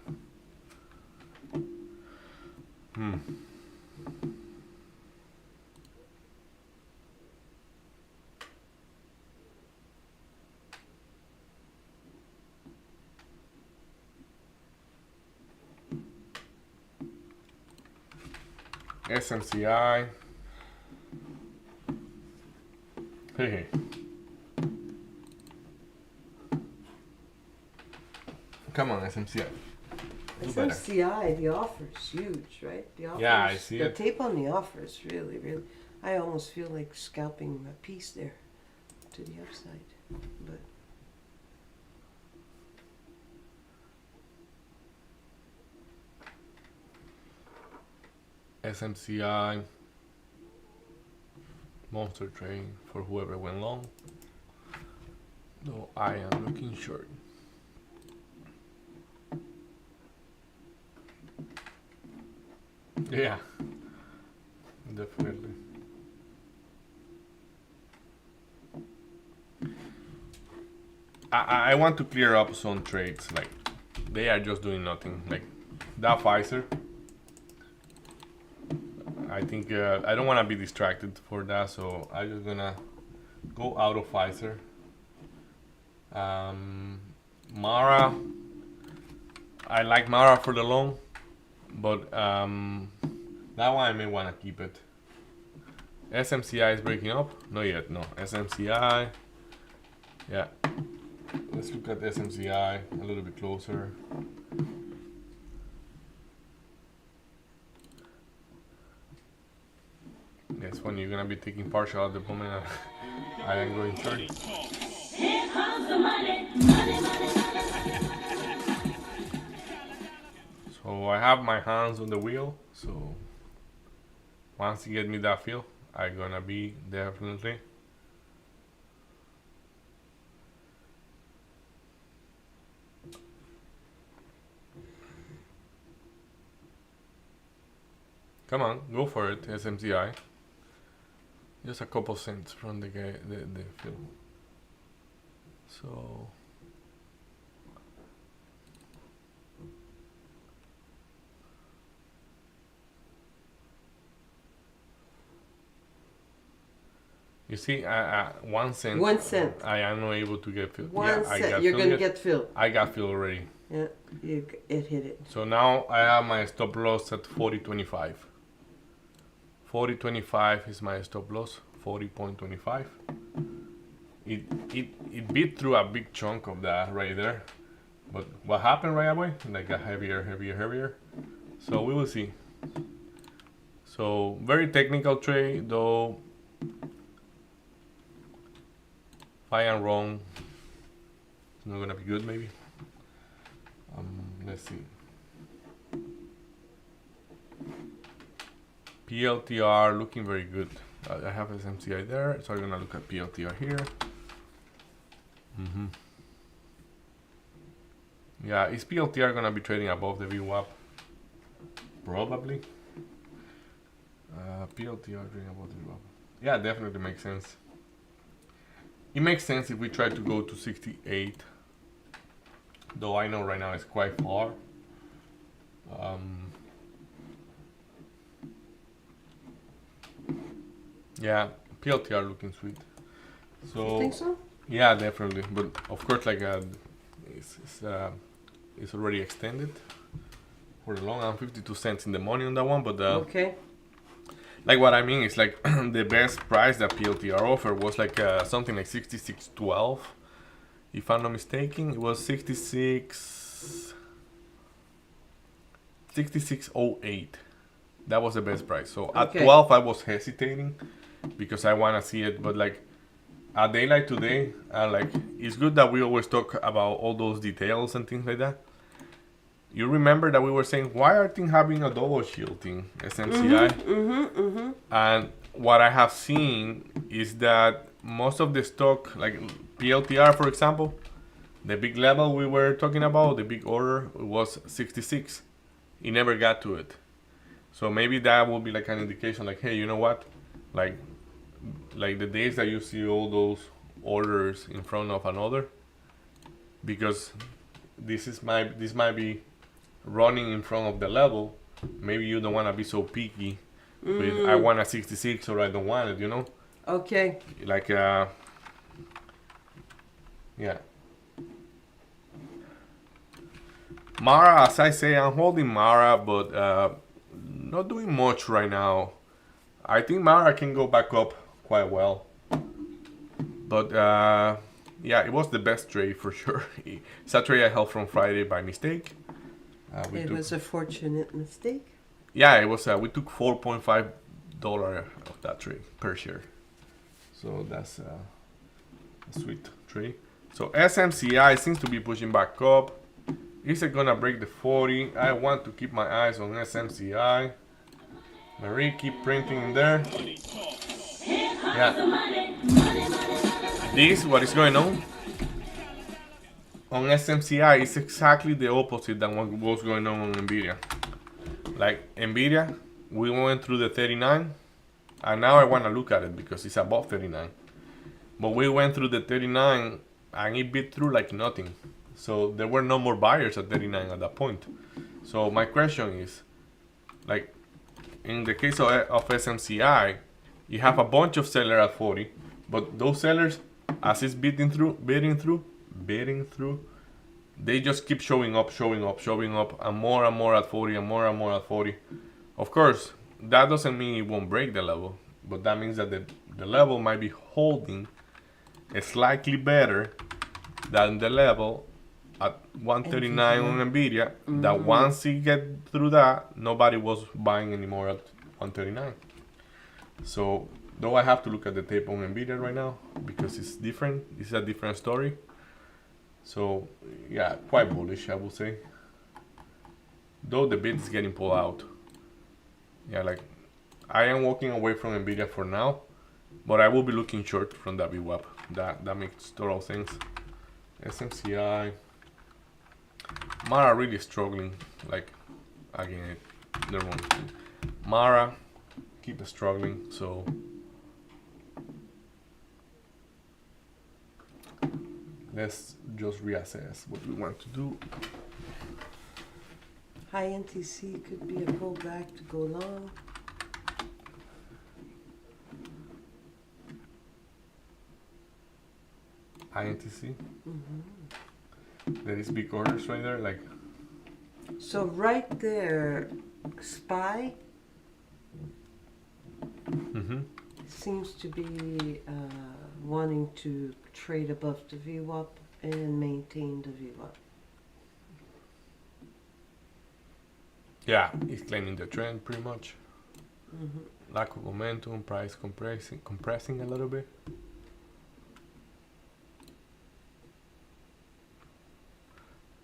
SMCI. Hey. Come on, SMCI. Do better. SMCI, the offer is huge, right? The offer Yeah, I see the it. tape on the offer is really, really. I almost feel like scalping a piece there to the upside, but. SMCI. Monster trade for whoever went long. Though I am looking short. Yeah, definitely. I want to clear up some trades. Like they are just doing nothing. Like that Pfizer. I think I don't want to be distracted for that, so I'm just gonna go out of Pfizer. Mara. I like Mara for the long. But that one I may want to keep it. SMCI is breaking up? Not yet, no. SMCI. Yeah. Let's look at SMCI a little bit closer. This one you're going to be taking partial at the moment. I am going 30. Here comes the money, money, money, money. So I have my hands on the wheel, so once you get me that feel, I'm gonna be definitely come on, go for it, SMCI. Just a couple cents from the guy, the fill. So you see, 1 cent. 1 cent. I am not able to get filled. 1 I cent. got You're filled gonna yet. get filled. I got filled already. Yeah, it hit it. So now I have my stop loss at 40.25. 40.25 is my stop loss. 40.25. It beat through a big chunk of that right there. But what happened right away? Like a heavier. So we will see. So very technical trade, though. If I am wrong, it's not gonna be good. Maybe. Let's see. PLTR looking very good. I have SMCI there, so I'm gonna look at PLTR here. Yeah, is PLTR gonna be trading above the VWAP? Probably. PLTR trading above the VWAP. Yeah, definitely makes sense. It makes sense if we try to go to 68, though I know right now it's quite far. Yeah, PLTR looking sweet. So You think so? yeah, definitely. But of course, like it's already extended for the long. I'm 52 cents in the money on that one, but Okay. like what I mean is like the best price that PLTR offered was like something like 66.12, if I'm not mistaken. It was 66.08. That was the best price. So at Okay. 12 I was hesitating because I want to see it, but like a day like today, like it's good that we always talk about all those details and things like that. You remember that we were saying why are things having a double shielding SMCI? And what I have seen is that most of the stock, like PLTR for example, the big level we were talking about, the big order was 66. It never got to it. So maybe that will be like an indication, like, hey, you know what? Like the days that you see all those orders in front of another, because this might be running in front of the level. Maybe you don't want to be so picky with I want a 66 or I don't want it, you know? Okay. Like yeah. Mara, as I say, I'm holding Mara, but not doing much right now. I think Mara can go back up quite well. But yeah, it was the best trade for sure. It's a trade I held from Friday by mistake. It was a fortunate mistake. Yeah, it was. We took $4.5 of that trade per share. So that's a sweet trade. So SMCI seems to be pushing back up. Is it gonna break the 40? I want to keep my eyes on SMCI. Marie, keep printing in there. Yeah. This, what is going on SMCI is exactly the opposite than what was going on Nvidia. Like Nvidia, we went through the 39, and now I want to look at it because it's above 39. But we went through the 39 and it beat through like nothing. So there were no more buyers at 39 at that point. So my question is, like in the case of SMCI, you have a bunch of sellers at 40, but those sellers, as it's bidding through, they just keep showing up, and more at 40, and more at 40. Of course, that doesn't mean it won't break the level, but that means that the level might be holding slightly better than the level at 139 on Nvidia. That once you get through that, nobody was buying anymore at 139. So though I have to look at the tape on Nvidia right now because it's different. It's a different story. So yeah, quite bullish I would say. Though the bid is getting pulled out. Yeah, like I am walking away from Nvidia for now, but I will be looking short from that VWAP. That makes total sense. SMCI. Mara really struggling. Like again, the wrong thing. Mara keep struggling. So let's just reassess what we want to do. High NTC could be a pullback to go long. INTC. There is big orders right there, like. So right there, SPY seems to be wanting to trade above the VWAP and maintain the VWAP. Yeah, it's claiming the trend pretty much. Lack of momentum, price compressing a little bit.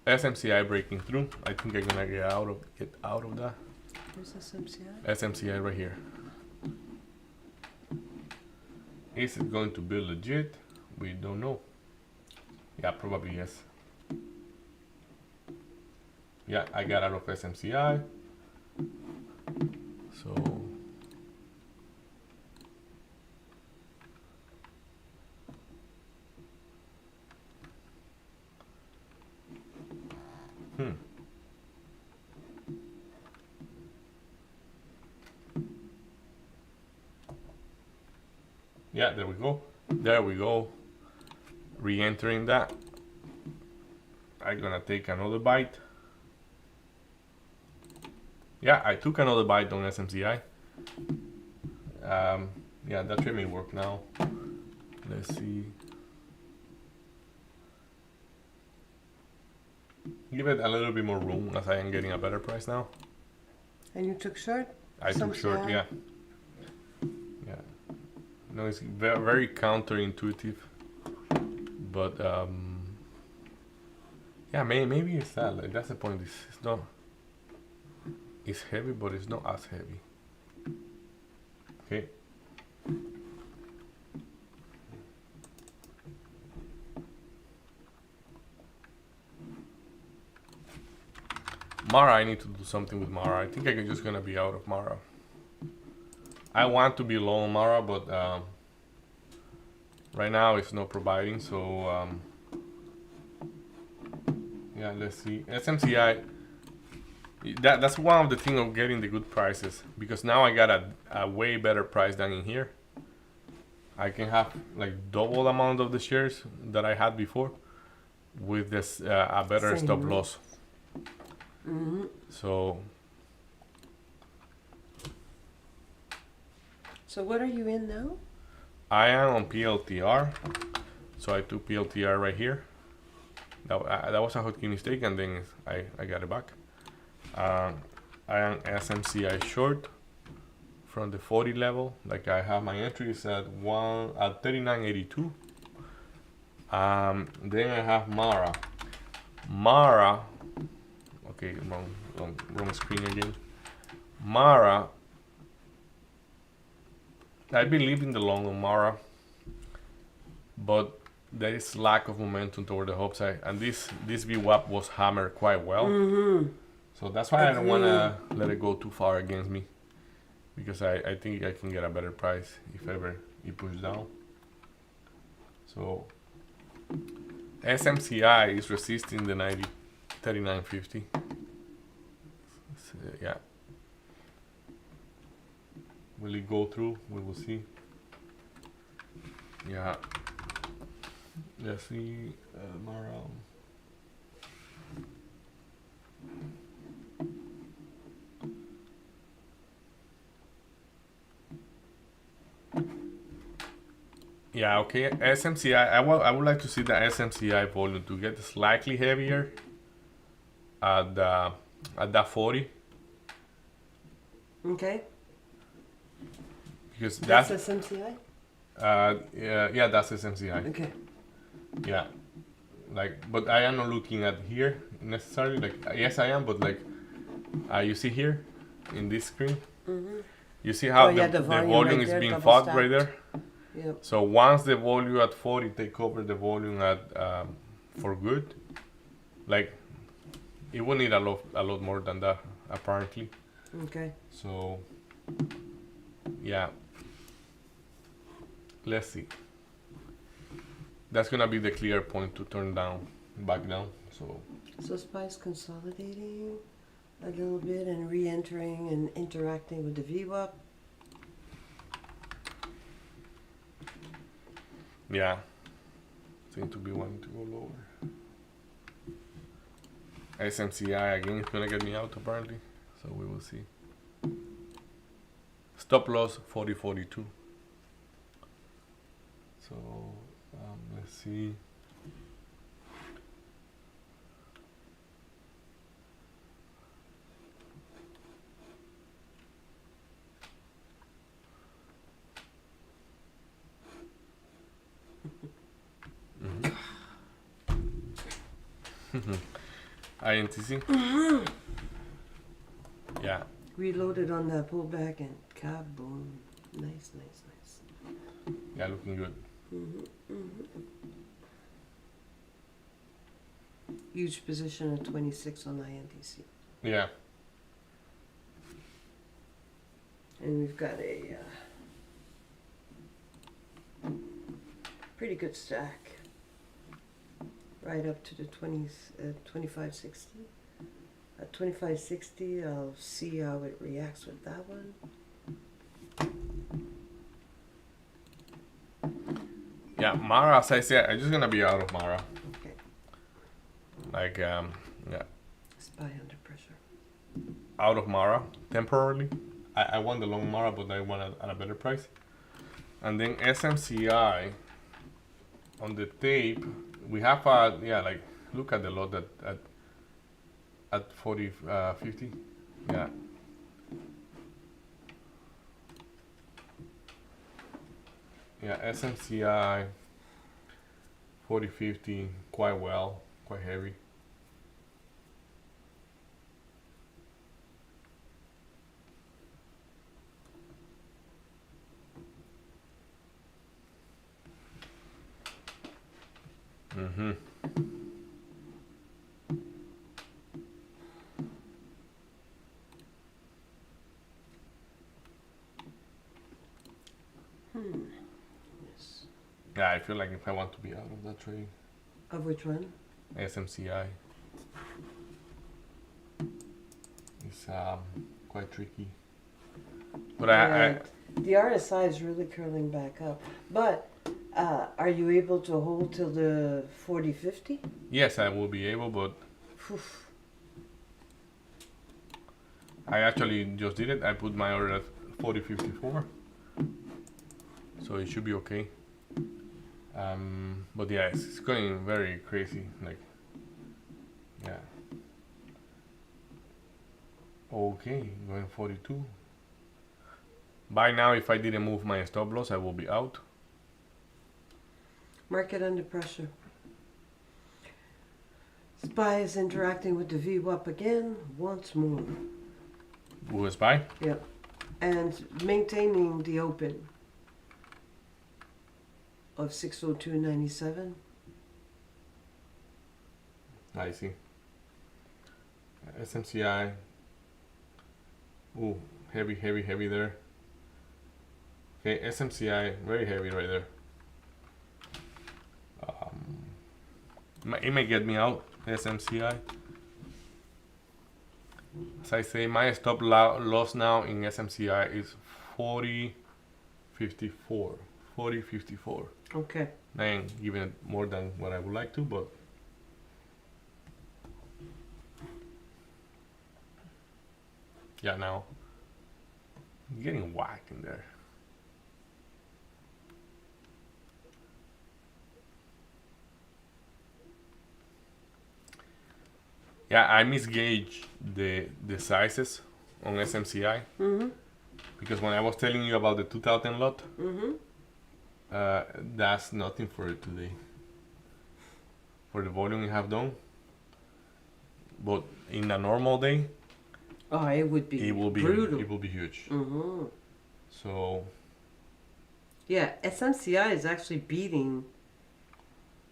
SMCI breaking through. I think I'm gonna get out of that. Where's SMCI? SMCI right here. Is it going to be legit? We don't know. Yeah, probably yes. Yeah, I got out of SMCI. So yeah, there we go. There we go. Re-entering that. I'm gonna take another bite. Yeah, I took another bite on SMCI. Yeah, that trade may work now. Let's see. Give it a little bit more room as I am getting a better price now. And you took short? I took short, SMCI? yeah. Yeah. No, it's very counterintuitive. But yeah, maybe it's that. Like that's the point. It's not. It's heavy, but it's not as heavy. Okay. Mara, I need to do something with Mara. I think I'm just gonna be out of Mara. I want to be low on Mara, but right now it's not providing. So yeah, let's see. SMCI. That's one of the things of getting the good prices, because now I got a way better price than in here. I can have like double the amount of the shares that I had before with this a better Same. stop loss. Mm-hmm. So So what are you in now? I am on PLTR. So I took PLTR right here. That was a hotkey mistake, and then I got it back. I am SMCI short from the 40 level. Like I have my entries at 39.82. Then I have Mara. Mara. Okay, wrong screen again. Mara. I believe in the long on Mara, but there is lack of momentum toward the upside, and this VWAP was hammered quite well. Mm-hmm. So that's why I don't want to let it go too far against me, because I think I can get a better price if ever it pushes down. So SMCI is resisting the 39.50. So, yeah. Will it go through? We will see. Yeah. Let's see. Mara. Yeah, okay. SMCI, I would like to see the SMCI volume to get slightly heavier at that 40, Okay. because That's that's SMCI? yeah, that's SMCI. Okay. Yeah, like, but I am not looking at here necessarily. Like, yes, I am, but like, you see here in this screen, Mm-hmm. you see how Oh, yeah, the the volume volume right is there, being double fought right stacked. there. Yep. So once the volume at 40 take over the volume at for good, like it will need a lot more than that apparently. Okay. So yeah, let's see. That's gonna be the clear point to turn back down. So So SPY's consolidating a little bit and re-entering and interacting with the VWAP. yeah, seem to be wanting to go lower. SMCI again is gonna get me out apparently, so we will see. Stop loss 40.42. So let's see. INTC. Yeah. Reloaded on that pullback and kaboom. Nice, nice, nice. Yeah, looking good. Huge position at 26 on INTC. Yeah. And we've got a pretty good stack. Right up to the 2560. At 2560, I'll see how it reacts with that one. Yeah, Mara, as I said, I'm just gonna be out of Mara. Okay. Like, yeah, SPY under pressure. out of Mara temporarily. I want the long Mara, but I want it at a better price. And then SMCI on the tape, we have a, yeah, like, look at the lot at 40, 50. Yeah. Yeah, SMCI 4050 quite well, quite heavy. Mm-hmm. Yes. Yeah, I feel like if I want to be out of that trade, Of which one? SMCI is quite tricky. But Yeah, the RSI is really curling back up. But are you able to hold till the 40-50? yes, I will be able, but I actually just did it. I put my order at 40.54, so it should be okay. But yeah, it's going very crazy. Like, yeah. Okay, going 42. By now, if I didn't move my stop loss, I will be out. Market under pressure. SPY is interacting with the VWAP again once more. Will SPY? Yep. And maintaining the open of 602.97. I see. SMCI. Ooh, heavy, heavy, heavy there. Okay, SMCI, very heavy right there. It may get me out, SMCI. As I say, my stop loss now in SMCI is 40.54. 40.54. Okay. I ain't giving it more than what I would like to, but yeah, now getting whacked in there. Yeah, I misgauge the sizes on SMCI Mm-hmm. because when I was telling you about the 2000 lot, Mm-hmm. that's nothing for it today. For the volume you have done, but in a normal day, Oh, it would be it will be brutal. it will be huge. Mm-hmm. So Yeah, SMCI is actually beating.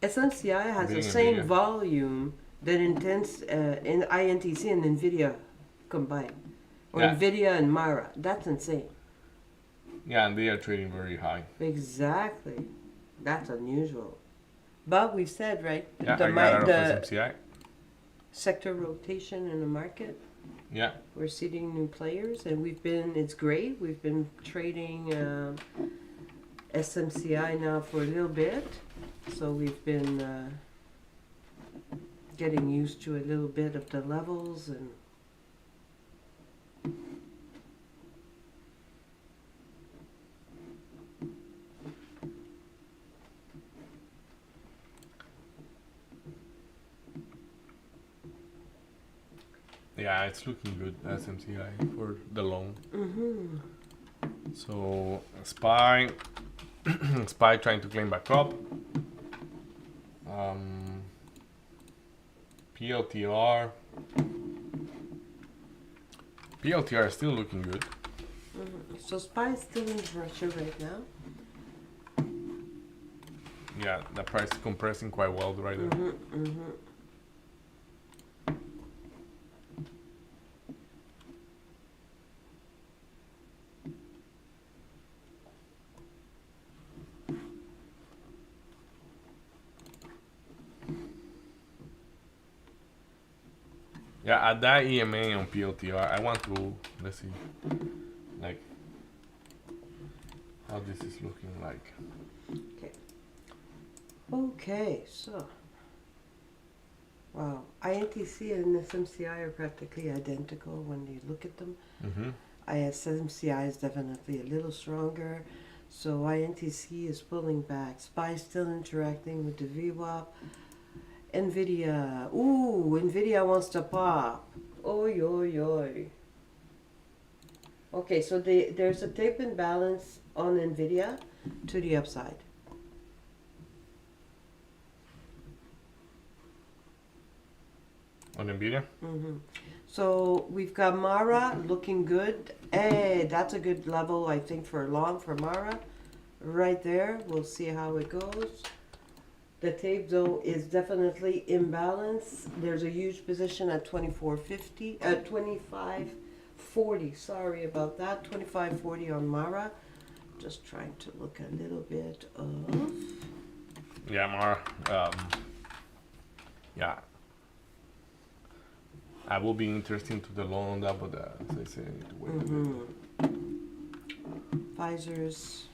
SMCI has the Beating same NVIDIA. volume that intense in INTC and NVIDIA combined. Or Yeah. NVIDIA and Mara. That's insane. yeah, and they are trading very high. Exactly. That's unusual. But we've said, right, Yeah, the, I got out of the SMCI. sector rotation in the market, Yeah, we're seeding new players, and it's great. We've been trading SMCI now for a little bit, so we've been getting used to a little bit of the levels and. yeah, it's looking good SMCI for the long. Mm-hmm. So SPY, SPY trying to claim back up. PLTR. PLTR is still looking good. Mm-hmm. So SPY is still in pressure right now. Yeah, the price is compressing quite well right there. Mm-hmm. Mm-hmm. Yeah, at that EMA on PLTR, I want to, let's see, like, how this is looking like. Okay, so. Wow. INTC and SMCI are practically identical when you look at them. Mm-hmm. SMCI is definitely a little stronger. So INTC is pulling back. SPY still interacting with the VWAP. NVIDIA. Ooh, NVIDIA wants to pop. Oi, oi, oi. Okay, so there's a tape and balance on Nvidia to the upside. On Nvidia. So we've got Mara looking good. Hey, that's a good level, I think, for long for Mara. Right there. We'll see how it goes. The tape, though, is definitely imbalance. There's a huge position at 24.50, 25.40. Sorry about that. 25.40 on Mara. Just trying to look a little bit of. Yeah, Mara. Yeah. I will be interesting to the long on that, but as I said, I need to wait a bit. Pfizer's.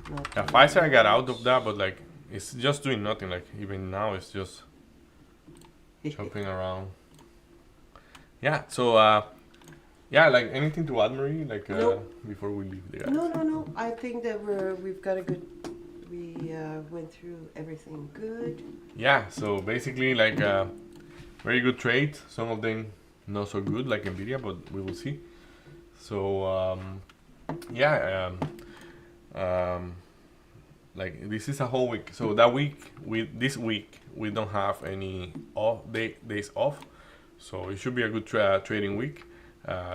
Not Yeah, doing Pfizer I got much. out of that, but like it's just doing nothing. Like even now, it's just jumping around. Yeah. So yeah, like anything to add, Marie? Like Nope. before we leave the guys. No. I think that we've got a good. We went through everything good. Yeah. So basically, like very good trade. Some of them not so good, like Nvidia, but we will see. So yeah. Like this is a whole week. So that week, this week, we don't have any days off. So it should be a good trading week.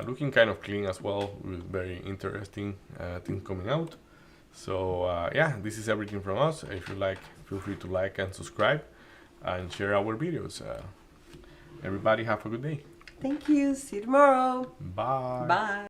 Looking kind of clean as well, with very interesting things coming out. So yeah, this is everything from us. If you like, feel free to like and subscribe and share our videos. Everybody have a good day. Thank you. See you tomorrow. Bye. Bye.